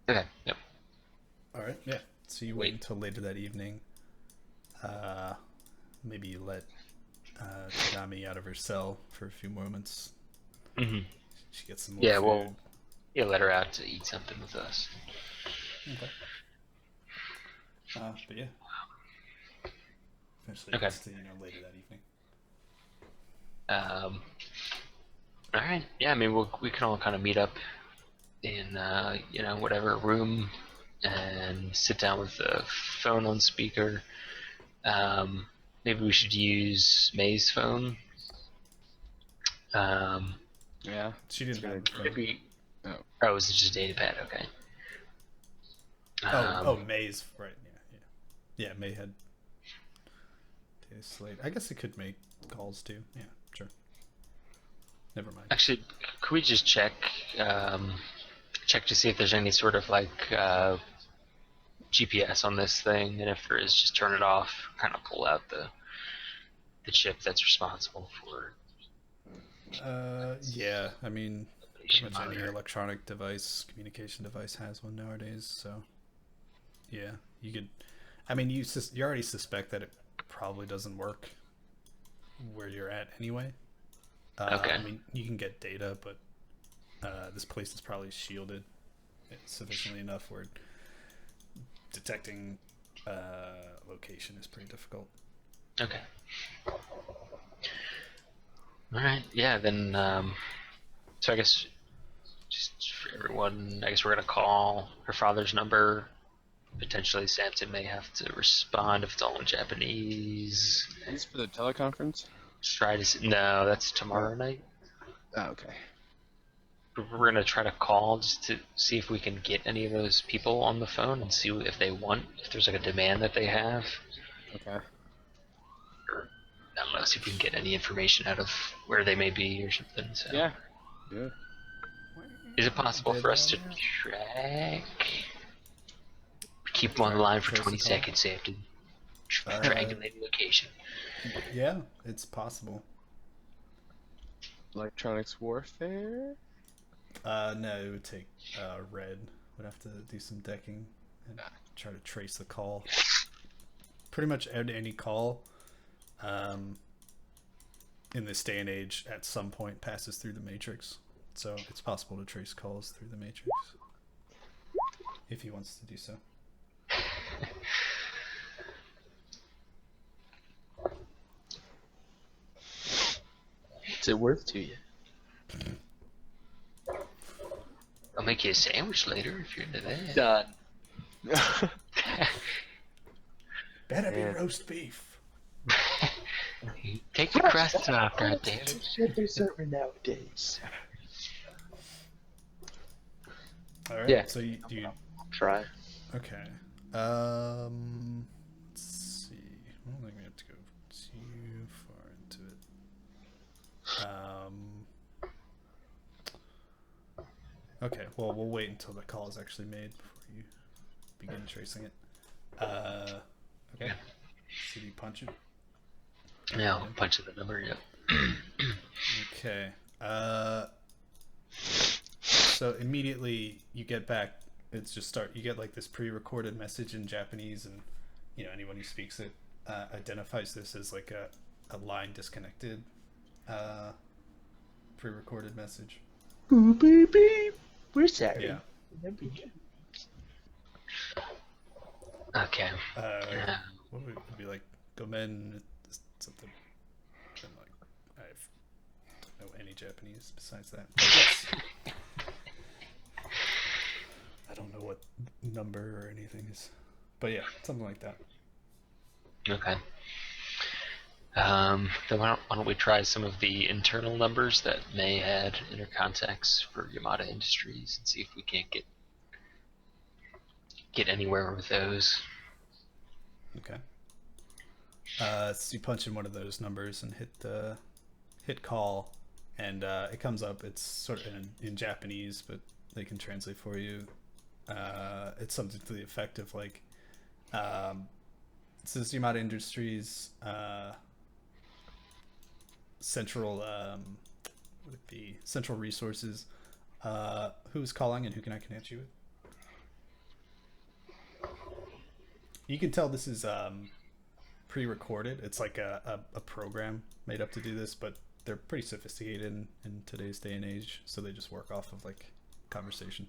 Okay. Yep. All right. Yeah. So you wait until later that evening. Maybe you let Tagami out of her cell for a few moments. Mm-hmm. She gets some more Yeah. food. Well, yeah. Let her out to eat something with us. Okay. But yeah. Eventually Okay. gets to, later that evening. All right. Yeah. I mean, we can all kind of meet up in whatever room and sit down with the phone on speaker. Maybe we should use May's phone. Yeah. She didn't have a phone. Maybe. Oh. Oh, was it just a datapad? Okay. May's right. Yeah. May had data slate. I guess it could make calls too. Yeah, sure. Never mind. Actually, could we just check to see if there's any sort of like GPS on this thing, and if there is, just turn it off. Kind of pull out the chip that's responsible for. Yeah. I mean, pretty much any monitor. electronic device, communication device has one nowadays. So, yeah, you could. I mean, you already suspect that it probably doesn't work where you're at anyway. Okay. I mean, you can get data, but this place is probably shielded sufficiently enough where detecting location is pretty difficult. Okay. All right. Yeah. Then. So I guess just for everyone, I guess we're gonna call her father's number. Potentially, Samson may have to respond if it's all in Japanese. Is this for the teleconference? Try to. No, that's tomorrow night. Oh, okay. We're gonna try to call just to see if we can get any of those people on the phone and see if there's like a demand that they have. Okay. Or, I don't know, see if we can get any information out of where they may be or something. So. Yeah. Yeah. Is it possible for us to track? Keep them on the line for 20 seconds, Samson. Triangulate location. Yeah, it's possible. Electronics warfare? No, it would take Red would have to do some decking and try to trace the call. pretty much any call in this day and age at some point passes through the matrix. So it's possible to trace calls through the matrix if he wants to do so. What's it worth to you? I'll make you a sandwich later if you're into that. Done. Better be roast beef. Take the crust off, goddammit. Shit they're serving nowadays. All right. Yeah. So you Try. okay. Let's see. I don't think we have to go too far into it. Okay. Well, we'll wait until the call is actually made before you begin tracing it. Okay. So do you punch it? Yeah, I'll punch in the number, yep. Okay. So immediately you get back. It's just you get like this pre-recorded message in Japanese, and anyone who speaks it identifies this as like a line disconnected pre-recorded message. Ooh, baby, we're sorry. Yeah. Okay. What would it be like? Gomen something. And like I don't know any Japanese besides that. Yes. I don't know what number or anything is, but yeah, something like that. Okay. Then why don't we try some of the internal numbers that May had in her contacts for Yamada Industries and see if we can't get anywhere with those. Okay. So you punch in one of those numbers and hit call, and it comes up. It's sort of in Japanese, but they can translate for you. It's something to the effect of like, this is Yamada Industries central would it be central resources. Who's calling and who can I connect you with? You can tell this is pre-recorded. It's like a program made up to do this, but they're pretty sophisticated in today's day and age, so they just work off of like conversation.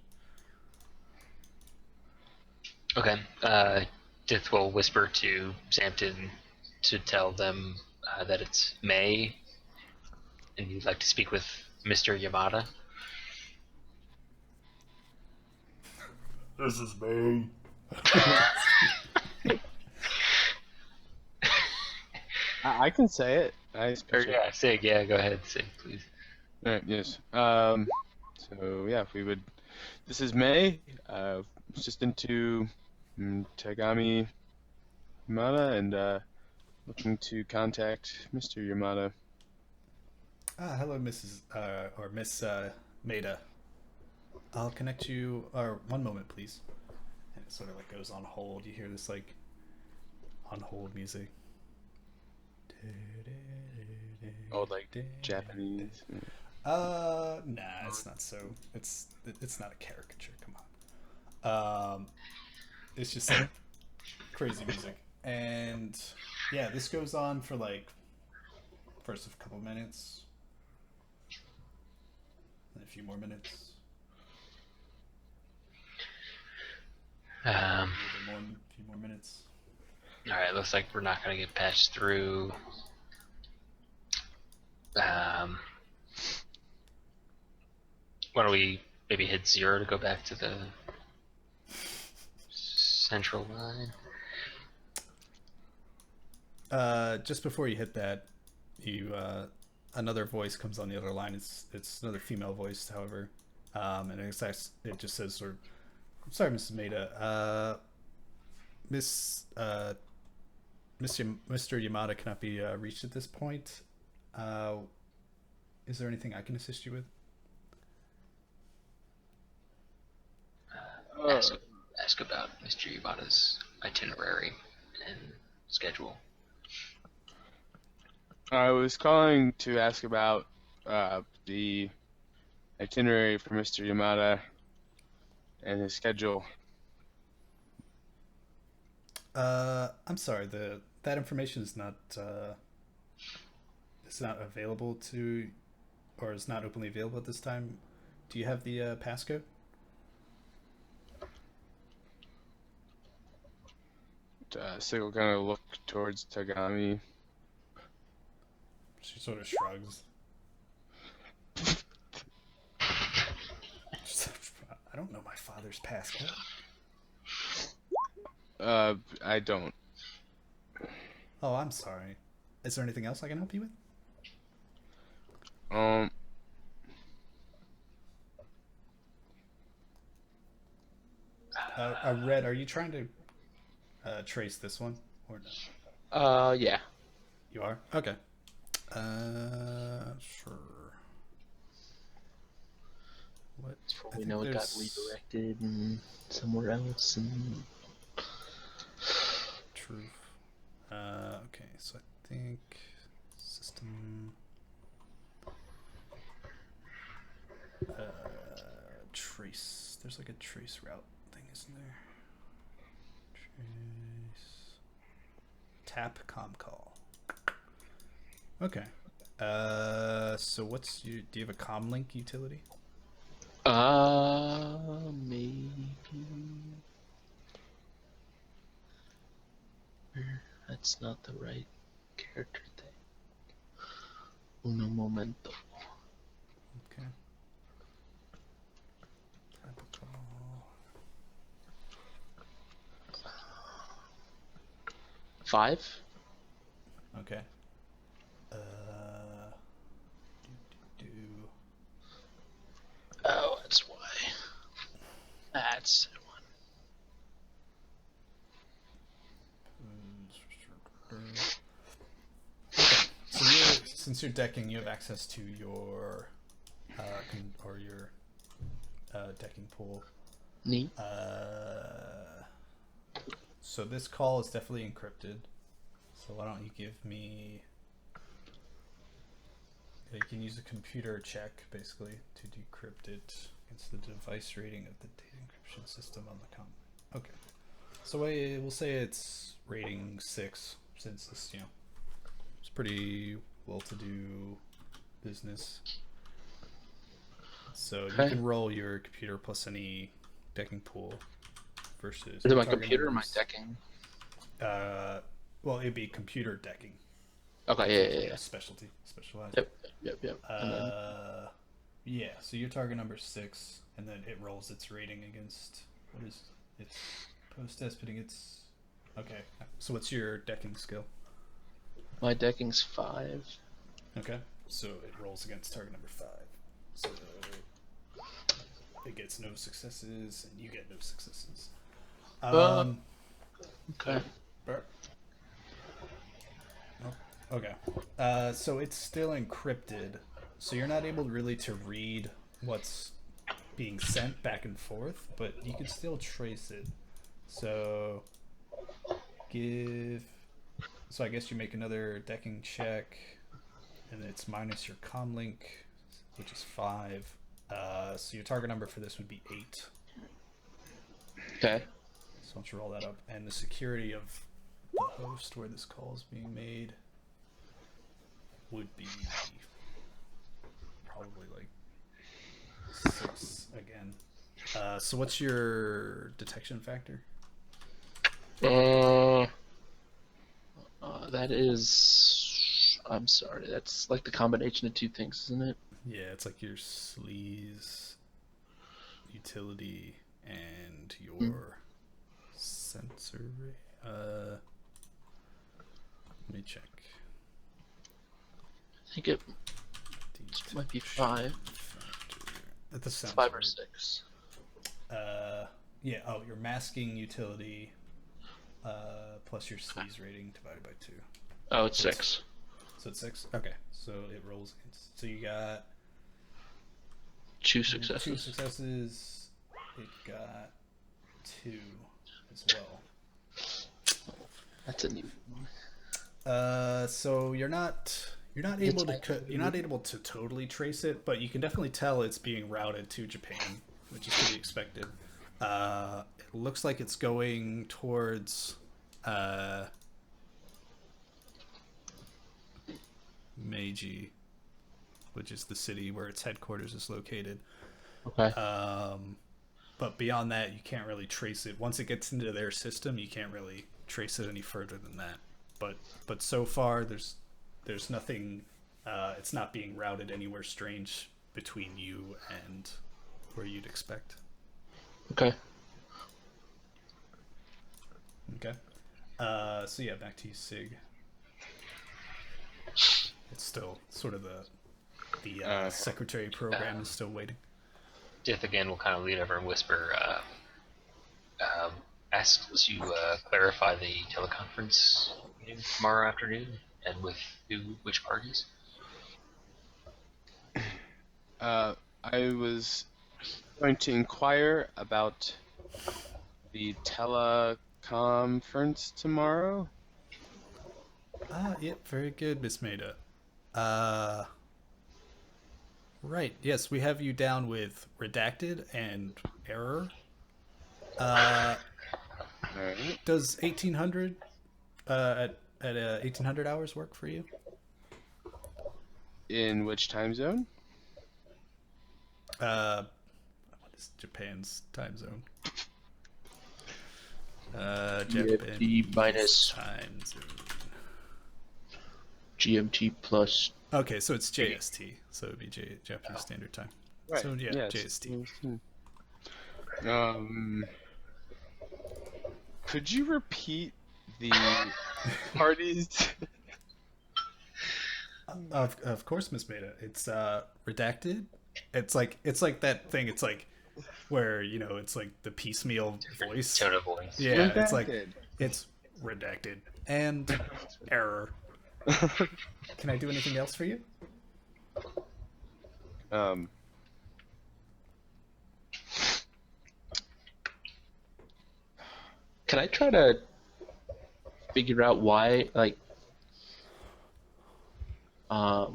Okay. Dith will whisper to Samton to tell them that it's May, and you'd like to speak with Mr. Yamada. This is me. I can say it. Yeah, say it. Yeah, go ahead. Say it, please. All right, yes. So yeah, if we would. This is May. Just into Tagami Yamada and looking to contact Mr. Yamada. Hello, Mrs. Or Miss Maida. I'll connect you. Or one moment, please. And it sort of like goes on hold. You hear this like on hold music. Oh, like Japanese. Nah, it's not so. It's not a caricature. Come on. It's just like crazy music, and yeah, this goes on for like first a couple minutes, and a few more minutes. A few more minutes. Alright, looks like we're not going to get patched through. Why don't we maybe hit 0 to go back to the central line? Just before you hit that, you another voice comes on the other line. It's another female voice, however, and it just says sort of, "I'm sorry, Mrs. Maida. Mr. Yamada cannot be reached at this point. Is there anything I can assist you with?" Ask about Mr. Yamada's itinerary and schedule. I was calling to ask about the itinerary for Mr. Yamada and his schedule. I'm sorry. That information is not it's not available to, or is not openly available at this time. Do you have the passcode? Sigil kind of look towards Tagami. She sort of shrugs. I don't know my father's passcode. I don't. Oh, I'm sorry. Is there anything else I can help you with? Red, are you trying to trace this one or no? Yeah. You are? Okay. Sure. What? Before I we think know it got there's- redirected and somewhere else. And Truth. Okay, so I think system. Trace. There's like a trace route thing, isn't there? Trace. Tap com call. Okay. So what's your? Do you have a comlink utility? maybe. That's not the right character thing. Uno momento. Okay. Tap a call. 5? Okay. Do, do, do. Oh, that's why. That's the one. So since you're decking, you have access to your decking pool. Neat. So this call is definitely encrypted. So why don't you give me? You can use a computer check basically to decrypt it against the device rating of the data encryption system on the com. Okay. So we'll say it's rating 6 since this, it's pretty well-to-do business. So you can roll your computer plus any decking pool versus. Is it my target computer or my numbers. decking? Well, it'd be computer decking. Okay, yeah. Specialized. Yep. And then, Yeah, so your target number is 6, and then it rolls its rating against what is its post-test, putting its. Okay, so what's your decking skill? my decking's 5. Okay, so it rolls against target number 5. So it gets no successes, and you get no successes. Okay. Bur- Oh, okay. So it's still encrypted, so you're not able really to read what's being sent back and forth, but you can still trace it. So I guess you make another decking check, and it's minus your comlink, which is 5. So your target number for this would be 8. Okay. So once you roll that up, and the security of the host where this call is being made would be probably like 6 again. So what's your detection factor? That is. I'm sorry. That's like the combination of 2 things, isn't it? Yeah, it's like your sleaze utility and your sensor. Let me check. I think it might be 5. That sounds 5 or right. 6. Yeah. Oh, your masking utility plus your sleaze rating divided by 2. Oh, it's 6. So it's 6. Okay. So it rolls against. So you got 2 2 successes. successes. It got 2 as well. That's a new one. So you're not able to totally trace it, but you can definitely tell it's being routed to Japan, which is to be expected. It looks like it's going towards Meiji, which is the city where its headquarters is located. Okay. But beyond that, you can't really trace it. Once it gets into their system, you can't really trace it any further than that. But so far, there's nothing. It's not being routed anywhere strange between you and where you'd expect. Okay. Okay. So yeah, back to you, Sig. It's still sort of the secretary program is still waiting. Dith again will kind of lean over and whisper, ask to clarify the teleconference meeting tomorrow afternoon, and with which parties? I was going to inquire about the teleconference tomorrow. Yep, very good, Miss Maida. Right, yes, we have you down with redacted and error. Alright. Does 1800 at 1800 hours work for you? In which time zone? What is Japan's time zone? GMT minus time zone. GMT plus. Okay, so it's JST, so it'd be Japanese Standard Time. Right. So yeah, Yes. JST. Could you repeat the parties? Of course, Miss Maida. It's redacted. It's like that thing. It's like where it's like the piecemeal voice. Tone of voice. Yeah, it's like Redacted. it's redacted and error. Can I do anything else for you? Can I try to figure out why, like, I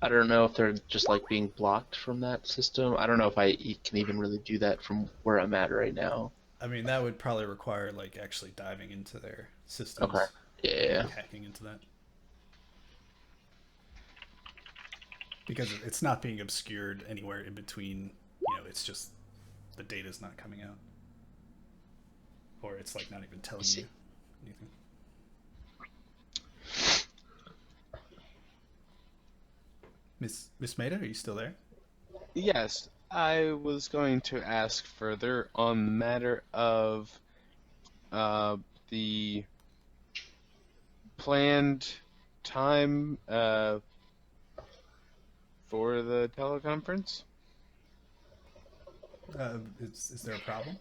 don't know if they're just like being blocked from that system. I don't know if I can even really do that from where I'm at right now. I mean, that would probably require like actually diving into their systems. Okay. Yeah. Hacking into that. Because it's not being obscured anywhere in between, it's just the data's not coming out. Or it's like not even telling you anything. Miss Maida, are you still there? Yes, I was going to ask further on the matter of the planned time for the teleconference. Is there a problem?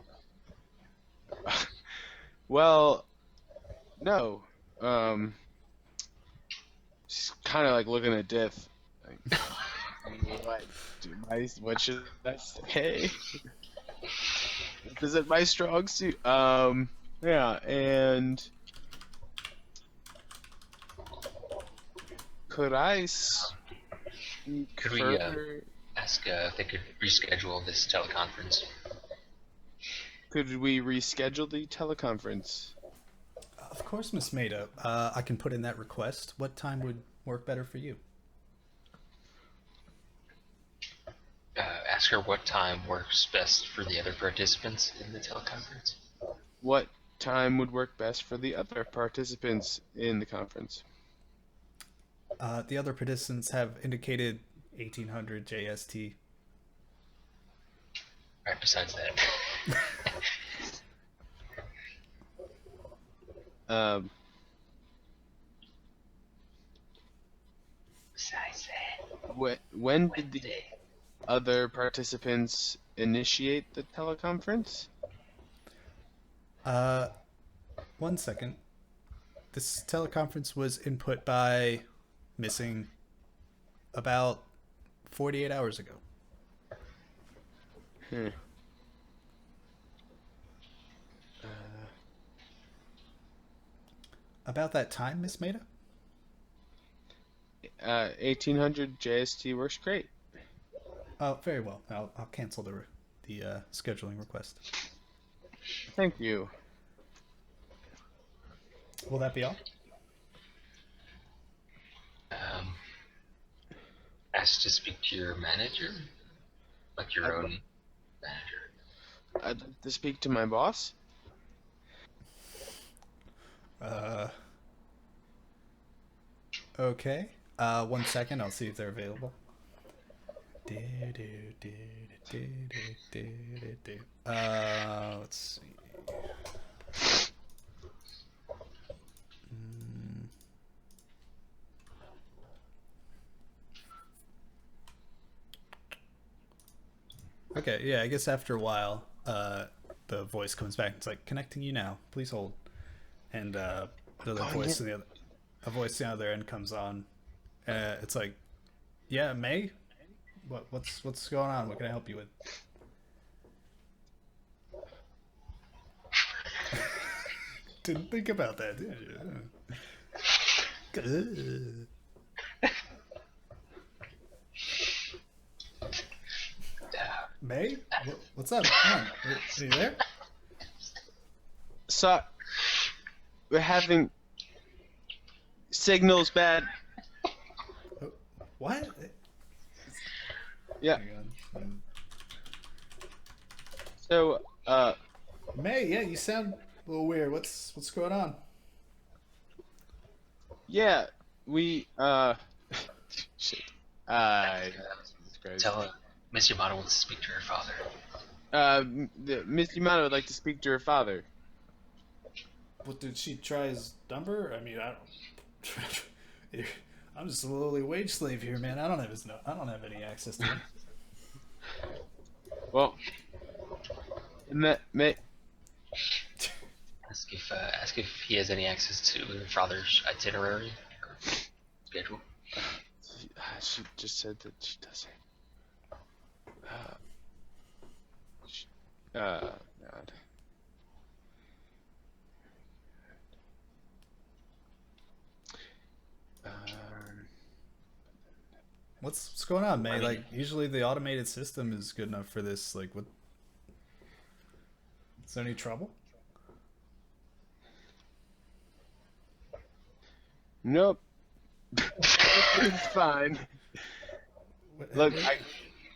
Well, no. Just kind of like looking at Dith. Like, what should I say? Is it my strong suit? Yeah, and could I speak Could we further? ask if they could reschedule this teleconference? Could we reschedule the teleconference? Of course, Miss Maida. I can put in that request. What time would work better for you? Ask her what time works best for the other participants in the teleconference. What time would work best for the other participants in the conference? The other participants have indicated 1800 JST. Right, besides that. Besides that. When did the other participants initiate the teleconference? 1 second. This teleconference was input by missing about 48 hours ago. About that time, Miss Maida? 1800 JST works great. Oh, very well. I'll cancel the scheduling request. Thank you. Will that be all? Um, ask to speak to your manager, like your own manager. I'd like to speak to my boss. Okay. 1 second. I'll see if they're available. Let's see. Okay, yeah, I guess after a while, the voice comes back. It's like, connecting you now. Please hold. And the voice on the other, a voice on the other end comes on. It's like, yeah, May? What's going on? What can I help you with? Didn't think about that, did you? Good. May? What's up? Come on. Are you there? So, we're having signals bad. What? Yeah. Hang on. So, May, yeah, you sound a little weird. What's going on? yeah, we, shit. Jesus Christ. Tell her Miss Yamato wants to speak to her father. Miss Yamato would like to speak to her father. What, did she try his number? I mean, I don't. I'm just a lowly wage slave here, man. I don't have any access to him. Well, and that may. Ask if he has any access to her father's itinerary or schedule. She just said that she doesn't. God. What's going on, May? Like, usually the automated system is good enough for this. Like, what? Is there any trouble? Nope. It's fine. Look,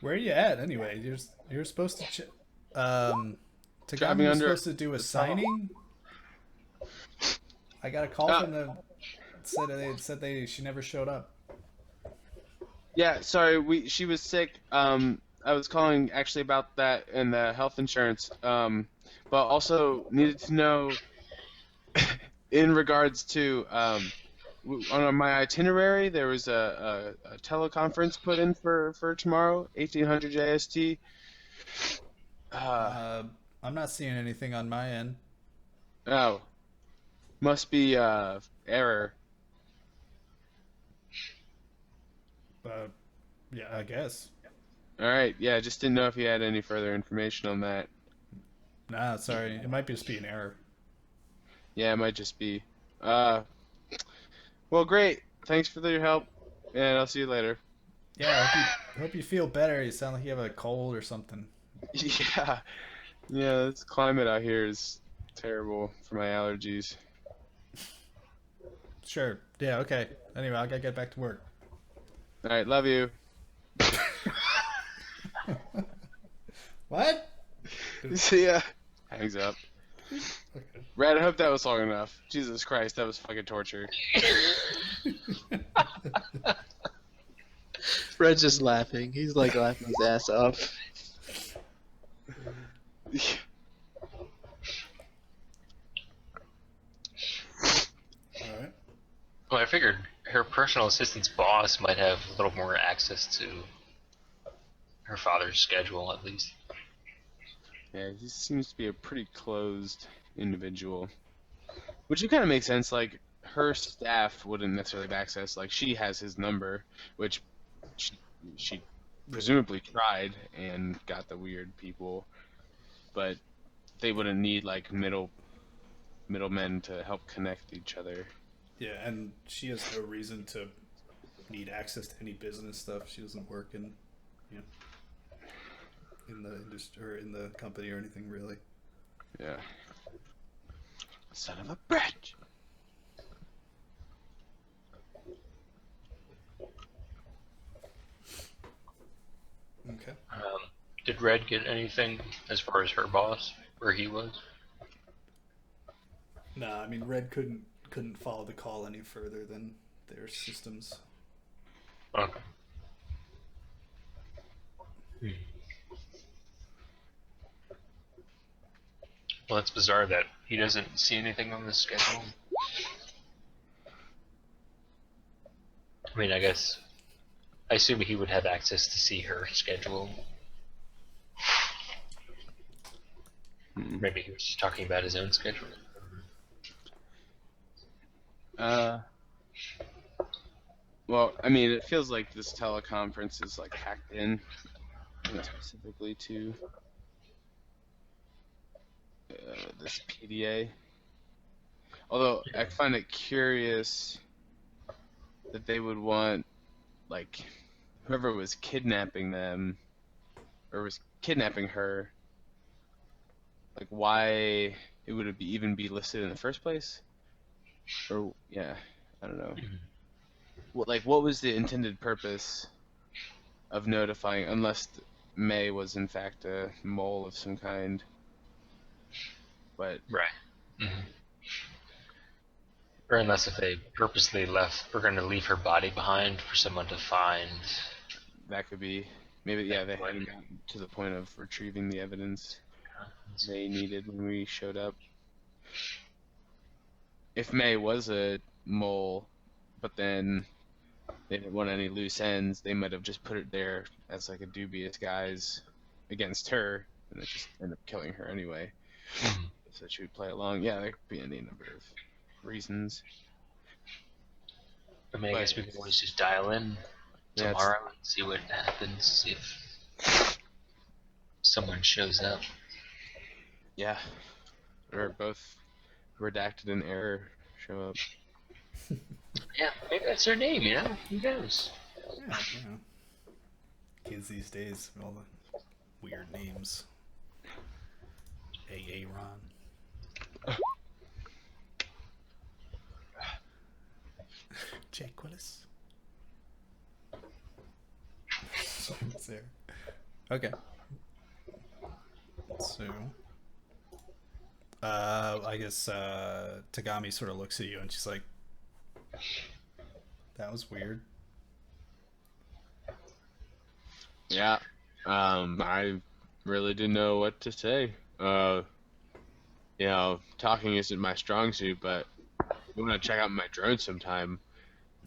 where are you at anyway? You're supposed to. Driving Tagami was under supposed to do a signing. I got a call from the. Said she never showed up. Yeah, sorry. She was sick. I was calling actually about that and the health insurance. But also needed to know in regards to on my itinerary there was a teleconference put in for tomorrow, 1800 JST. I'm not seeing anything on my end. Oh, must be error. Yeah, I guess. All right, yeah, just didn't know if you had any further information on that. Nah, sorry. It might just be an error. Yeah, it might just be. Well, great. Thanks for your help, and I'll see you later. Yeah, I hope you feel better. You sound like you have a cold or something. Yeah, this climate out here is terrible for my allergies. Sure. Yeah, okay. Anyway, I gotta get back to work. All right, love you. What? See ya. Hangs up. Okay. Red, I hope that was long enough. Jesus Christ, that was fucking torture. Fred's just laughing. He's like laughing his ass off. Alright. Well, I figured her personal assistant's boss might have a little more access to her father's schedule, at least. Yeah, he seems to be a pretty closed individual. Which would kind of make sense, like, her staff wouldn't necessarily have access. Like, she has his number, which she presumably tried and got the weird people, but they wouldn't need, like, middlemen to help connect each other. Yeah, and she has no reason to need access to any business stuff. She doesn't work in the industry or in the company or anything really. Yeah. Son of a bitch! Okay. Did Red get anything as far as her boss, where he was? No, I mean Red couldn't follow the call any further than their systems. Okay. Well, it's bizarre that he doesn't see anything on the schedule. I mean, I assume he would have access to see her schedule. Maybe he was just talking about his own schedule. Well, I mean, it feels like this teleconference is like hacked in, specifically to this PDA. Although I find it curious that they would want, like, whoever was kidnapping them or was kidnapping her, like, why it would even be listed in the first place? Or yeah, I don't know. What was the intended purpose of notifying, unless May was in fact a mole of some kind? But Right. Or unless if they purposely we're going to leave her body behind for someone to find. that could be, maybe, yeah, they hadn't gotten to the point of retrieving the evidence they needed when we showed up. If May was a mole, but then they didn't want any loose ends, they might have just put it there as like a dubious guise against her, and it just ended up killing her anyway. So she would play along. Yeah, there could be any number of reasons. I mean, I guess we can always just dial in tomorrow and see what happens, see if someone shows up. Yeah. Or both redacted and error show up. Yeah, maybe that's her name, you know? Who knows? Yeah, you know. Kids these days with all the weird names. a1z0rz. Jake Willis. It's there. Okay. So, I guess Tagami sort of looks at you and she's like, "That was weird." Yeah. I really didn't know what to say. Talking isn't my strong suit, but if you want to check out my drone sometime,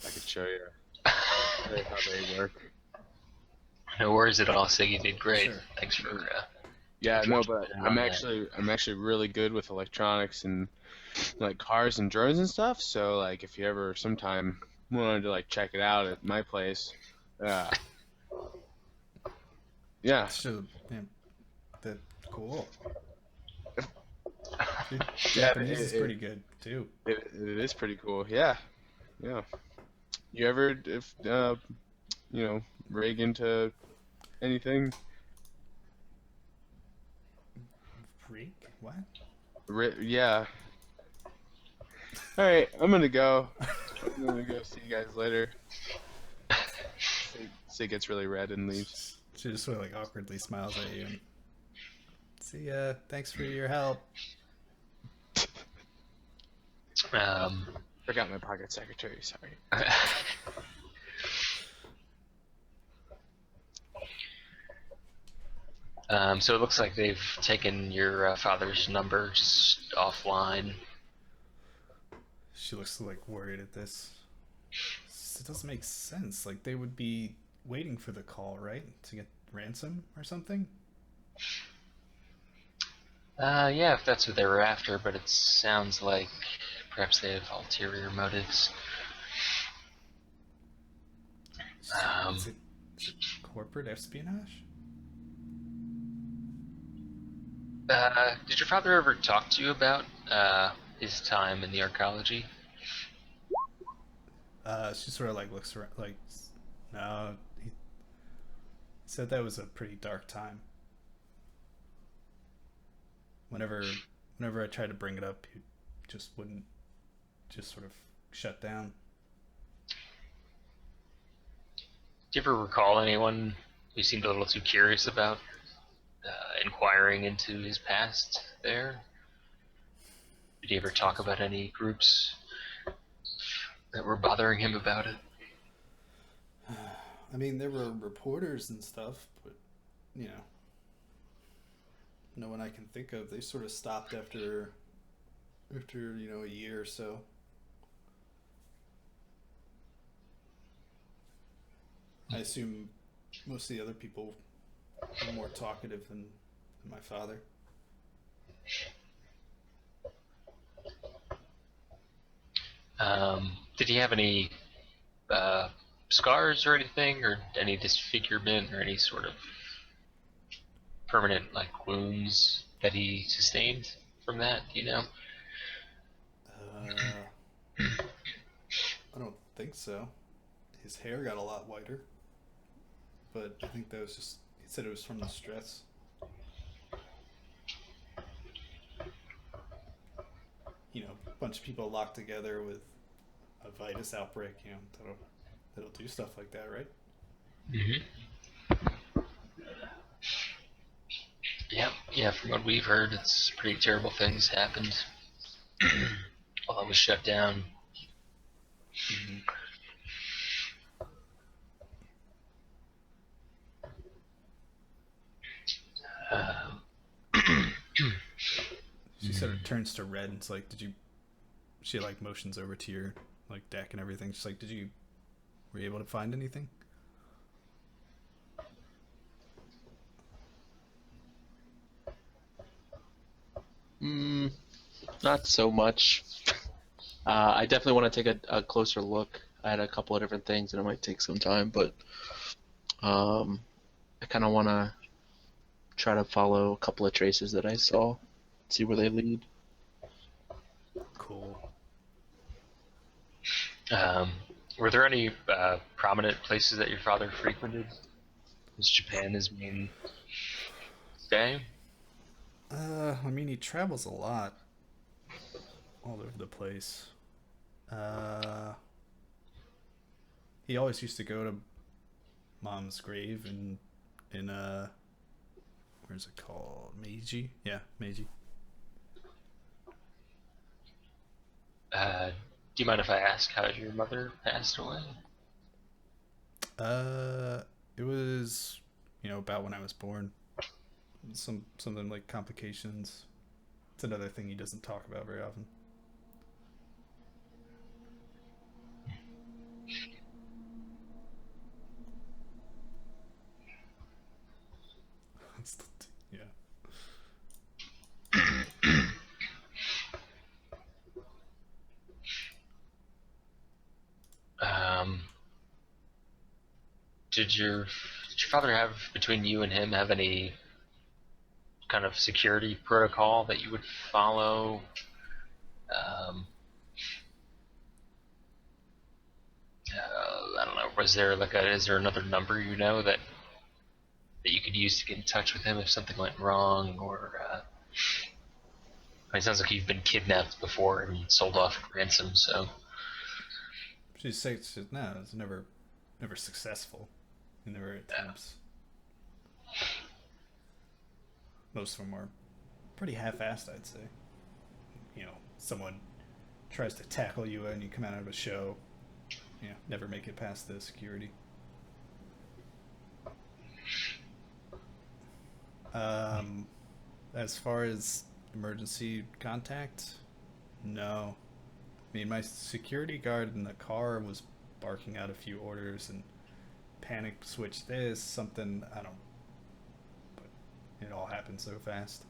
I could show you how they work. No worries at all, Sig. You did great. Sure. Thanks for. Yeah, no, but I'm actually really good with electronics and like cars and drones and stuff. So like, if you ever sometime wanted to like check it out at my place, yeah. So, yeah, that cool. Your Yeah, Japanese is pretty good too. It is pretty cool. Yeah. You ever rig into anything? Freak? What? Yeah. All right, I'm gonna go. I'm gonna go see you guys later. Sid gets really red and leaves. She just sort of like awkwardly smiles at you and see ya. Thanks for your help. Forgot my pocket secretary. Sorry. So it looks like they've taken your father's number just offline. She looks like worried at this. It doesn't make sense. Like they would be waiting for the call, right? To get ransom or something? Yeah, if that's what they were after, but it sounds like perhaps they have ulterior motives. Is it corporate espionage? Did your father ever talk to you about his time in the archaeology? She sort of like looks around, like, no. He said that was a pretty dark time. Whenever I tried to bring it up, he just wouldn't, just sort of shut down. Do you ever recall anyone You seemed a little too curious about inquiring into his past there. Did he ever talk about any groups that were bothering him about it? I mean, there were reporters and stuff, but no one I can think of. They sort of stopped after a year or so. I assume most of the other people were more talkative than my father. Did he have any scars or anything, or any disfigurement, or any sort of permanent like wounds that he sustained from that? Do you know? I don't think so. His hair got a lot whiter, but I think that was just, he said it was from the stress. A bunch of people locked together with a virus outbreak, that'll do stuff like that, right? Mm-hmm. Yeah. From what we've heard, it's pretty terrible things happened while it was shut down. Mm-hmm. She sort of turns to Red and it's like, she like motions over to your like deck and everything. She's like, were you able to find anything? Not so much. I definitely want to take a closer look at a couple of different things, and it might take some time, but I kind of want to try to follow a couple of traces that I saw, see where they lead. Cool. Were there any prominent places that your father frequented? Was Japan his main stay? I mean, he travels a lot, all over the place. He always used to go to Mom's grave in where's it called? Meiji? Yeah, Meiji. Do you mind if I ask how your mother passed away? It was, about when I was born. Something like complications. It's another thing he doesn't talk about very often. Yeah. Did your father have, between you and him, have any kind of security protocol that you would follow? I don't know. Is there another number that you could use to get in touch with him if something went wrong, or it sounds like you've been kidnapped before and sold off at ransom, so. She says no, it's never successful in their attempts. Most of them are pretty half-assed, I'd say. Someone tries to tackle you and you come out of a show, never make it past the security. As far as emergency contact, no. I mean, my security guard in the car was barking out a few orders and panic switch this, something, I don't, but it all happened so fast.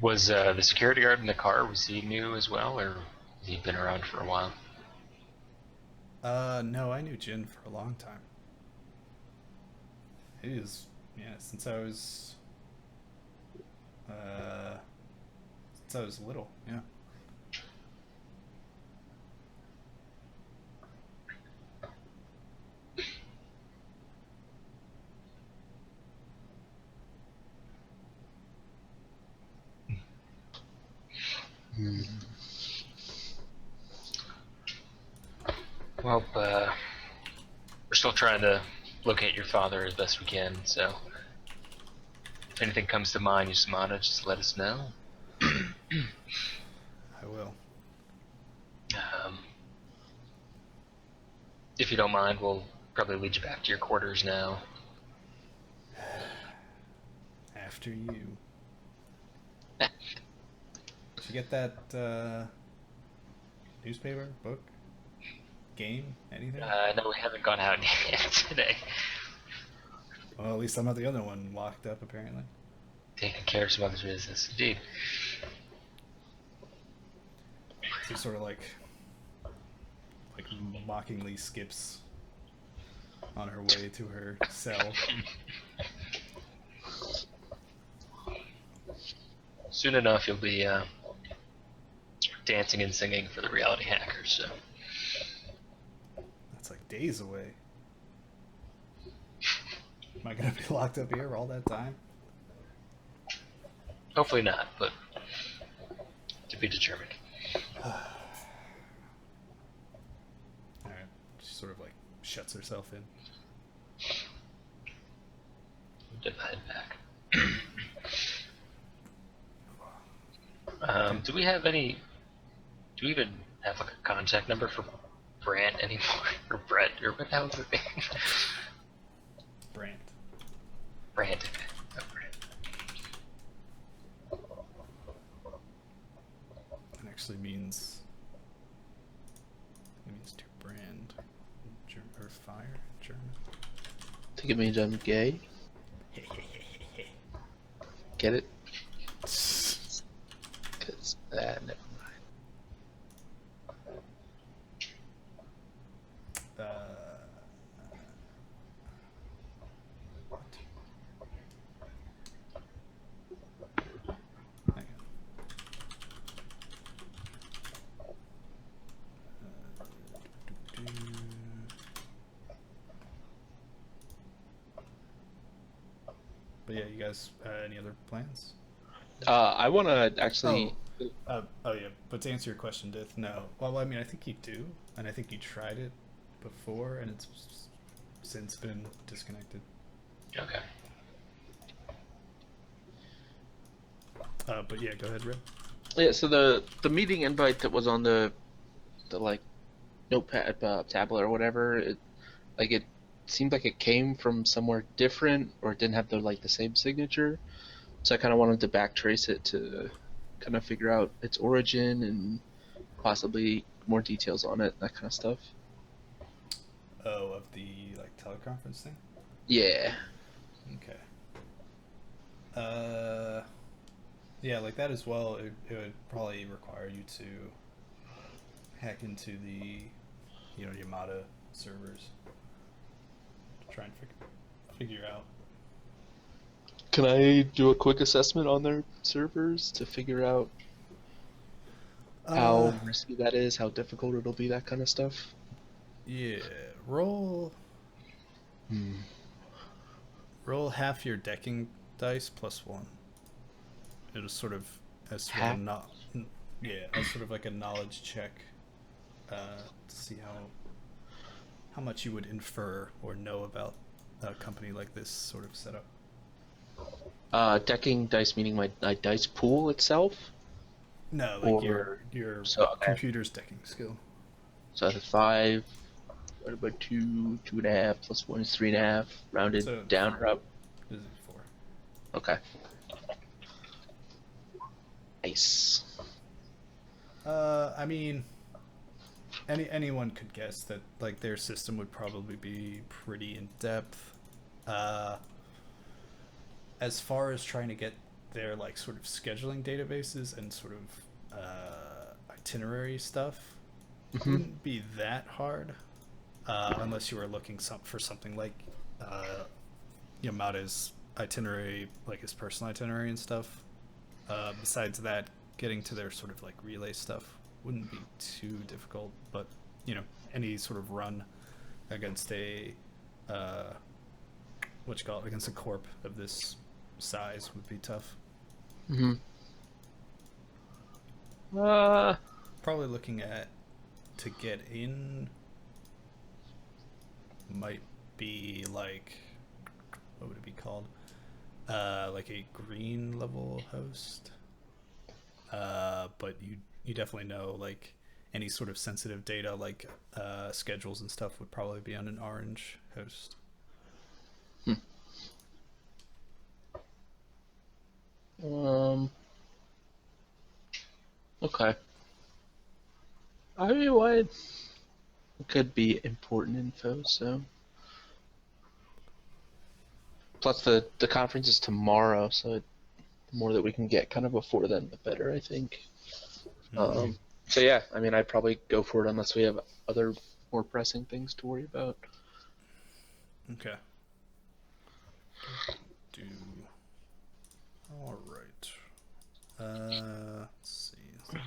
Was the security guard in the car, was he new as well, or has he been around for a while? No, I knew Jin for a long time. It is, since I was little, yeah. Well, we're still trying to locate your father as best we can, so if anything comes to mind, Yusumada, just let us know. I will. If you don't mind, we'll probably lead you back to your quarters now. After you. Did you get that newspaper, book, game, anything? No, we haven't gone out yet today. Well, at least I'm not the other one locked up, apparently. Taking care of some other business, indeed. He sort of like mockingly skips on her way to her cell. Soon enough, you'll be dancing and singing for the reality hackers. So That's like days away. Am I gonna be locked up here all that time? hopefully not, but to be determined. Alright. She sort of like shuts herself in. Dip my head back. Do we have any? Do we even have like a contact number for Brant anymore, or Brett, or what the hell's his name? Brant. Brant. Oh, Brant. It actually means. It means to brand. Or fire. German. I think it means I'm gay. Get it? Cause never mind. What? Hang on. But yeah, you guys, any other plans? I want to actually. Oh yeah. But to answer your question, Dith, no. Well, I mean, I think you do, and I think you tried it before, and it's since been disconnected. Okay. But yeah, go ahead, Red. Yeah. So the meeting invite that was on the like notepad tablet or whatever, it seemed like it came from somewhere different, or it didn't have the same signature. So I kind of wanted to backtrace it to kind of figure out its origin and possibly more details on it, that kind of stuff. Oh, of the teleconference thing. Yeah. Okay. Yeah, like that as well. It would probably require you to hack into the, Yamada servers to try and figure out. Can I do a quick assessment on their servers to figure out how risky that is, how difficult it'll be, that kind of stuff? Yeah, roll half your decking dice plus 1. It is sort of as sort Half? of as sort of like a knowledge check to see how much you would infer or know about a company like this sort of setup. Decking dice meaning my dice pool itself? No, like Or- your okay. computer's decking skill. So that's 5, divided by 2, 2.5, plus 1 is 3.5, rounded So down or up. This is 4. Okay. Nice. I mean, anyone could guess that their system would probably be pretty in depth. As far as trying to get their sort of scheduling databases and sort of itinerary stuff, wouldn't be that hard, unless you were looking for something like Yamada's itinerary, like his personal itinerary and stuff. Besides that, getting to their sort of relay stuff wouldn't be too difficult, but any sort of run against a against a corp of this size would be tough. Uh, Probably looking at to get in might be like, what would it be called? Like a green level host. But you definitely know like any sort of sensitive data like schedules and stuff would probably be on an orange host. Okay. I mean, what? It could be important info, so. Plus, the conference is tomorrow, so the more that we can get kind of before then, the better, I think. So, yeah, I mean, I'd probably go for it unless we have other more pressing things to worry about. Okay. All right. Let's see. Is there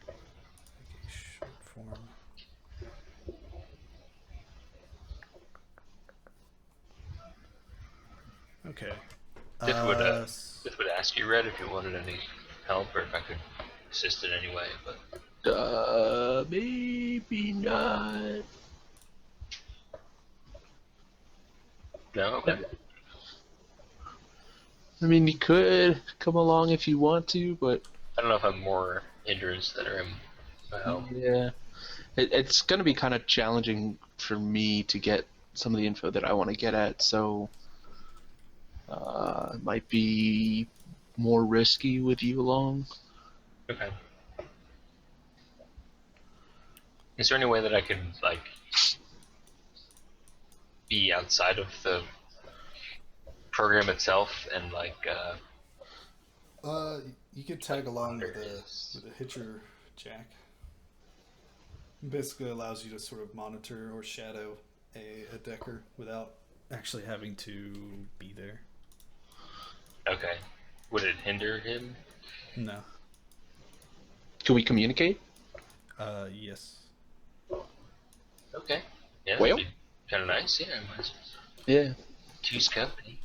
like a short form? Okay. This would ask you, Red, if you wanted any help or if I could assist in any way, but Maybe not. no, okay. I mean, you could come along if you want to, but I don't know if I'm more hindrance than I help. yeah, it's going to be kind of challenging for me to get some of the info that I want to get at, so it might be more risky with you along. Okay. Is there any way that I could like be outside of the program itself and like You could tag along with a hitcher jack. It basically allows you to sort of monitor or shadow a decker without actually having to be there. okay. Would it hinder him? No. Can we communicate? Yes. Okay. Yeah, Well? that'd be kind of nice. Yeah, Yeah. Two's company.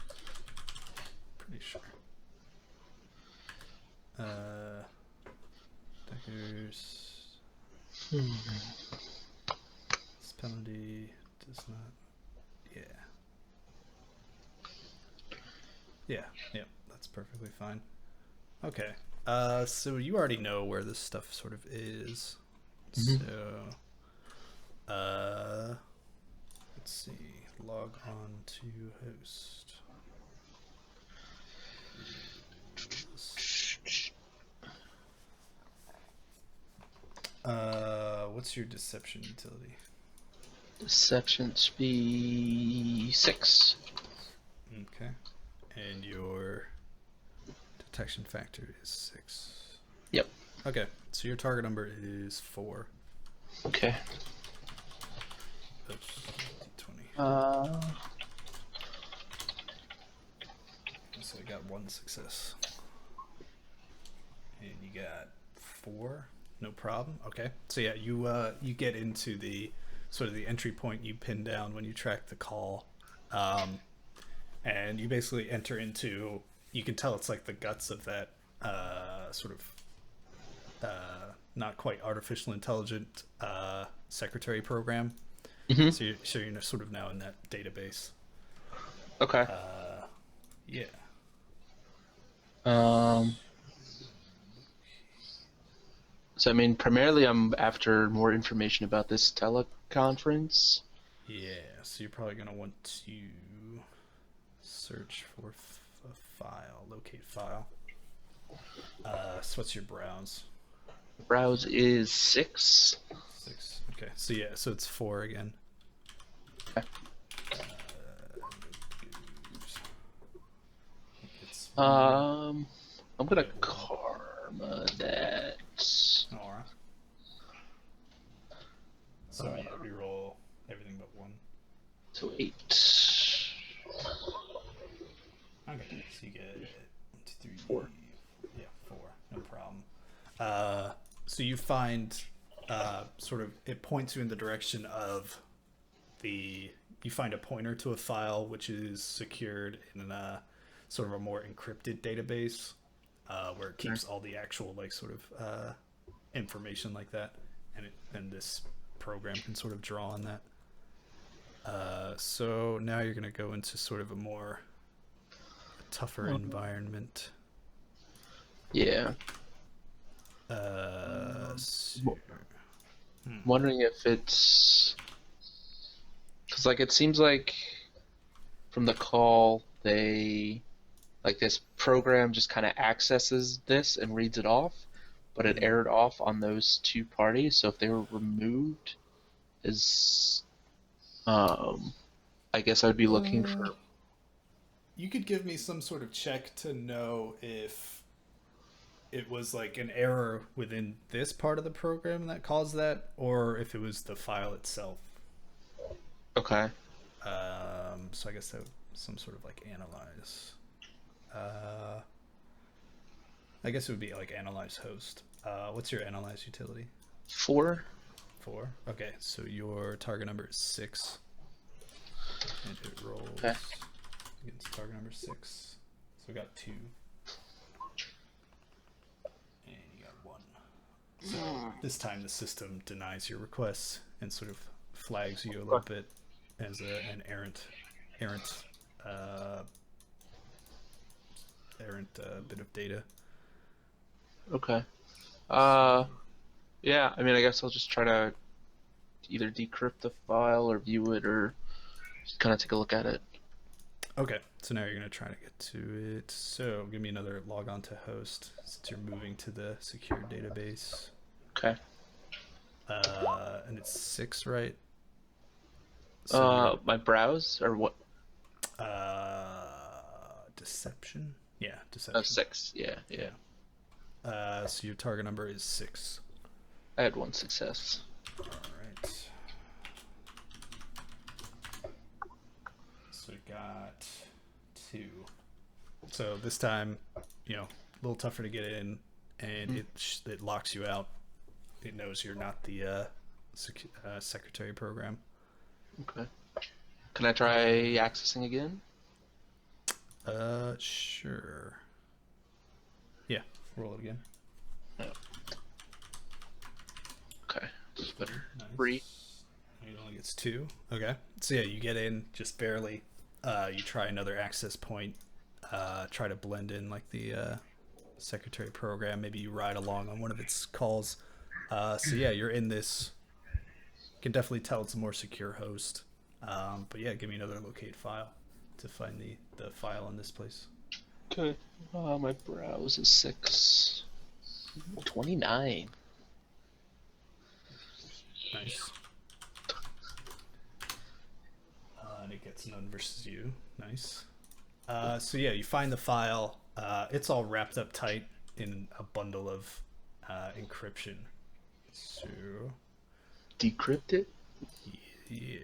Pretty sure. Deckers. This penalty does not. Yeah. Yeah, that's perfectly fine. Okay. So you already know where this stuff sort of is. Mhm. So, let's see. Log on to host. What's your deception utility? Deception should be 6. Okay. And your detection factor is 6. Yep. Okay. So your target number is 4. Okay. Oops. D20. So I got 1 success. And you got 4. No problem. Okay. So yeah, you get into the sort of the entry point you pin down when you track the call. And you basically enter into, you can tell it's like the guts of that sort of not quite artificial intelligent secretary program. Mm-hmm. So you're sort of now in that database. Okay. Yeah. So I mean, primarily I'm after more information about this teleconference. Yeah. So you're probably gonna want to search for a file, locate file. So what's your browse? Browse is 6. 6. Okay. So yeah. So it's 4 again. Okay. It's I'm gonna karma that. Alright. So yeah, reroll everything but 1. So 8. Okay, so you get 1, 2, 3, 4. Yeah, 4. No problem. So you find sort of it points you in the direction of you find a pointer to a file which is secured in a sort of a more encrypted database where it keeps all the actual like sort of information like that, and this program can sort of draw on that. So now you're going to go into sort of a more tougher environment. Yeah. So- Wondering if it's because like it seems like from the call they like this program just kind of accesses this and reads it off, but it aired off on those two parties. So if they were removed, is I guess I'd be looking for. You could give me some sort of check to know if it was like an error within this part of the program that caused that, or if it was the file itself. Okay. So I guess that some sort of like analyze. I guess it would be like analyze host. What's your analyze utility? 4. 4. Okay, so your target number is 6, and it rolls Okay. against target number 6. So we got 2, and you got 1. So this time the system denies your request and sort of flags you a little bit as an errant bit of data. Okay. Yeah, I mean, I guess I'll just try to either decrypt the file or view it or just kind of take a look at it. Okay, so now you're going to try to get to it. So give me another log on to host since you're moving to the secure database. Okay. And it's 6, right? So My browse or what? deception? Yeah, deception. 6. Yeah. So your target number is 6. I had 1 success. All right. So we got 2. So this time, a little tougher to get in, and it locks you out. It knows you're not the secretary program. Okay. Can I try accessing again? Sure. Yeah, roll it again. Okay. This is better. Nice. 3. It only gets 2. Okay. So yeah, you get in just barely. You try another access point. Try to blend in like the secretary program. Maybe you ride along on one of its calls. So yeah, you're in this. You can definitely tell it's a more secure host. But yeah, give me another locate file to find the file in this place. Okay. My browse is 6. 29. Nice. And it gets none versus you. Nice. So yeah, you find the file. It's all wrapped up tight in a bundle of encryption. So Decrypt it? yeah.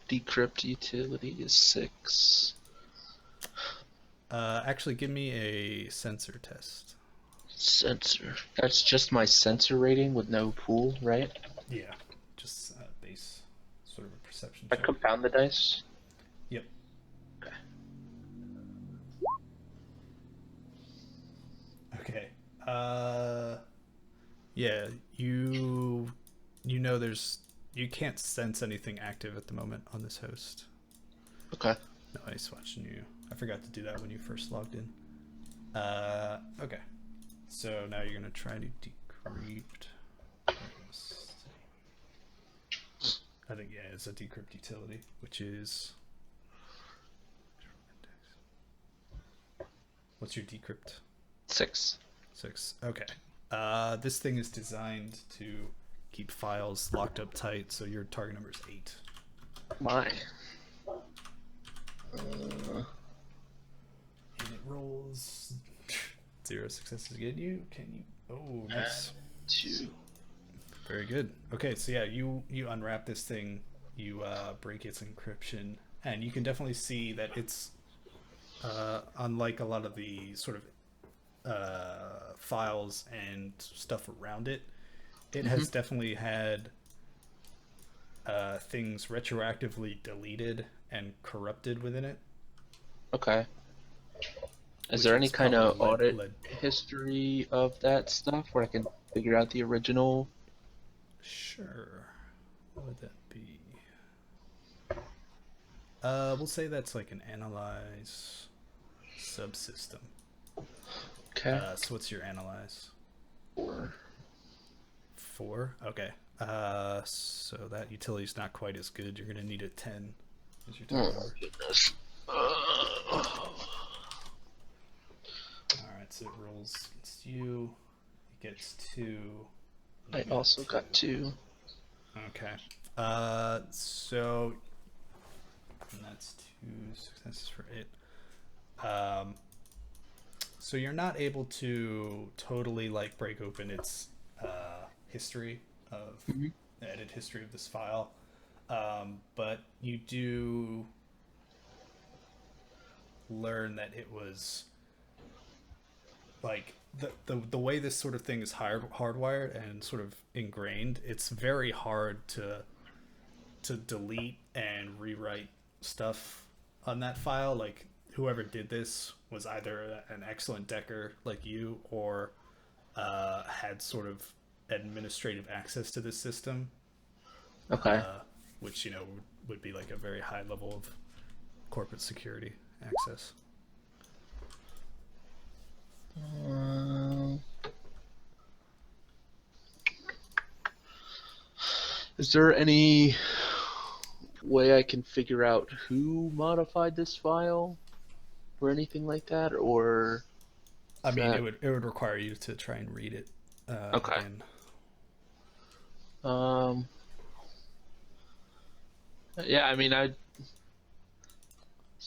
Decrypt utility is 6. Actually, give me a sensor test. Sensor. That's just my sensor rating with no pool, right? Yeah, just base sort of a perception I check. compound the dice. Yep. Okay. Okay. Yeah, you know you can't sense anything active at the moment on this host. Okay. Nice watching you. I forgot to do that when you first logged in. Okay. So now you're gonna try to decrypt. I think yeah, it's a decrypt utility, which is what's your decrypt? 6. 6. Okay. This thing is designed to keep files locked up tight, so your target number is 8. My. And it rolls 0 successes again. Can you? Oh, nice. 2. Very good. Okay, so yeah, you unwrap this thing, you break its encryption, and you can definitely see that it's unlike a lot of the sort of files and stuff around it. It has definitely had things retroactively deleted and corrupted within it. Okay. Is Which there any is kind of probably audit history of that stuff where I can figure out the original? Sure. What would that be? We'll say that's like an analyze subsystem. Okay. So what's your analyze? 4. 4? Okay. So that utility's not quite as good. You're gonna need a 10 as your target number. Goodness. Alright, so it rolls against you. It gets 2. I also got 2. Okay. So and that's 2 successes for it. So you're not able to totally like break open its history of the edit history of this file, but you do learn that it was like the way this sort of thing is hardwired and sort of ingrained. It's very hard to delete and rewrite stuff on that file. Like whoever did this was either an excellent decker like you or had sort of administrative access to this system, Okay. which would be like a very high level of corporate security access. Is there any way I can figure out who modified this file or anything like that, or I mean, that... it would require you to try and read it. Okay. Again. Yeah, I mean, that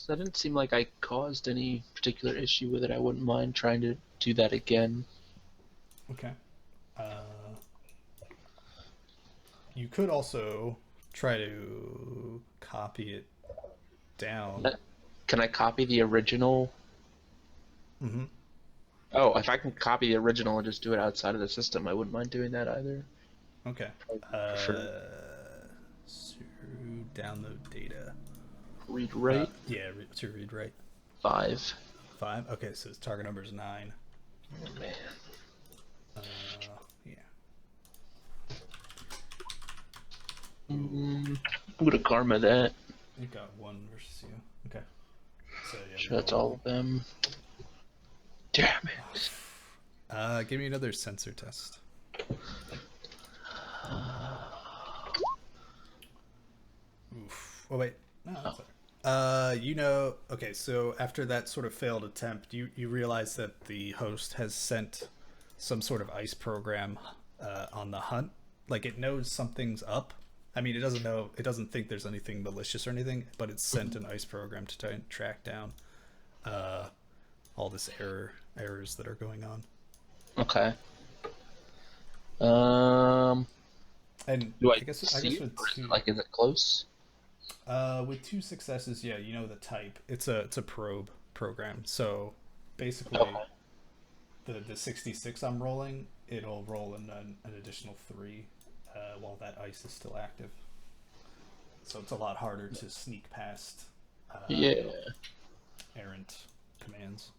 didn't seem like I caused any particular issue with it. I wouldn't mind trying to do that again. Okay. You could also try to copy it down. Can I copy the original? Mm-hmm. Oh, if I can copy the original and just do it outside of the system, I wouldn't mind doing that either. Okay. So download data. Read write? Yeah, what's your read write? 5. 5? Okay, so its target number is 9. Oh, man. Yeah. I'm gonna karma that. You got 1 versus you. Okay. So yeah. Sure, that's all of them. Damn it. Give me another sensor test. Oof. Oh wait. No, that's all right. Okay, so after that sort of failed attempt, you realize that the host has sent some sort of ICE program on the hunt. Like it knows something's up. I mean, it doesn't think there's anything malicious or anything, but it's sent an ICE program to try and track down all this errors that are going on. Okay. And Do I guess see with it, or is two, it, like, is it close? with 2 successes, yeah, you know the type. It's a probe program. So basically, Okay. the 66 I'm rolling, it'll roll an additional 3 while that ice is still active. So it's a lot harder to sneak past Yeah. errant commands.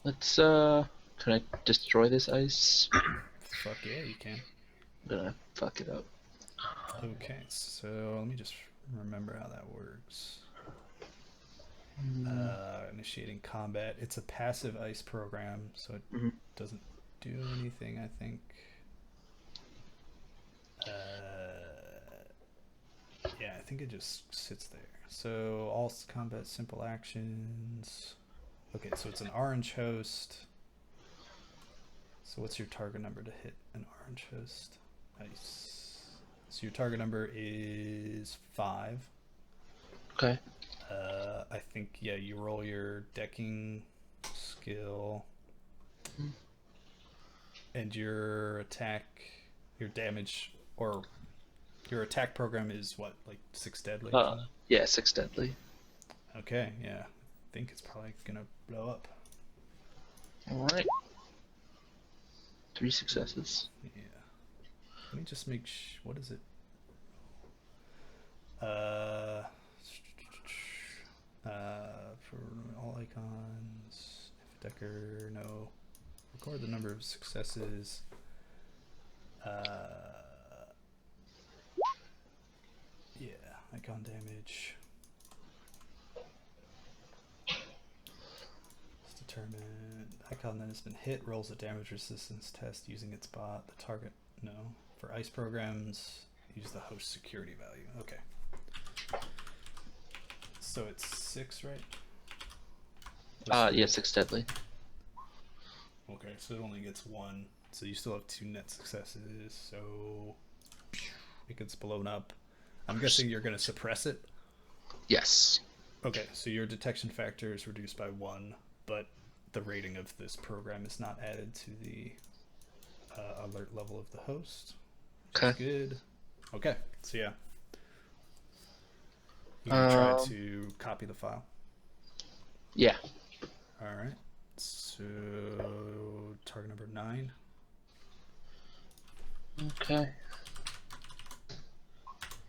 Let's, can I destroy this ice? Fuck yeah, you can. I'm gonna fuck it up. Okay, so let me just remember how that works. Initiating combat. It's a passive ice program, so it doesn't do anything, I think. Yeah, I think it just sits there. So all combat simple actions. Okay, so it's an orange host. So what's your target number to hit an orange host? Nice. So your target number is 5. Okay. I think, yeah, you roll your decking skill. And your attack, your damage, or your attack program is what, like 6 deadly? Yeah, 6 deadly. Okay, yeah. I think it's probably gonna blow up. Alright. 3 successes. Yeah. Let me just make what is it? For all icons, if decker, no. Record the number of successes. Yeah, I icon damage. Let's determine icon that has been hit rolls a damage resistance test using its bot. The target, no. For ice programs, use the host security value. Okay. So it's 6, right? Yeah, 6 deadly. Okay, so it only gets 1. So you still have 2 net successes. So it gets blown up. I'm guessing you're going to suppress it. Yes. Okay, so your detection factor is reduced by 1, but the rating of this program is not added to the alert level of the host. Which is good. Okay, so yeah. You can try to copy the file. Yeah. Alright. So target number 9. Okay.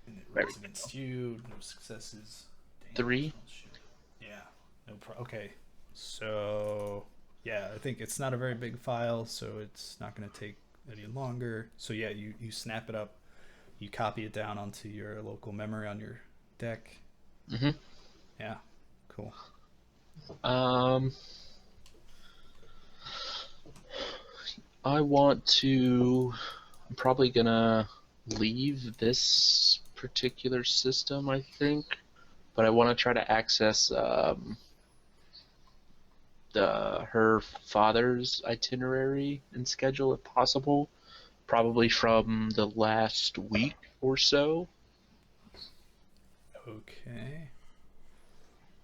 And it rolls against you. No successes. Damn. 3. Oh, shit. Yeah. No problem. Okay. So yeah, I think it's not a very big file, so it's not going to take any longer. So yeah, you snap it up, you copy it down onto your local memory on your deck. Mm-hmm. Yeah. Cool. I want to. I'm probably gonna leave this particular system, I think, but I want to try to access her father's itinerary and schedule if possible, probably from the last week or so. Okay.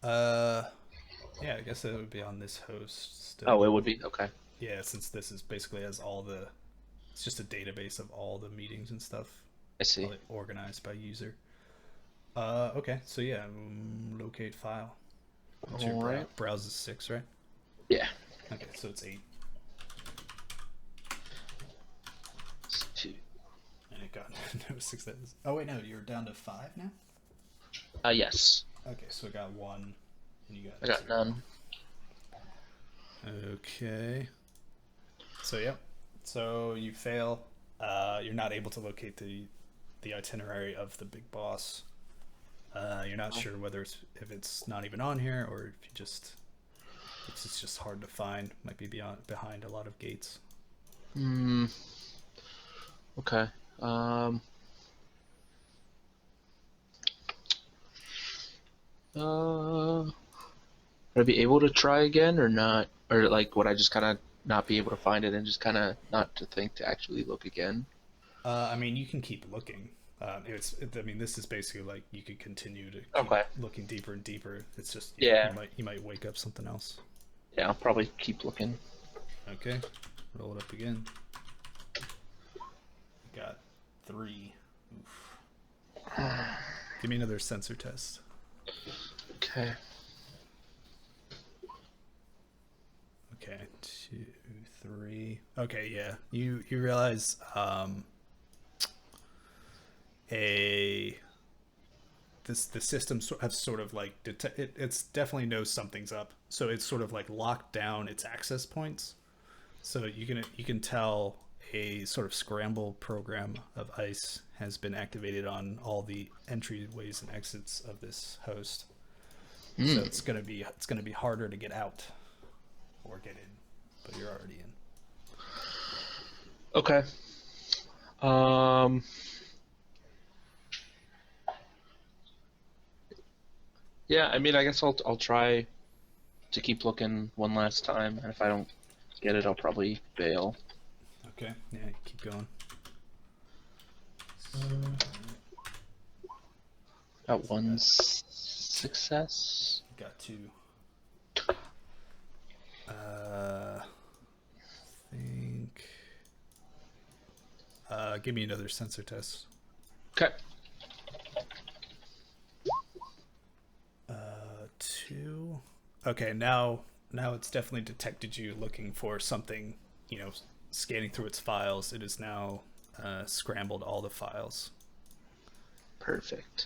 Yeah, I guess it would be on this host still. Oh, it would be okay. Yeah, since this is basically has all the. It's just a database of all the meetings and stuff. I see. All organized by user. Okay, so yeah, locate file. What's your Alright. browse is 6, right? Yeah. Okay, so it's 8. It's 2. And it got no success. Oh wait, no, you're down to 5 now? Yes. Okay, so it got 1, and you got I got 0. none. Okay. So yep. So you fail. You're not able to locate the itinerary of the big boss. You're not sure whether if it's not even on here or if you just it's just hard to find. Might be behind a lot of gates. Okay. Would I be able to try again or not? Or like, would I just kind of not be able to find it and just kind of not to think to actually look again? I mean, you can keep looking. I mean, this is basically like you could continue to keep Okay. looking deeper and deeper. It's just Yeah. you might wake up something else. Yeah, I'll probably keep looking. Okay, roll it up again. Got 3. Oof. Give me another sensor test. Okay. Okay, 2, 3. Okay, yeah. You realize the system has sort of like it's definitely knows something's up. So it's sort of like locked down its access points. So you can tell a sort of scramble program of ICE has been activated on all the entryways and exits of this host. So it's gonna be harder to get out or get in, but you're already in. Okay. Yeah, I mean, I guess I'll try to keep looking one last time, and if I don't get it, I'll probably bail. Okay, yeah, keep going. Got 1 success. Got 2. I think. Give me another sensor test. Okay. 2. Okay, now it's definitely detected you looking for something. Scanning through its files. It has now scrambled all the files. Perfect.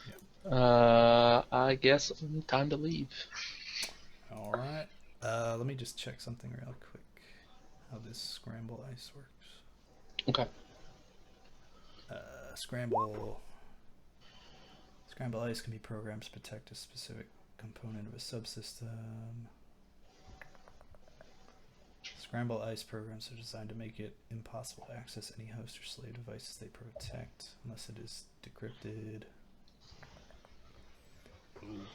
Yep. I guess time to leave. All right. Let me just check something real quick. How this scramble ice works. Okay. Scramble Scramble ice can be programmed to protect a specific component of a subsystem. Scramble ice programs are designed to make it impossible to access any host or slave devices they protect unless it is decrypted.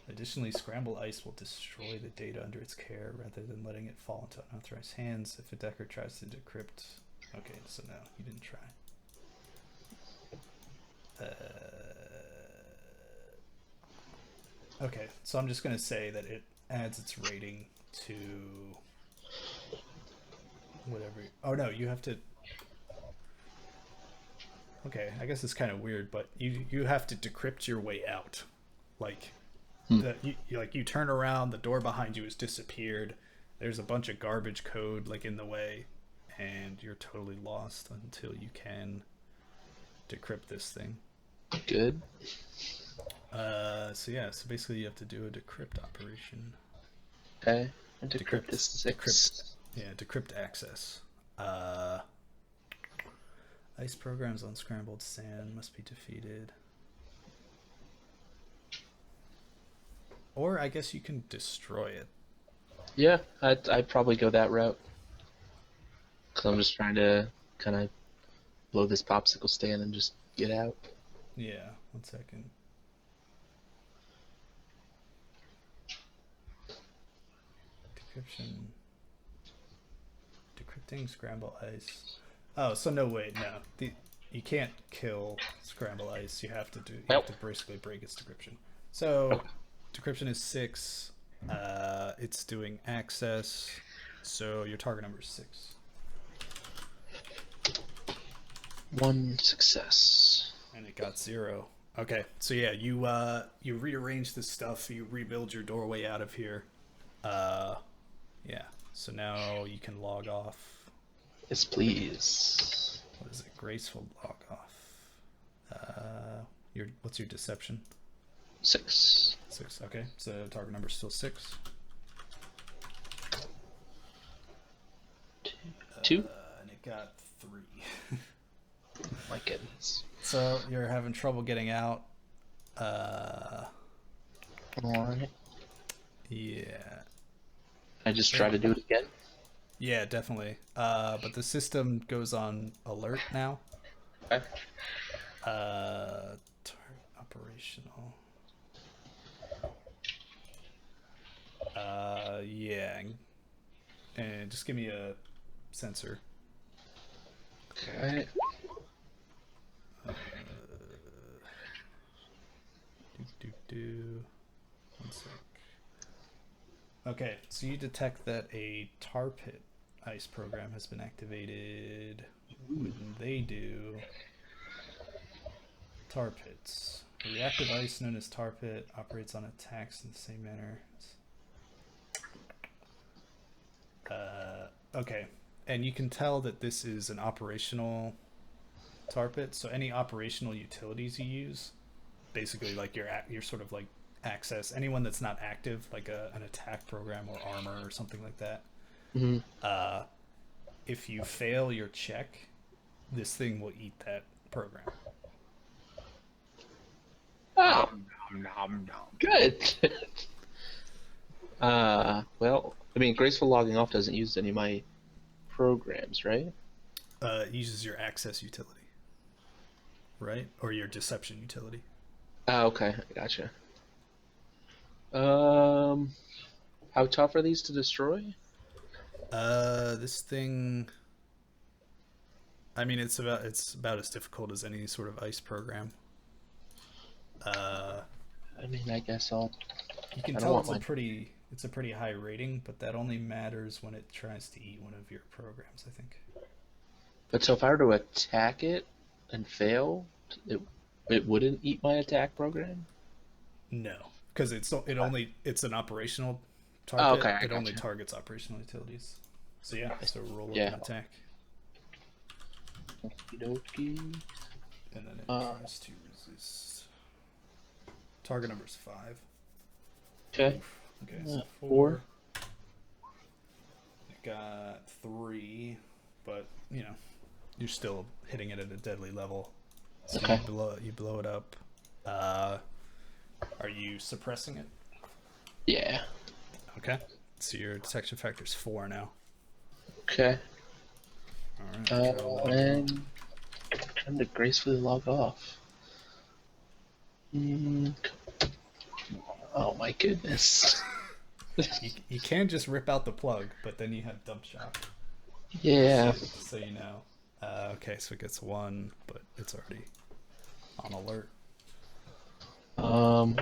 Additionally, Scramble ice will destroy the data under its care rather than letting it fall into unauthorized hands if a decker tries to decrypt. Okay, so no, you didn't try. Okay, so I'm just going to say that it adds its rating to whatever. Oh no, you have to. Okay, I guess it's kind of weird, but you have to decrypt your way out. Like, you turn around, the door behind you has disappeared. There's a bunch of garbage code like in the way, and you're totally lost until you can decrypt this thing. Good. So basically you have to do a decrypt operation. Okay. And decrypt is 6. Decrypt access. Ice programs on scrambled sand must be defeated. Or I guess you can destroy it. Yeah, I'd probably go that route. Because I'm just trying to kind of blow this popsicle stand and just get out. Yeah, 1 second. Decryption. Decrypting scramble ice. Oh, so no, wait, no. You can't kill scramble ice. You have to basically break its decryption. So decryption is 6. It's doing access. So your target number is 6. 1 success. And it got 0. Okay, so yeah, you rearrange this stuff. You rebuild your doorway out of here. Yeah. So now you can log off. Yes, please. What is it? Graceful log off. What's your deception? 6. 6. Okay. So target number is still 6. 2. And it got 3. My goodness. So you're having trouble getting out. Alright. Yeah. I just try to do it again. Yeah, definitely. But the system goes on alert now. Okay. Operational. Yeah. And just give me a sensor. Okay. One sec. Okay, so you detect that a tar pit ice program has been activated. When they do tar pits. The reactive ice known as tar pit operates on attacks in the same manner. Okay, and you can tell that this is an operational tar pit. So any operational utilities you use, basically like your sort of like access, anyone that's not active, like an attack program or armor or something like that. Mm-hmm. If you fail your check, this thing will eat that program. Oh, good. Well, I mean, graceful logging off doesn't use any of my programs, right? It uses your access utility, right? Or your deception utility. Oh, okay, I gotcha. How tough are these to destroy? This thing, I mean, it's about as difficult as any sort of ice program. I mean, I guess I'll. You can tell it's a pretty high rating, but that only matters when it tries to eat one of your programs, I think. But so if I were to attack it and fail, it wouldn't eat my attack program? No, because it's an operational target. Oh, okay, it only targets operational utilities. So yeah, so roll up an attack. Okie dokie. And then it tries to resist. Target number is 5. Okay. Okay, so 4. It got 3, but you're still hitting it at a deadly level. So okay. you blow it up. Are you suppressing it? Yeah. Okay. So your detection factor is 4 now. Okay. All right. try to log on. And trying to gracefully log off. Oh my goodness. You can just rip out the plug, but then you have dump shock. Yeah. So you know. Okay, so it gets 1, but it's already on alert.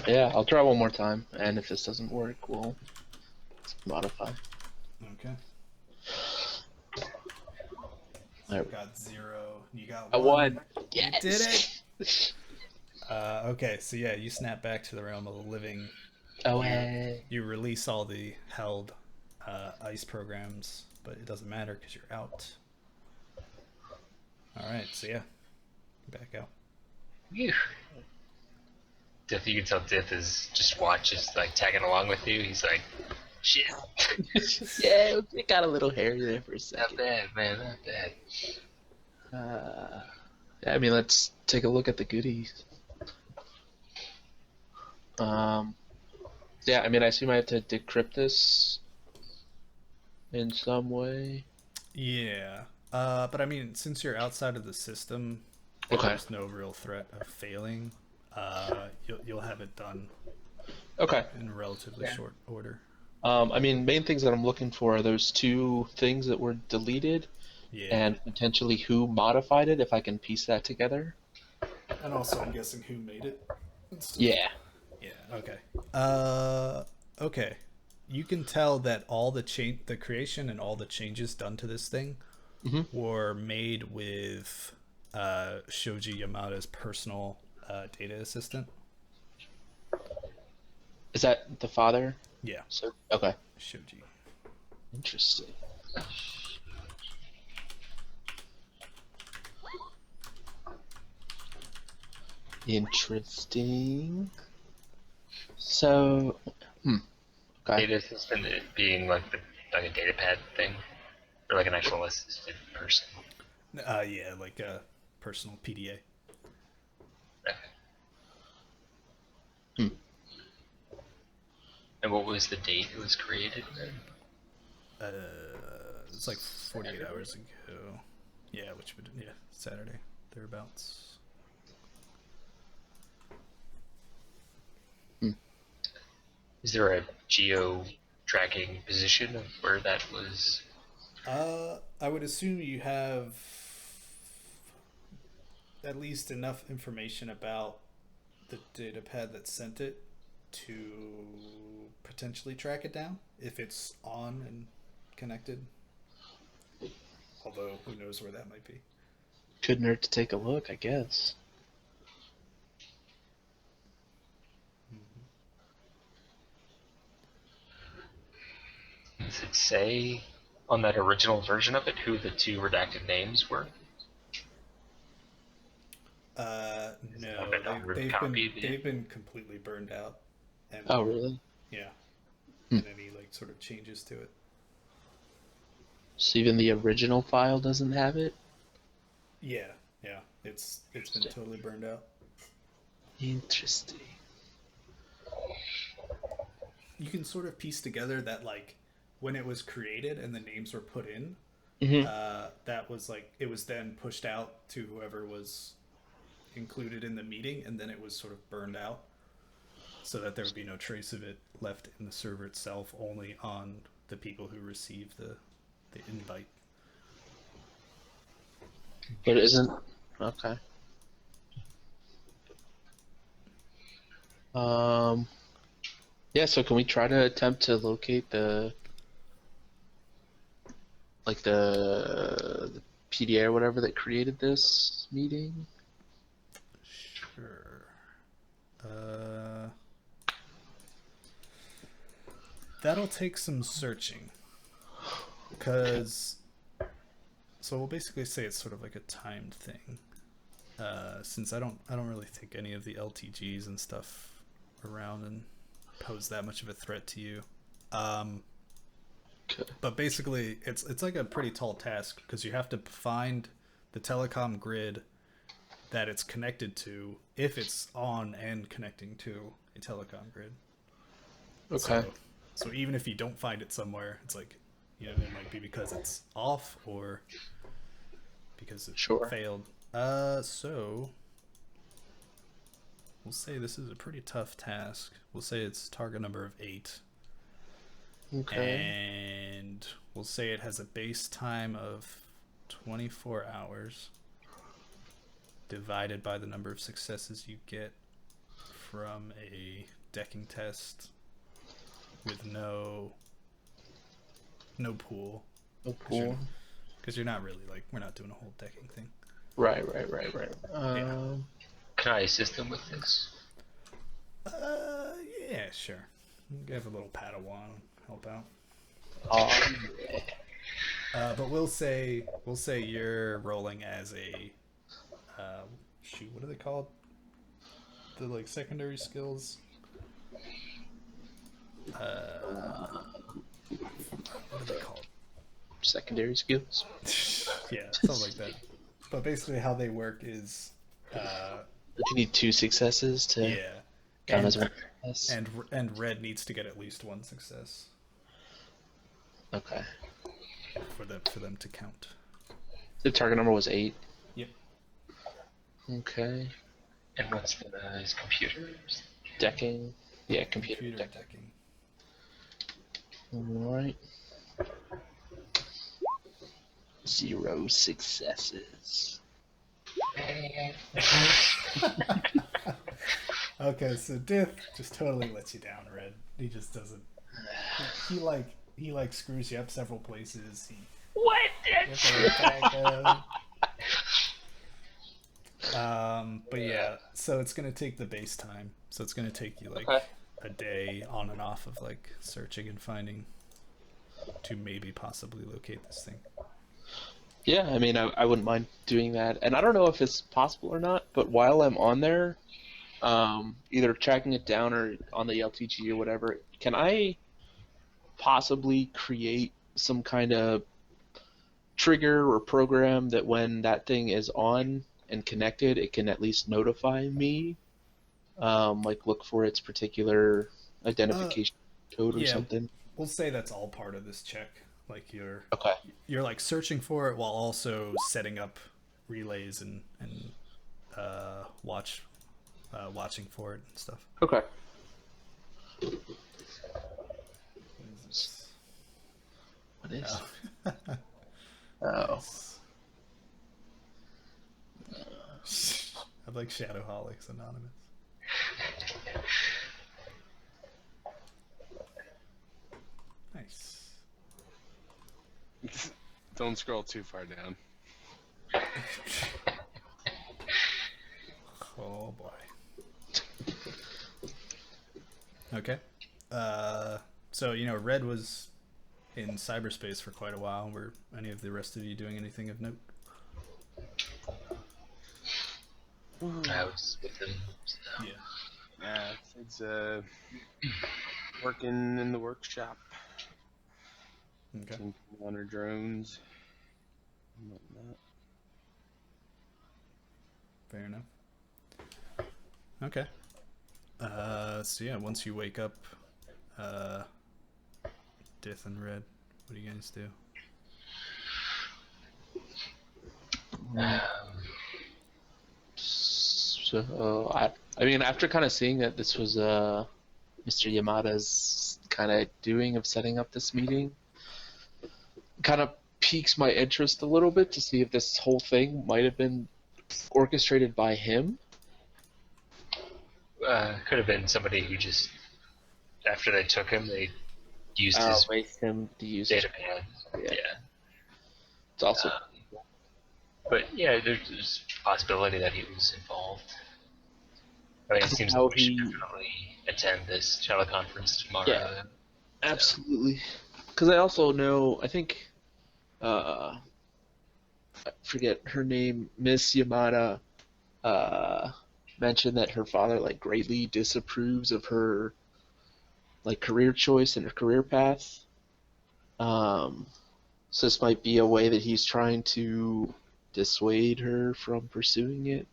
Yeah, I'll try one more time, and if this doesn't work, we'll modify. Okay. There You we got 0. You got I 1. won. You Yes. did it. Okay, so yeah, you snap back to the realm of the living. Oh, hey. You release all the held ice programs, but it doesn't matter because you're out. All right, so yeah, back out. Phew. Diff, you can tell Diff is just like tagging along with you. He's like, shit. Yeah, it got a little hairy there for a Not second. bad, man, not bad. Yeah, I mean, let's take a look at the goodies. Yeah, I mean, I assume I have to decrypt this in some way. Yeah, but I mean, since you're outside of the system, Okay. there's no real threat of failing. You'll have it done Okay. in relatively short order. I mean, main things that I'm looking for are those 2 things that were deleted, Yeah, and potentially who modified it, if I can piece that together. and also I'm guessing who made it. Yeah. Yeah. Okay. Okay. You can tell that all the creation and all the changes done to this thing were made with Shoji Yamada's personal data assistant. Is that the father? Yeah, So okay. Shoji. Interesting. Interesting. So, okay. Data assistant being like a data pad thing, or like an actual assistant person. Yeah, like a personal PDA. Okay. And what was the date it was created? It's like 48 hours ago. Yeah, which would Saturday thereabouts. Is there a geo tracking position of where that was? I would assume you have at least enough information about the data pad that sent it to potentially track it down if it's on and connected. Although, who knows where that might be. Couldn't hurt to take a look, I guess. Does it say on that original version of it who the 2 redacted names were? No, copied, they've been completely burned out. And, Oh, really? yeah. And any like sort of changes to it. So even the original file doesn't have it? Yeah, it's been totally burned out. Interesting. You can sort of piece together that like when it was created and the names were put in, that was like it was then pushed out to whoever was included in the meeting, and then it was sort of burned out so that there would be no trace of it left in the server itself, only on the people who received the invite. But isn't... Okay. Yeah, so can we try to attempt to locate the PDA or whatever that created this meeting? Sure. That'll take some searching. So we'll basically say it's sort of like a timed thing. Since I don't really think any of the LTGs and stuff around and pose that much of a threat to you. Okay. But basically, it's like a pretty tall task because you have to find the telecom grid that it's connected to, if it's on and connecting to a telecom grid. Okay. So even if you don't find it somewhere, it's like, it might be because it's off or because it Sure. failed. So we'll say this is a pretty tough task. We'll say it's target number of 8. Okay. And we'll say it has a base time of 24 hours divided by the number of successes you get from a decking test with no pool. No pool. Because you're not really, we're not doing a whole decking thing. Right. Can I assist them with this? Yeah, sure. You have a little Padawan help out. But we'll say you're rolling as a what are they called? The secondary skills. What are they called? Secondary skills. Yeah, something like that. But basically, how they work is, You need 2 successes to count as one success. and red needs to get at least 1 success Okay. for them to count. The target number was 8. Yep. Okay. And what's for his computers? Decking. Yeah, computer Computer decking. decking. Alright. 0 successes. Okay, so Dith just totally lets you down, Red. He just doesn't. He screws you up several places. What? But yeah, so it's gonna take the base time. So it's gonna take you Okay. a day on and off of searching and finding to maybe possibly locate this thing. Yeah, I mean, I wouldn't mind doing that. And I don't know if it's possible or not, but while I'm on there, either tracking it down or on the LTG or whatever, can I possibly create some kind of trigger or program that when that thing is on and connected, it can at least notify me? Look for its particular identification code or yeah. something? We'll say that's all part of this check. You're Okay. searching for it while also setting up relays and watching for it and stuff. Okay. What is? Oh. I'd like Shadowholics Anonymous. Nice. Don't scroll too far down. Oh boy. Okay. So Red was in cyberspace for quite a while. Were any of the rest of you doing anything of note? I was with him. So. Yeah. Yeah, it's working in the workshop. Okay. On our drones and whatnot. Fair enough. Okay. So yeah, once you wake up, Dith and Red, what do you guys do? So I mean, after kind of seeing that this was Mr. Yamada's kind of doing of setting up this meeting, kind of piques my interest a little bit to see if this whole thing might have been orchestrated by him. Could have been somebody who just, after they took him, they used his Waste him to use data pad. Yeah. It's also But yeah, there's a possibility that he was involved. I mean, it seems How like we should he- definitely attend this teleconference tomorrow. Yeah. Absolutely. Because I also know, I think, I forget her name, Miss Yamada, mentioned that her father greatly disapproves of her career choice and her career path. So this might be a way that he's trying to dissuade her from pursuing it.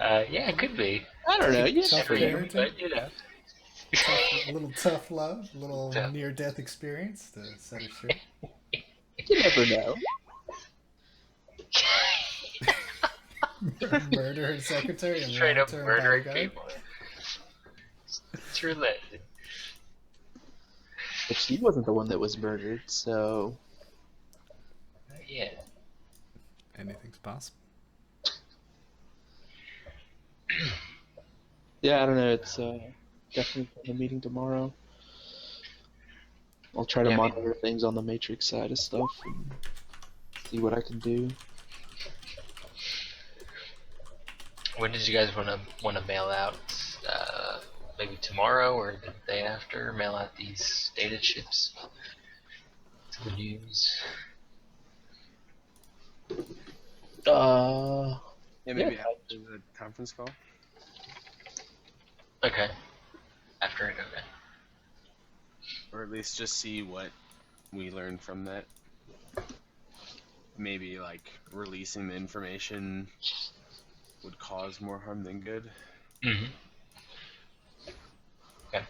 Yeah, it could be. I don't know. You Tough never know. parenting? But, you know. A little tough love, a little Tough. near-death experience to set her straight. You never know. Murder her secretary and Straight up long-term murdering bodyguard. people. True lit. But she wasn't the one that was murdered, so Yeah. Anything's possible. yeah, I don't know. It's definitely a meeting tomorrow. I'll try to Yeah, I mean- monitor things on the Matrix side of stuff and see what I can do. When did you guys want to mail out? Maybe tomorrow or the day after? Mail out these data chips to the news. Uh, Yeah, maybe Yeah. after the conference call. Okay. After it, okay. Or at least just see what we learn from that. Maybe like releasing the information would cause more harm than good. Mm-hmm. Okay.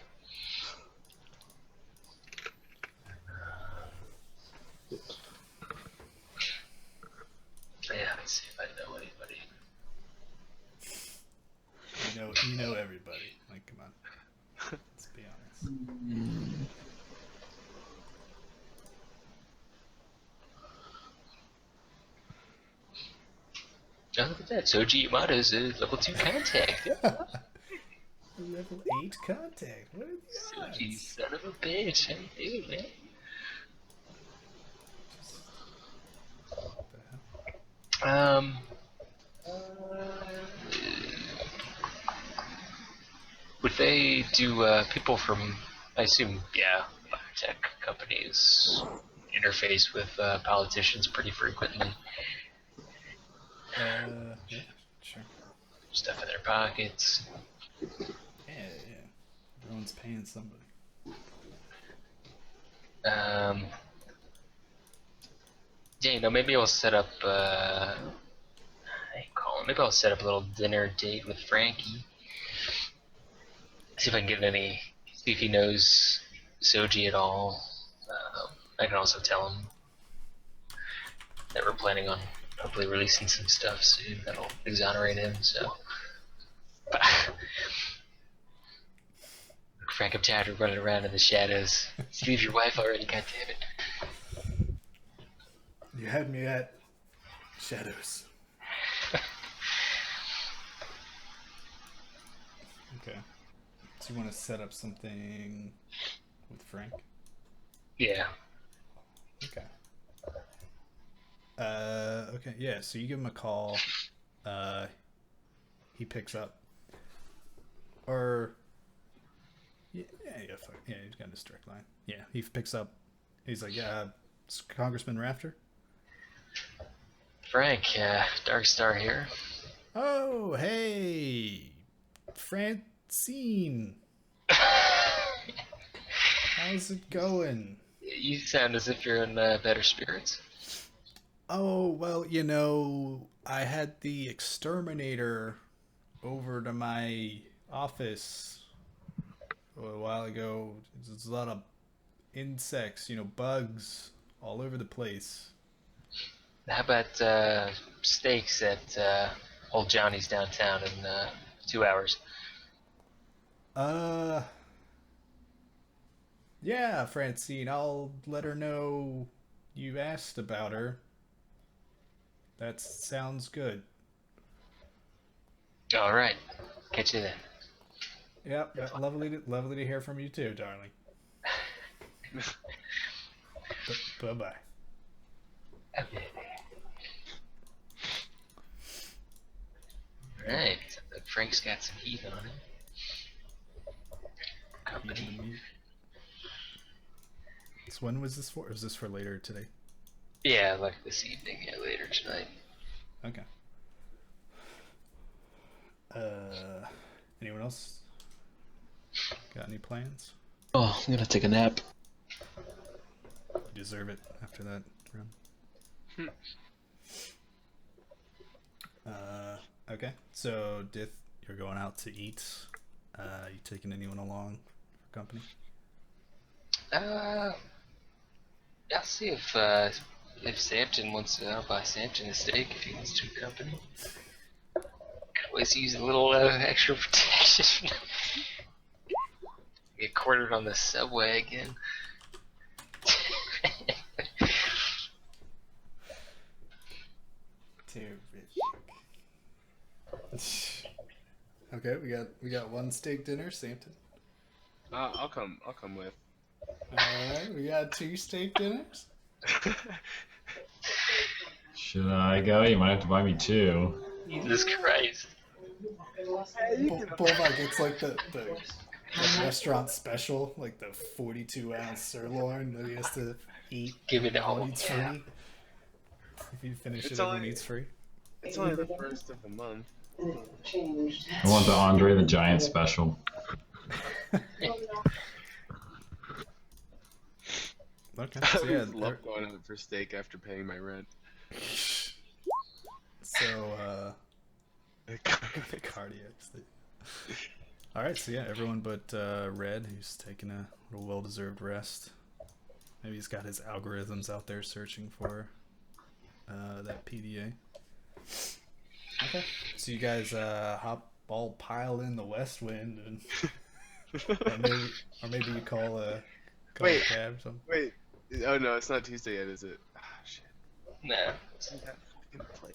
Yeah, let's see if I know anybody. You know everybody. Like, come on. Let's be honest. Oh, look at that. Soji Yamada is a level 2 contact. Level 8 contact. What are the odds? Soji, son of a bitch. How you doing, man? What the hell? Would they do people from, I assume, yeah, biotech companies interface with politicians pretty frequently? Yeah, sure. Stuff in their pockets. Yeah. Everyone's paying somebody. Yeah, you know, maybe I'll set up. Maybe I'll set up a little dinner date with Frankie. See if I can get any. See if he knows Soji at all. I can also tell him that we're planning on hopefully releasing some stuff soon that'll exonerate him. So, Frank, I'm tired of running around in the shadows. Just leave your wife already, goddammit. You had me at shadows. Okay. So you want to set up something with Frank? Yeah. Okay. Okay, yeah, so you give him a call. He picks up. Or yeah, fuck. Yeah, he's got his direct line. Yeah, he picks up. He's like, yeah, it's Congressman Rafter. Frank, Dark Star here. Oh, hey, Francine. How's it going? You sound as if you're in better spirits. Oh, well, you know, I had the exterminator over to my office a while ago. There's a lot of insects, you know, bugs all over the place. How about steaks at Old Johnny's downtown in 2 hours? Yeah, Francine, I'll let her know you asked about her. That sounds good. All right, catch you then. Yep, lovely to hear from you too, darling. Bye-bye. Okay. All right, Frank's got some heat on him. Company. So when was this for? Was this for later today? Yeah, like this evening. Yeah, later tonight. Okay. Anyone else? Got any plans? Oh, I'm gonna take a nap. You deserve it after that run. Okay, so Dith, you're going out to eat. You taking anyone along for company? I'll see if Sampton wants to. I'll buy Sampton a steak if he wants to accompany. Could always use a little extra protection. Get cornered on the subway again. Okay, we got one steak dinner, Sampton. I'll come with. All right, we got 2 steak dinners. Should I go? You might have to buy me 2. Jesus Christ. Bullvog gets like the restaurant special, like the 42-ounce sirloin that he has to eat. Give it Everyone all. eats Yeah. free. If you finish It's it, everyone only- eats free. It's only the first of the month. Changed. I want the Andre the Giant special. Okay, I so yeah, always love going out for steak after paying my rent. so the cardiac state. All right, so yeah, everyone but Red, who's taking a little well-deserved rest. Maybe he's got his algorithms out there searching for that PDA. Okay, so you guys all pile in the West Wind, and or maybe you call a Wait. cab or something. Wait. Oh no, it's not Tuesday yet, is it? Ah, shit. No. See that fucking plate.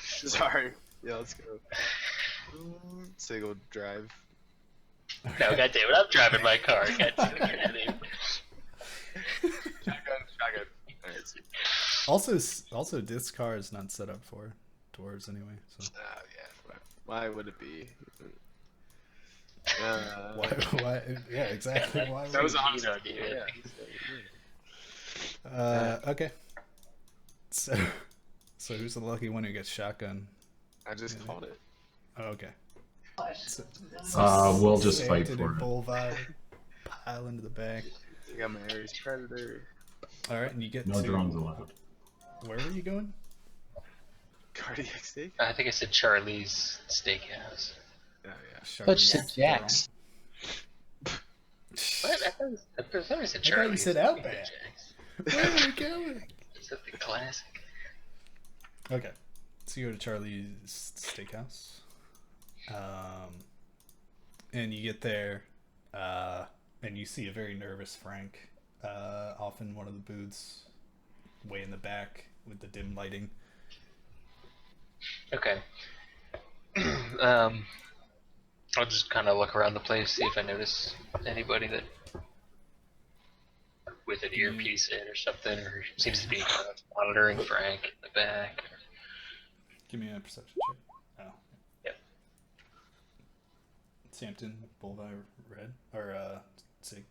Sorry. Yeah, let's go. Single drive. No, goddammit, I'm driving my car. Goddammit. Shotgun. Alright, sweet. Also, this car is not set up for doors anyway. So Oh yeah. Why would it be? why? Yeah, exactly. Why? That was would- awesome. You know, Yeah. Okay. So who's the lucky one who gets shotgun? I just called it. Oh, okay. We'll just fight Sancted for and it. Bull vibe, pile into the back. I got my Aries Predator. All right, and you get No to drones allowed. where were you going? Cardiac steak? I think I said Charlie's Steakhouse. Oh yeah. But you said Jack's. What? I thought I said I thought Charlie's. you said Outback. Jack's. Where are we going? Something classic. Okay, so you go to Charlie's Steakhouse, and you get there, and you see a very nervous Frank, off in one of the booths, way in the back with the dim lighting. Okay. I'll just kind of look around the place, see if I notice anybody that with an earpiece in or something, or seems to be kind of monitoring Frank in the back. Give me a perception check. Oh. Yep. Sampton, Bullvi, Red, or Sig.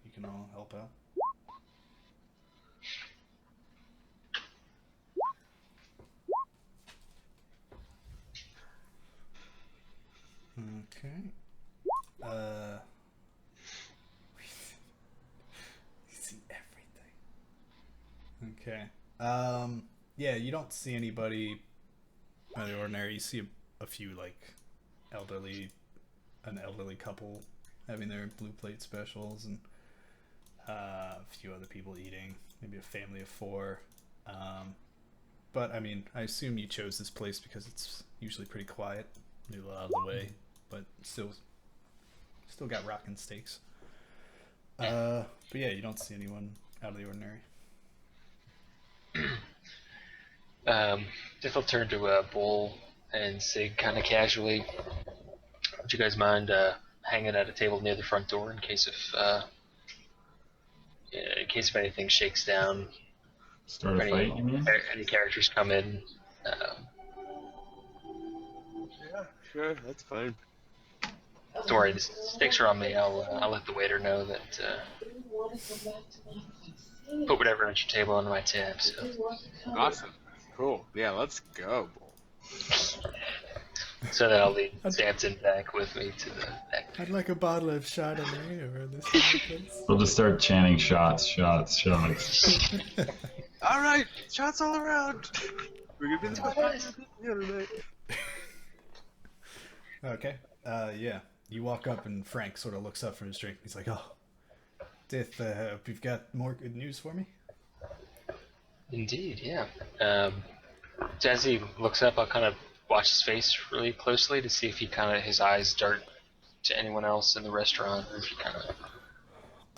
You can all help out. Okay. You see everything. Okay. Yeah, you don't see anybody out of the ordinary. You see a few like an elderly couple having their blue plate specials, and a few other people eating. Maybe a family of 4. But I mean, I assume you chose this place because it's usually pretty quiet, a little out of the way, but still got rockin' steaks. But yeah, you don't see anyone out of the ordinary. If I'll turn to Bull and Sig kind of casually, would you guys mind hanging at a table near the front door in case if anything shakes down, Start a fight, you mean? any characters come in? Yeah, sure, that's fine. Don't worry, the stakes are on me. I'll let the waiter know that put whatever on your table on my tab. So. Awesome. Cool. Yeah, let's go. So then I'll lead Samson back with me to the back. I'd like a bottle of Chardonnay or this place. We'll just start chanting shots, shots, shots. All right, shots all around. We're gonna be the best tonight. Okay. Yeah. You walk up and Frank sort of looks up from his drink. He's like, "Oh, Dith, you've got more good news for me?" Indeed, yeah. So as he looks up, I'll kind of watch his face really closely to see if his eyes dart to anyone else in the restaurant, or if he kind of.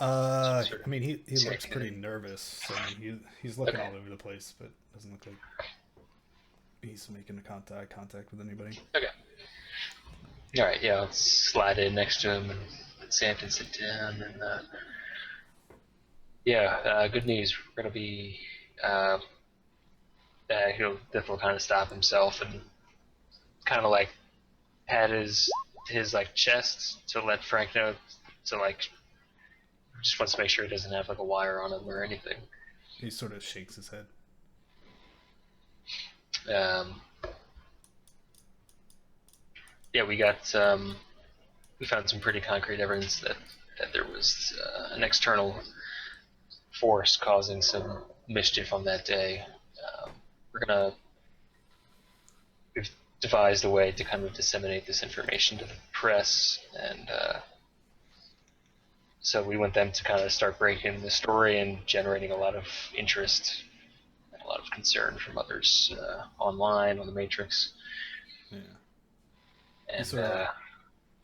I mean, he looks pretty nervous. So I mean, he's looking all over the place, but doesn't look like he's making eye contact with anybody. Okay. All right, yeah, I'll slide in next to him and let Samson sit down. And good news. We're gonna be. Dith will kind of stop himself and kind of like pat his like chest to let Frank know to like just wants to make sure he doesn't have like a wire on him or anything. He sort of shakes his head. We found some pretty concrete evidence that there was an external force causing some mischief on that day. We've devised a way to kind of disseminate this information to the press, and so we want them to kind of start breaking the story and generating a lot of interest and a lot of concern from others online on the Matrix. Yeah. And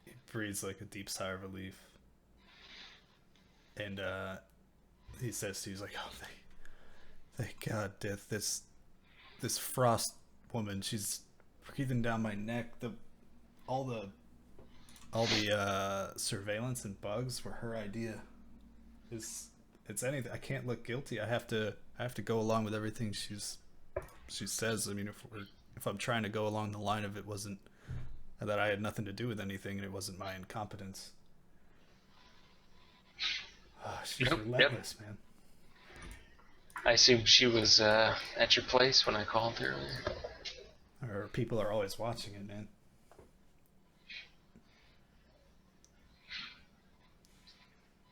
he breathes like a deep sigh of relief, and he says to you, he's like, "Oh, thank God, Dith, this Frost woman, she's breathing down my neck. All the surveillance and bugs were her idea. It's anything. I can't look guilty. I have to go along with everything she says. I mean, if I'm trying to go along the line of it wasn't that I had nothing to do with anything and it wasn't my incompetence." She's relentless, man. I assume she was at your place when I called earlier. Or people are always watching it, man.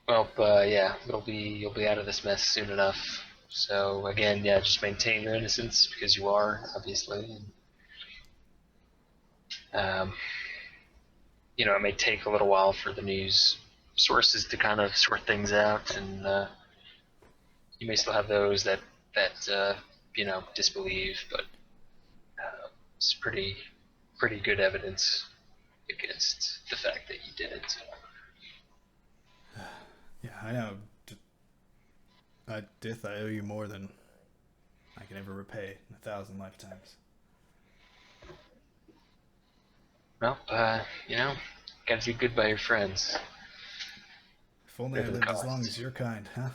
Well, you'll be out of this mess soon enough. So again, just maintain your innocence because you are, obviously. And, it may take a little while for the news sources to kind of sort things out, and you may still have those that disbelieve, but it's pretty good evidence against the fact that you did it. Yeah, I know. Dith, I owe you more than I can ever repay in 1,000 lifetimes. Well, gotta do good by your friends. If only I lived as long as your kind, huh?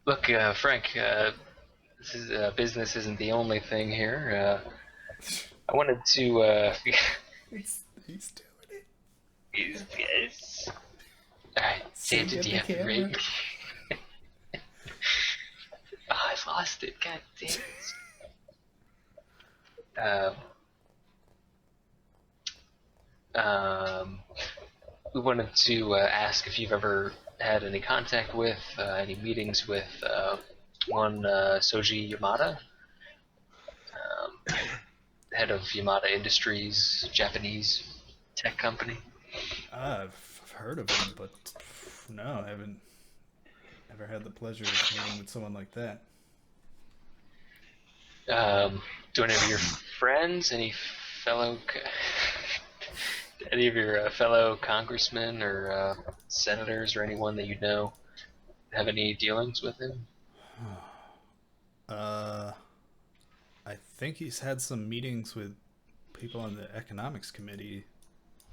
Look, Frank, business isn't the only thing here. I wanted to. He's doing it. Yes. Alright, Samson, do you have the ring? I've lost it, god damn it. We wanted to ask if you've ever had any contact with, any meetings with one Soji Yamada, head of Yamada Industries, Japanese tech company. I've heard of him, but no, I haven't ever had the pleasure of meeting with someone like that. Do any of your friends, any of your fellow congressmen or senators or anyone that you know have any dealings with him? I think he's had some meetings with people on the economics committee.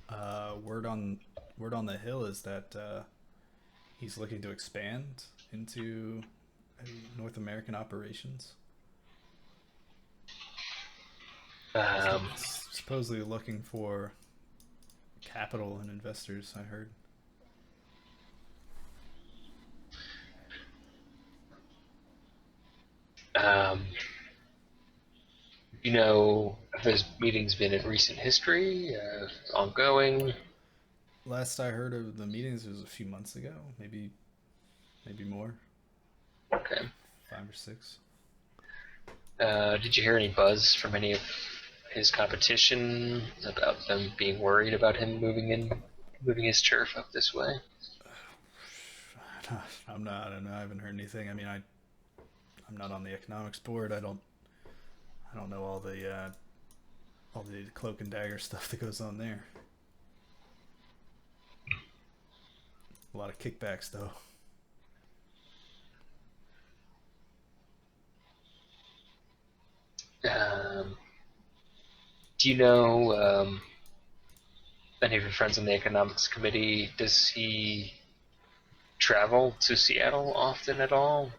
Word on the hill is that he's looking to expand into North American operations. Supposedly looking for capital and investors, I heard. You know, have those meetings been in recent history, ongoing? Last I heard of the meetings was a few months ago, maybe more, Okay. 5 or 6. Did you hear any buzz from any of his competition about them being worried about him moving his turf up this way? I'm not. I don't know. I haven't heard anything. I mean, I'm not on the economics board. I don't know all the cloak and dagger stuff that goes on there. A lot of kickbacks, though. Do you know any of your friends on the economics committee? Does he travel to Seattle often at all?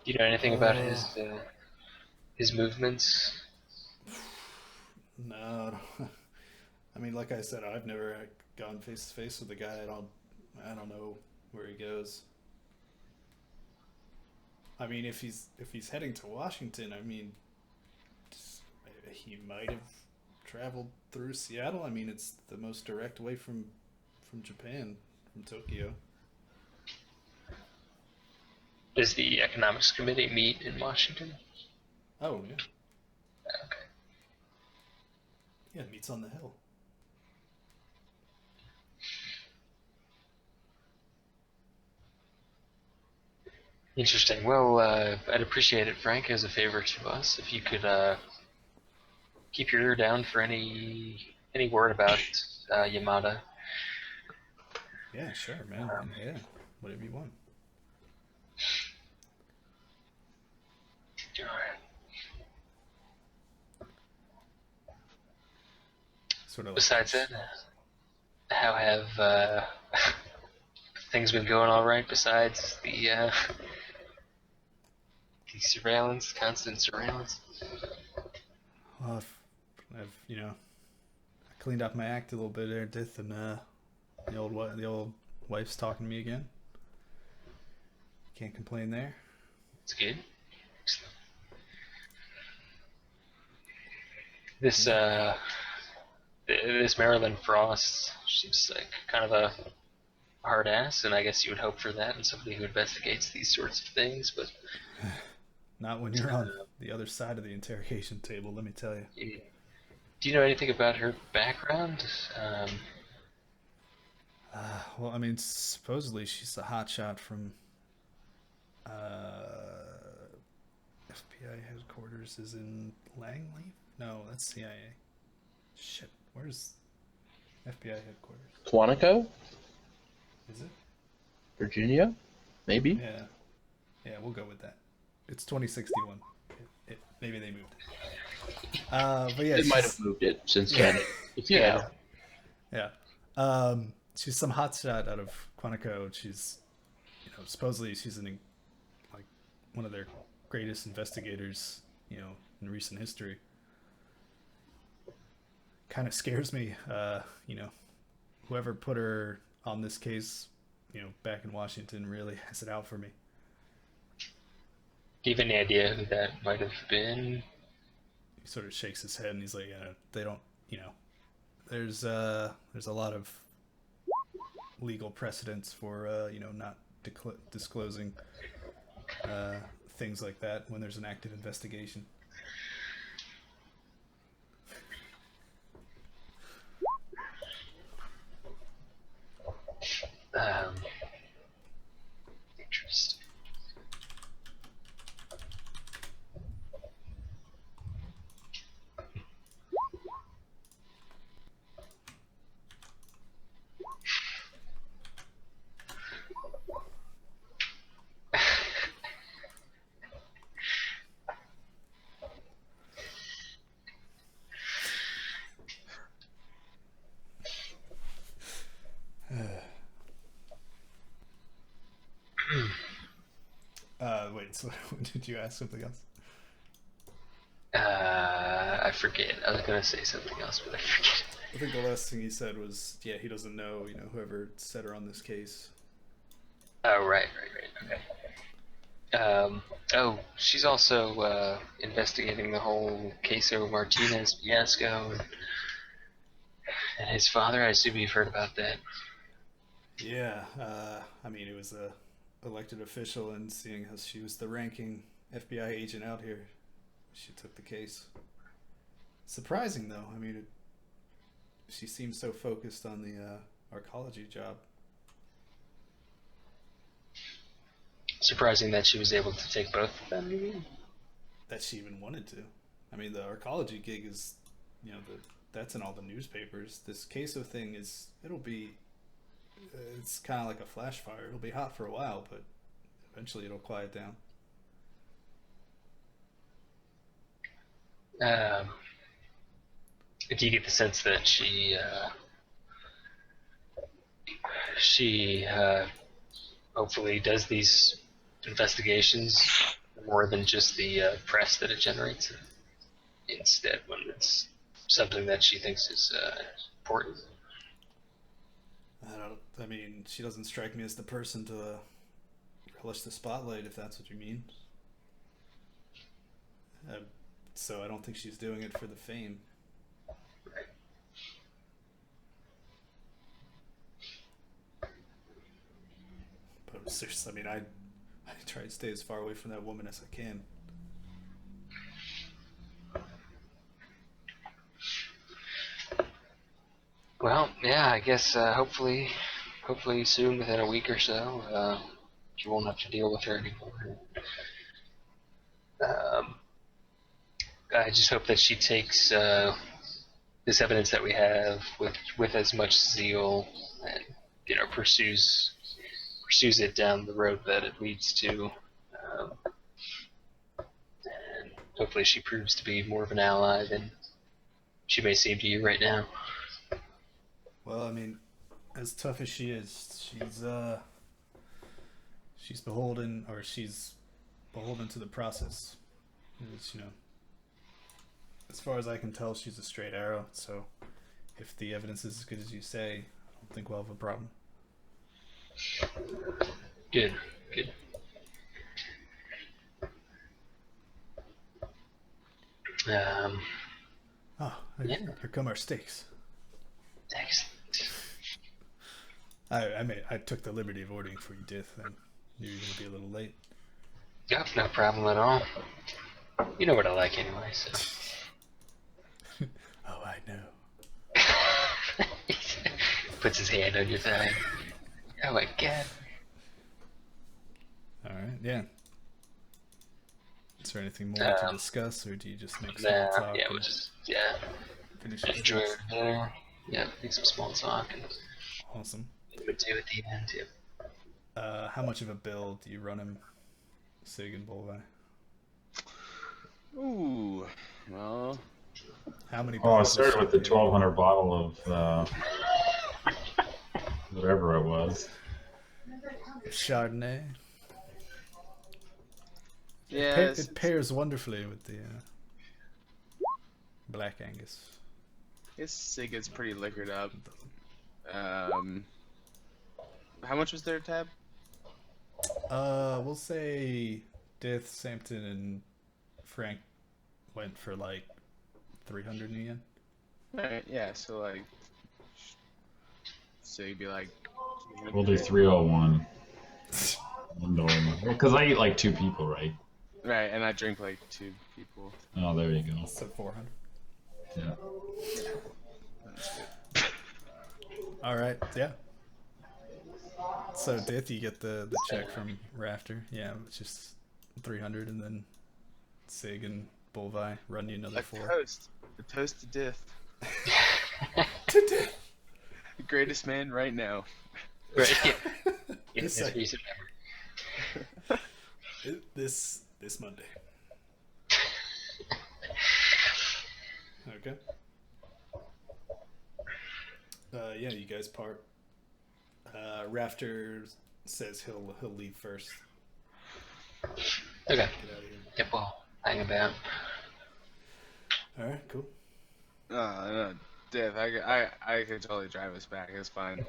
Do you know anything about his movements? No. I mean, like I said, I've never gone face to face with the guy. I don't know where he goes. I mean, if he's heading to Washington, I mean, he might have traveled through Seattle. I mean, it's the most direct way from Japan, from Tokyo. Does the economics committee meet in Washington? Oh yeah, Okay. yeah, meets on the hill. Interesting. Well, I'd appreciate it, Frank, as a favor to us, if you could keep your ear down for any word about Yamada. Yeah, sure, man. Yeah, whatever you want. Alright. Sort of like Besides that, how have things been going all right besides the surveillance, constant surveillance? well, I've cleaned up my act a little bit there, Dith, and the old wife's talking to me again. Can't complain there. It's good. This this Marilyn Frost seems like kind of a hard ass, and I guess you would hope for that in somebody who investigates these sorts of things, but Not when you're on the other side of the interrogation table, let me tell you. do you know anything about her background? Well, I mean, supposedly she's a hotshot from FBI headquarters is in Langley? No, that's CIA. Shit, where's FBI headquarters? Quantico, Is it? Virginia, maybe. Yeah. Yeah, we'll go with that. It's 2061. Maybe they moved it. But yeah, They might have moved it since then. It's yeah. Yeah. She's some hotshot out of Quantico. She's, supposedly she's like one of their greatest investigators, in recent history. Kind of scares me. Whoever put her on this case, back in Washington really has it out for me. Do you have any idea who that might have been? He sort of shakes his head and he's like, they don't, there's a lot of legal precedents for, not disclosing things like that when there's an active investigation. Interesting. Wait, so did you ask something else? I forget. I was gonna say something else, but I forget. I think the last thing he said was, yeah, he doesn't know, whoever set her on this case. Oh, right. Okay. Oh, she's also investigating the whole Queso Martinez fiasco and his father. I assume you've heard about that. Yeah, I mean, it was a elected official, and seeing how she was the ranking FBI agent out here, she took the case. Surprising, though. I mean, she seems so focused on the arcology job. Surprising that she was able to take both of them, you mean? That she even wanted to. I mean, the arcology gig is, that's in all the newspapers. This queso thing it'll be, it's kind of like a flash fire. It'll be hot for a while, but eventually it'll quiet down. Do you get the sense that she hopefully does these investigations more than just the press that it generates? Instead, when it's something that she thinks is important. I mean, she doesn't strike me as the person to relish the spotlight, if that's what you mean. So I don't think she's doing it for the fame. Right. But seriously, I mean, I try to stay as far away from that woman as I can. Well, yeah, I guess hopefully soon, within a week or so, you won't have to deal with her anymore. I just hope that she takes this evidence that we have with as much zeal, and pursues it down the road that it leads to, and hopefully she proves to be more of an ally than she may seem to you right now. Well, I mean, as tough as she is, she's beholden to the process. It's, as far as I can tell, she's a straight arrow. So, if the evidence is as good as you say, I don't think we'll have a problem. Good. Here come our steaks. Thanks. I took the liberty of ordering for you, Dith. I knew you were going to be a little late. Yep, no problem at all. You know what I like anyway, so. Oh, I know. Puts his hand on your thigh. Oh my god. All right, yeah. Is there anything more to discuss, or do you just make small talk? Yeah, we'll just finish enjoy our dinner. Yeah, make some small talk and awesome. we'll do at the end. Yeah. How much of a bill do you run him, Sig and Bolvi? Ooh, well. How many? Oh, I started with the 1,200 bottle of whatever it was. Chardonnay. Yeah, it pairs wonderfully with the Black Angus. His Sig is pretty liquored up. How much was their tab? We'll say Dith, Sampton, and Frank went for like 300 yen. Alright, yeah, so like, Sig be like. We'll do 301. Because I eat like 2 people, right? Right, and I drink like 2 people. Oh, there you go. So 400. Yeah. That's good. All right, yeah. So Dith, you get the check from Rafter. Yeah, it's just 300, and then Sig and Bolvi run you another 4. A toast to Dith. To Dith. The greatest man right now. Right. Yeah. This This sec- recent memory. This Monday. Okay. Yeah, you guys part. Rafter says he'll leave first. Okay. Get out of here. Yep, well, hang about. All right, cool. No, Dith, I could totally drive us back. It's fine.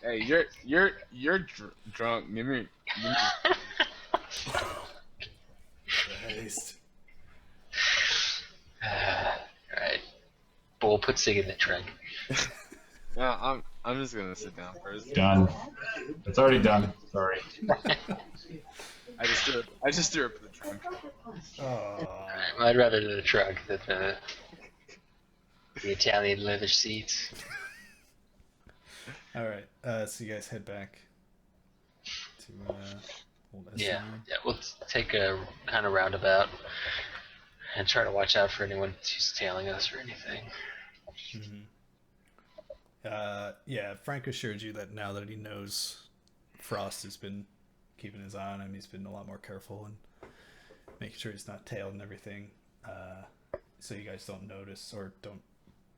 Hey, you're drunk. Give me. based. Alright. Bull, put Sig in the trunk. No, I'm just gonna sit down first. Done. It's already done. Sorry. I just threw it in the trunk. Oh. I'd rather do the truck than the Italian leather seats. All right. So you guys head back to old S9. Yeah, we'll take a kind of roundabout and try to watch out for anyone who's tailing us or anything. Mm-hmm. Yeah, Frank assured you that now that he knows Frost has been keeping his eye on him, he's been a lot more careful and making sure he's not tailed and everything. So you guys don't notice or don't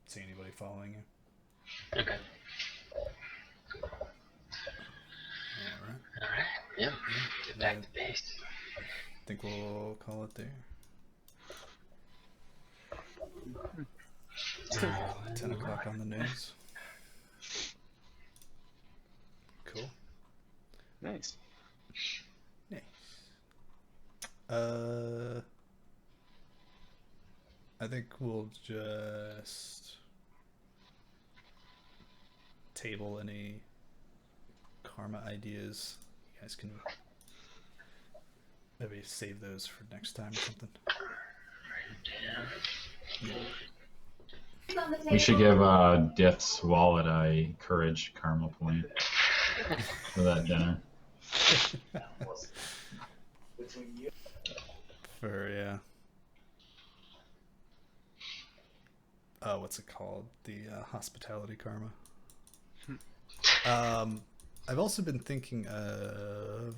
see anybody following you. Okay. Alright. Yep. Get back to base. I think we'll call it there. 10 o'clock on the news. Cool. Nice. Nice. I think we'll just table any karma ideas. You guys can maybe save those for next time or something. We should give Death's wallet a courage karma point for that dinner. For what's it called? The hospitality karma. I've also been thinking of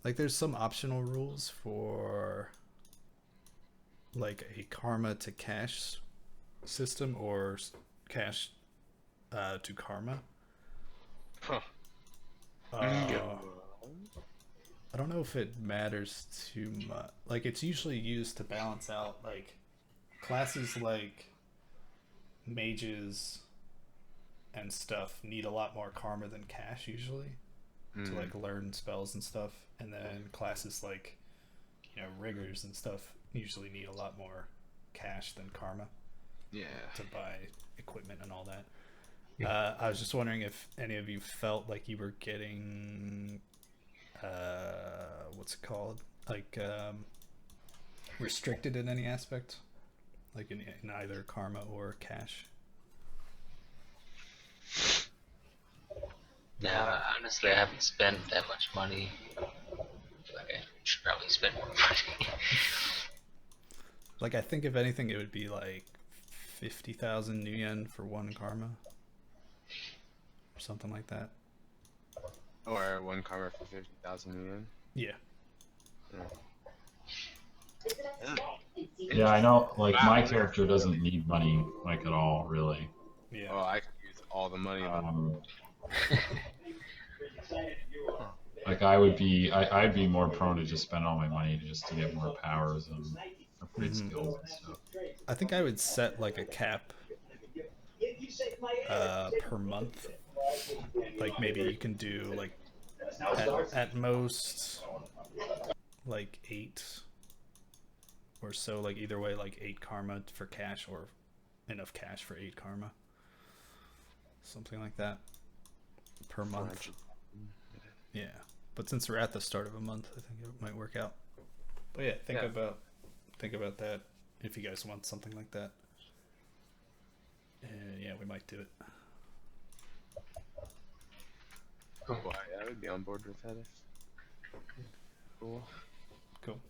like there's some optional rules for like a karma to cash system or cash to karma. Huh. I don't know if it matters too much. Like it's usually used to balance out like classes like mages and stuff need a lot more karma than cash usually to like learn spells and stuff, and then classes like riggers and stuff usually need a lot more cash than karma to buy equipment and all that. I was just wondering if any of you felt like you were getting what's it called, like restricted in any aspect, like in either karma or cash. No, honestly, I haven't spent that much money. Like, I should probably spend more money. Like I think if anything it would be like 50,000 new yen for one karma or something like that. Or one karma for 50,000 yen. Yeah. Yeah, I know. Like my character doesn't need money like at all, really. Yeah. Oh, I could use all the money. Like I'd be more prone to just spend all my money just to get more powers and upgrade skills and stuff. I think I would set like a cap per month. Like maybe you can do like at most like 8 or so, like either way, like 8 karma for cash or enough cash for 8 karma, something like that per month. Yeah, but since we're at the start of a month, I think it might work out. But yeah, think about that if you guys want something like that. Yeah, we might do it. Cool. Yeah, I would be on board with that. Cool. Cool.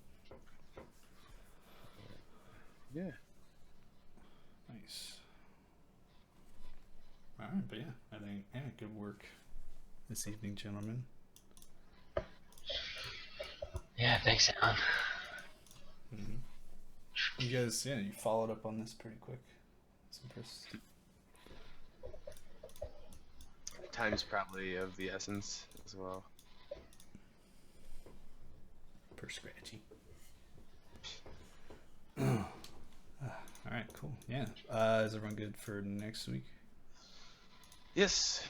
Yeah. Nice. All right, but yeah, I think good work this evening, gentlemen. Yeah, thanks, Alan. Mm-hmm. You guys, you followed up on this pretty quick. It's impressed. Time's probably of the essence as well. Per scratchy. All right, cool. Yeah. Is everyone good for next week? Yes,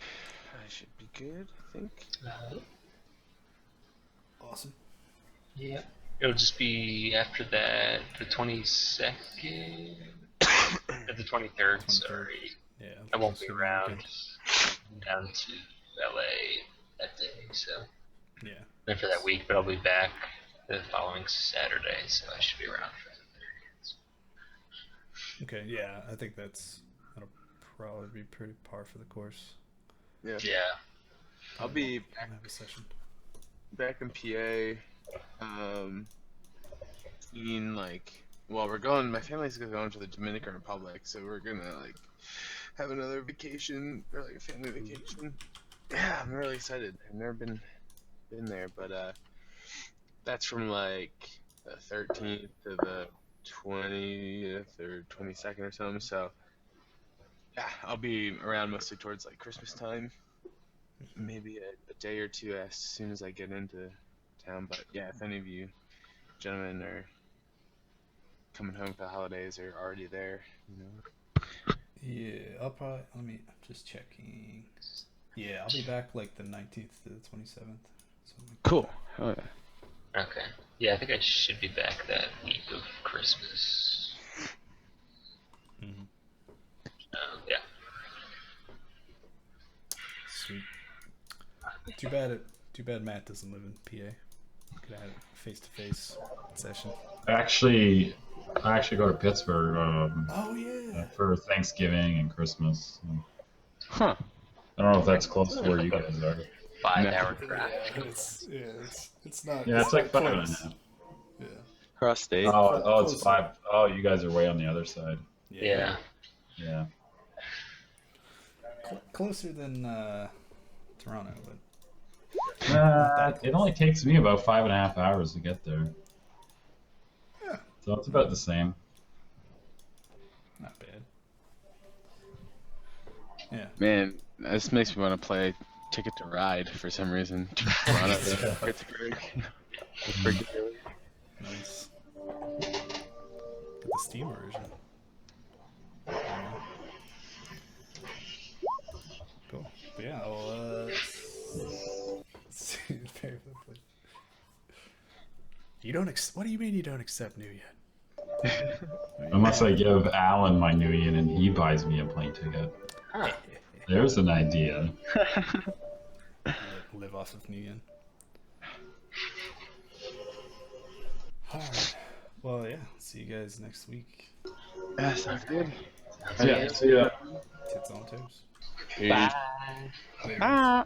I should be good, I think. Awesome. Yeah. It'll just be after that, the 22nd, the 23rd. 23rd. Sorry, Yeah. I won't be Thanksgiving around. weekend. I'm down to LA that day, so Yeah. then for that week, but I'll be back the following Saturday, so I should be around for that. Okay. Yeah, I think that'll probably be pretty par for the course. Yeah. Yeah. I'll be I'll have a session. back in PA. In we're going. My family's going to the Dominican Republic, so we're gonna have another vacation or a family vacation. Yeah, I'm really excited. I've never been there, but that's from the 13th to the 20th or 22nd or something. So yeah, I'll be around mostly towards Christmas time. Maybe a day or two as soon as I get into town. But yeah, if any of you gentlemen are coming home for the holidays or already there, Yeah, I'm just checking. Yeah, I'll be back the 19th to the 27th. Cool. Oh yeah. Okay. Yeah, I think I should be back that week of Christmas. Mm-hmm. Yeah. Sweet. Too bad Matt doesn't live in PA. Could have had a face-to-face session. I actually go to Pittsburgh Oh yeah. for Thanksgiving and Christmas. Huh. I don't know if that's close to where you guys are. 5-hour drive. It's not. Yeah, it's like not 5.5. close. Yeah. Cross state. Oh, it's Close. 5. Oh, you guys are way on the other side. Yeah. Yeah. Closer than Toronto, but It only takes me about 5.5 hours to get there. Yeah. So it's about the same. not bad. Yeah. Man, this makes me want to play Ticket to Ride for some reason. Toronto to Pittsburgh. Nice. Get the Steam version. Cool. But yeah, I'll see you there. You don't what do you mean you don't accept New Yen? Unless I give Alan my New Yen and he buys me a plane ticket. Huh. There's an idea. Live off of New Yen. Alright. Well, yeah. See you guys next week. Yeah, sounds good. Yeah, see ya. Tits on toes. Bye. Later. Ah.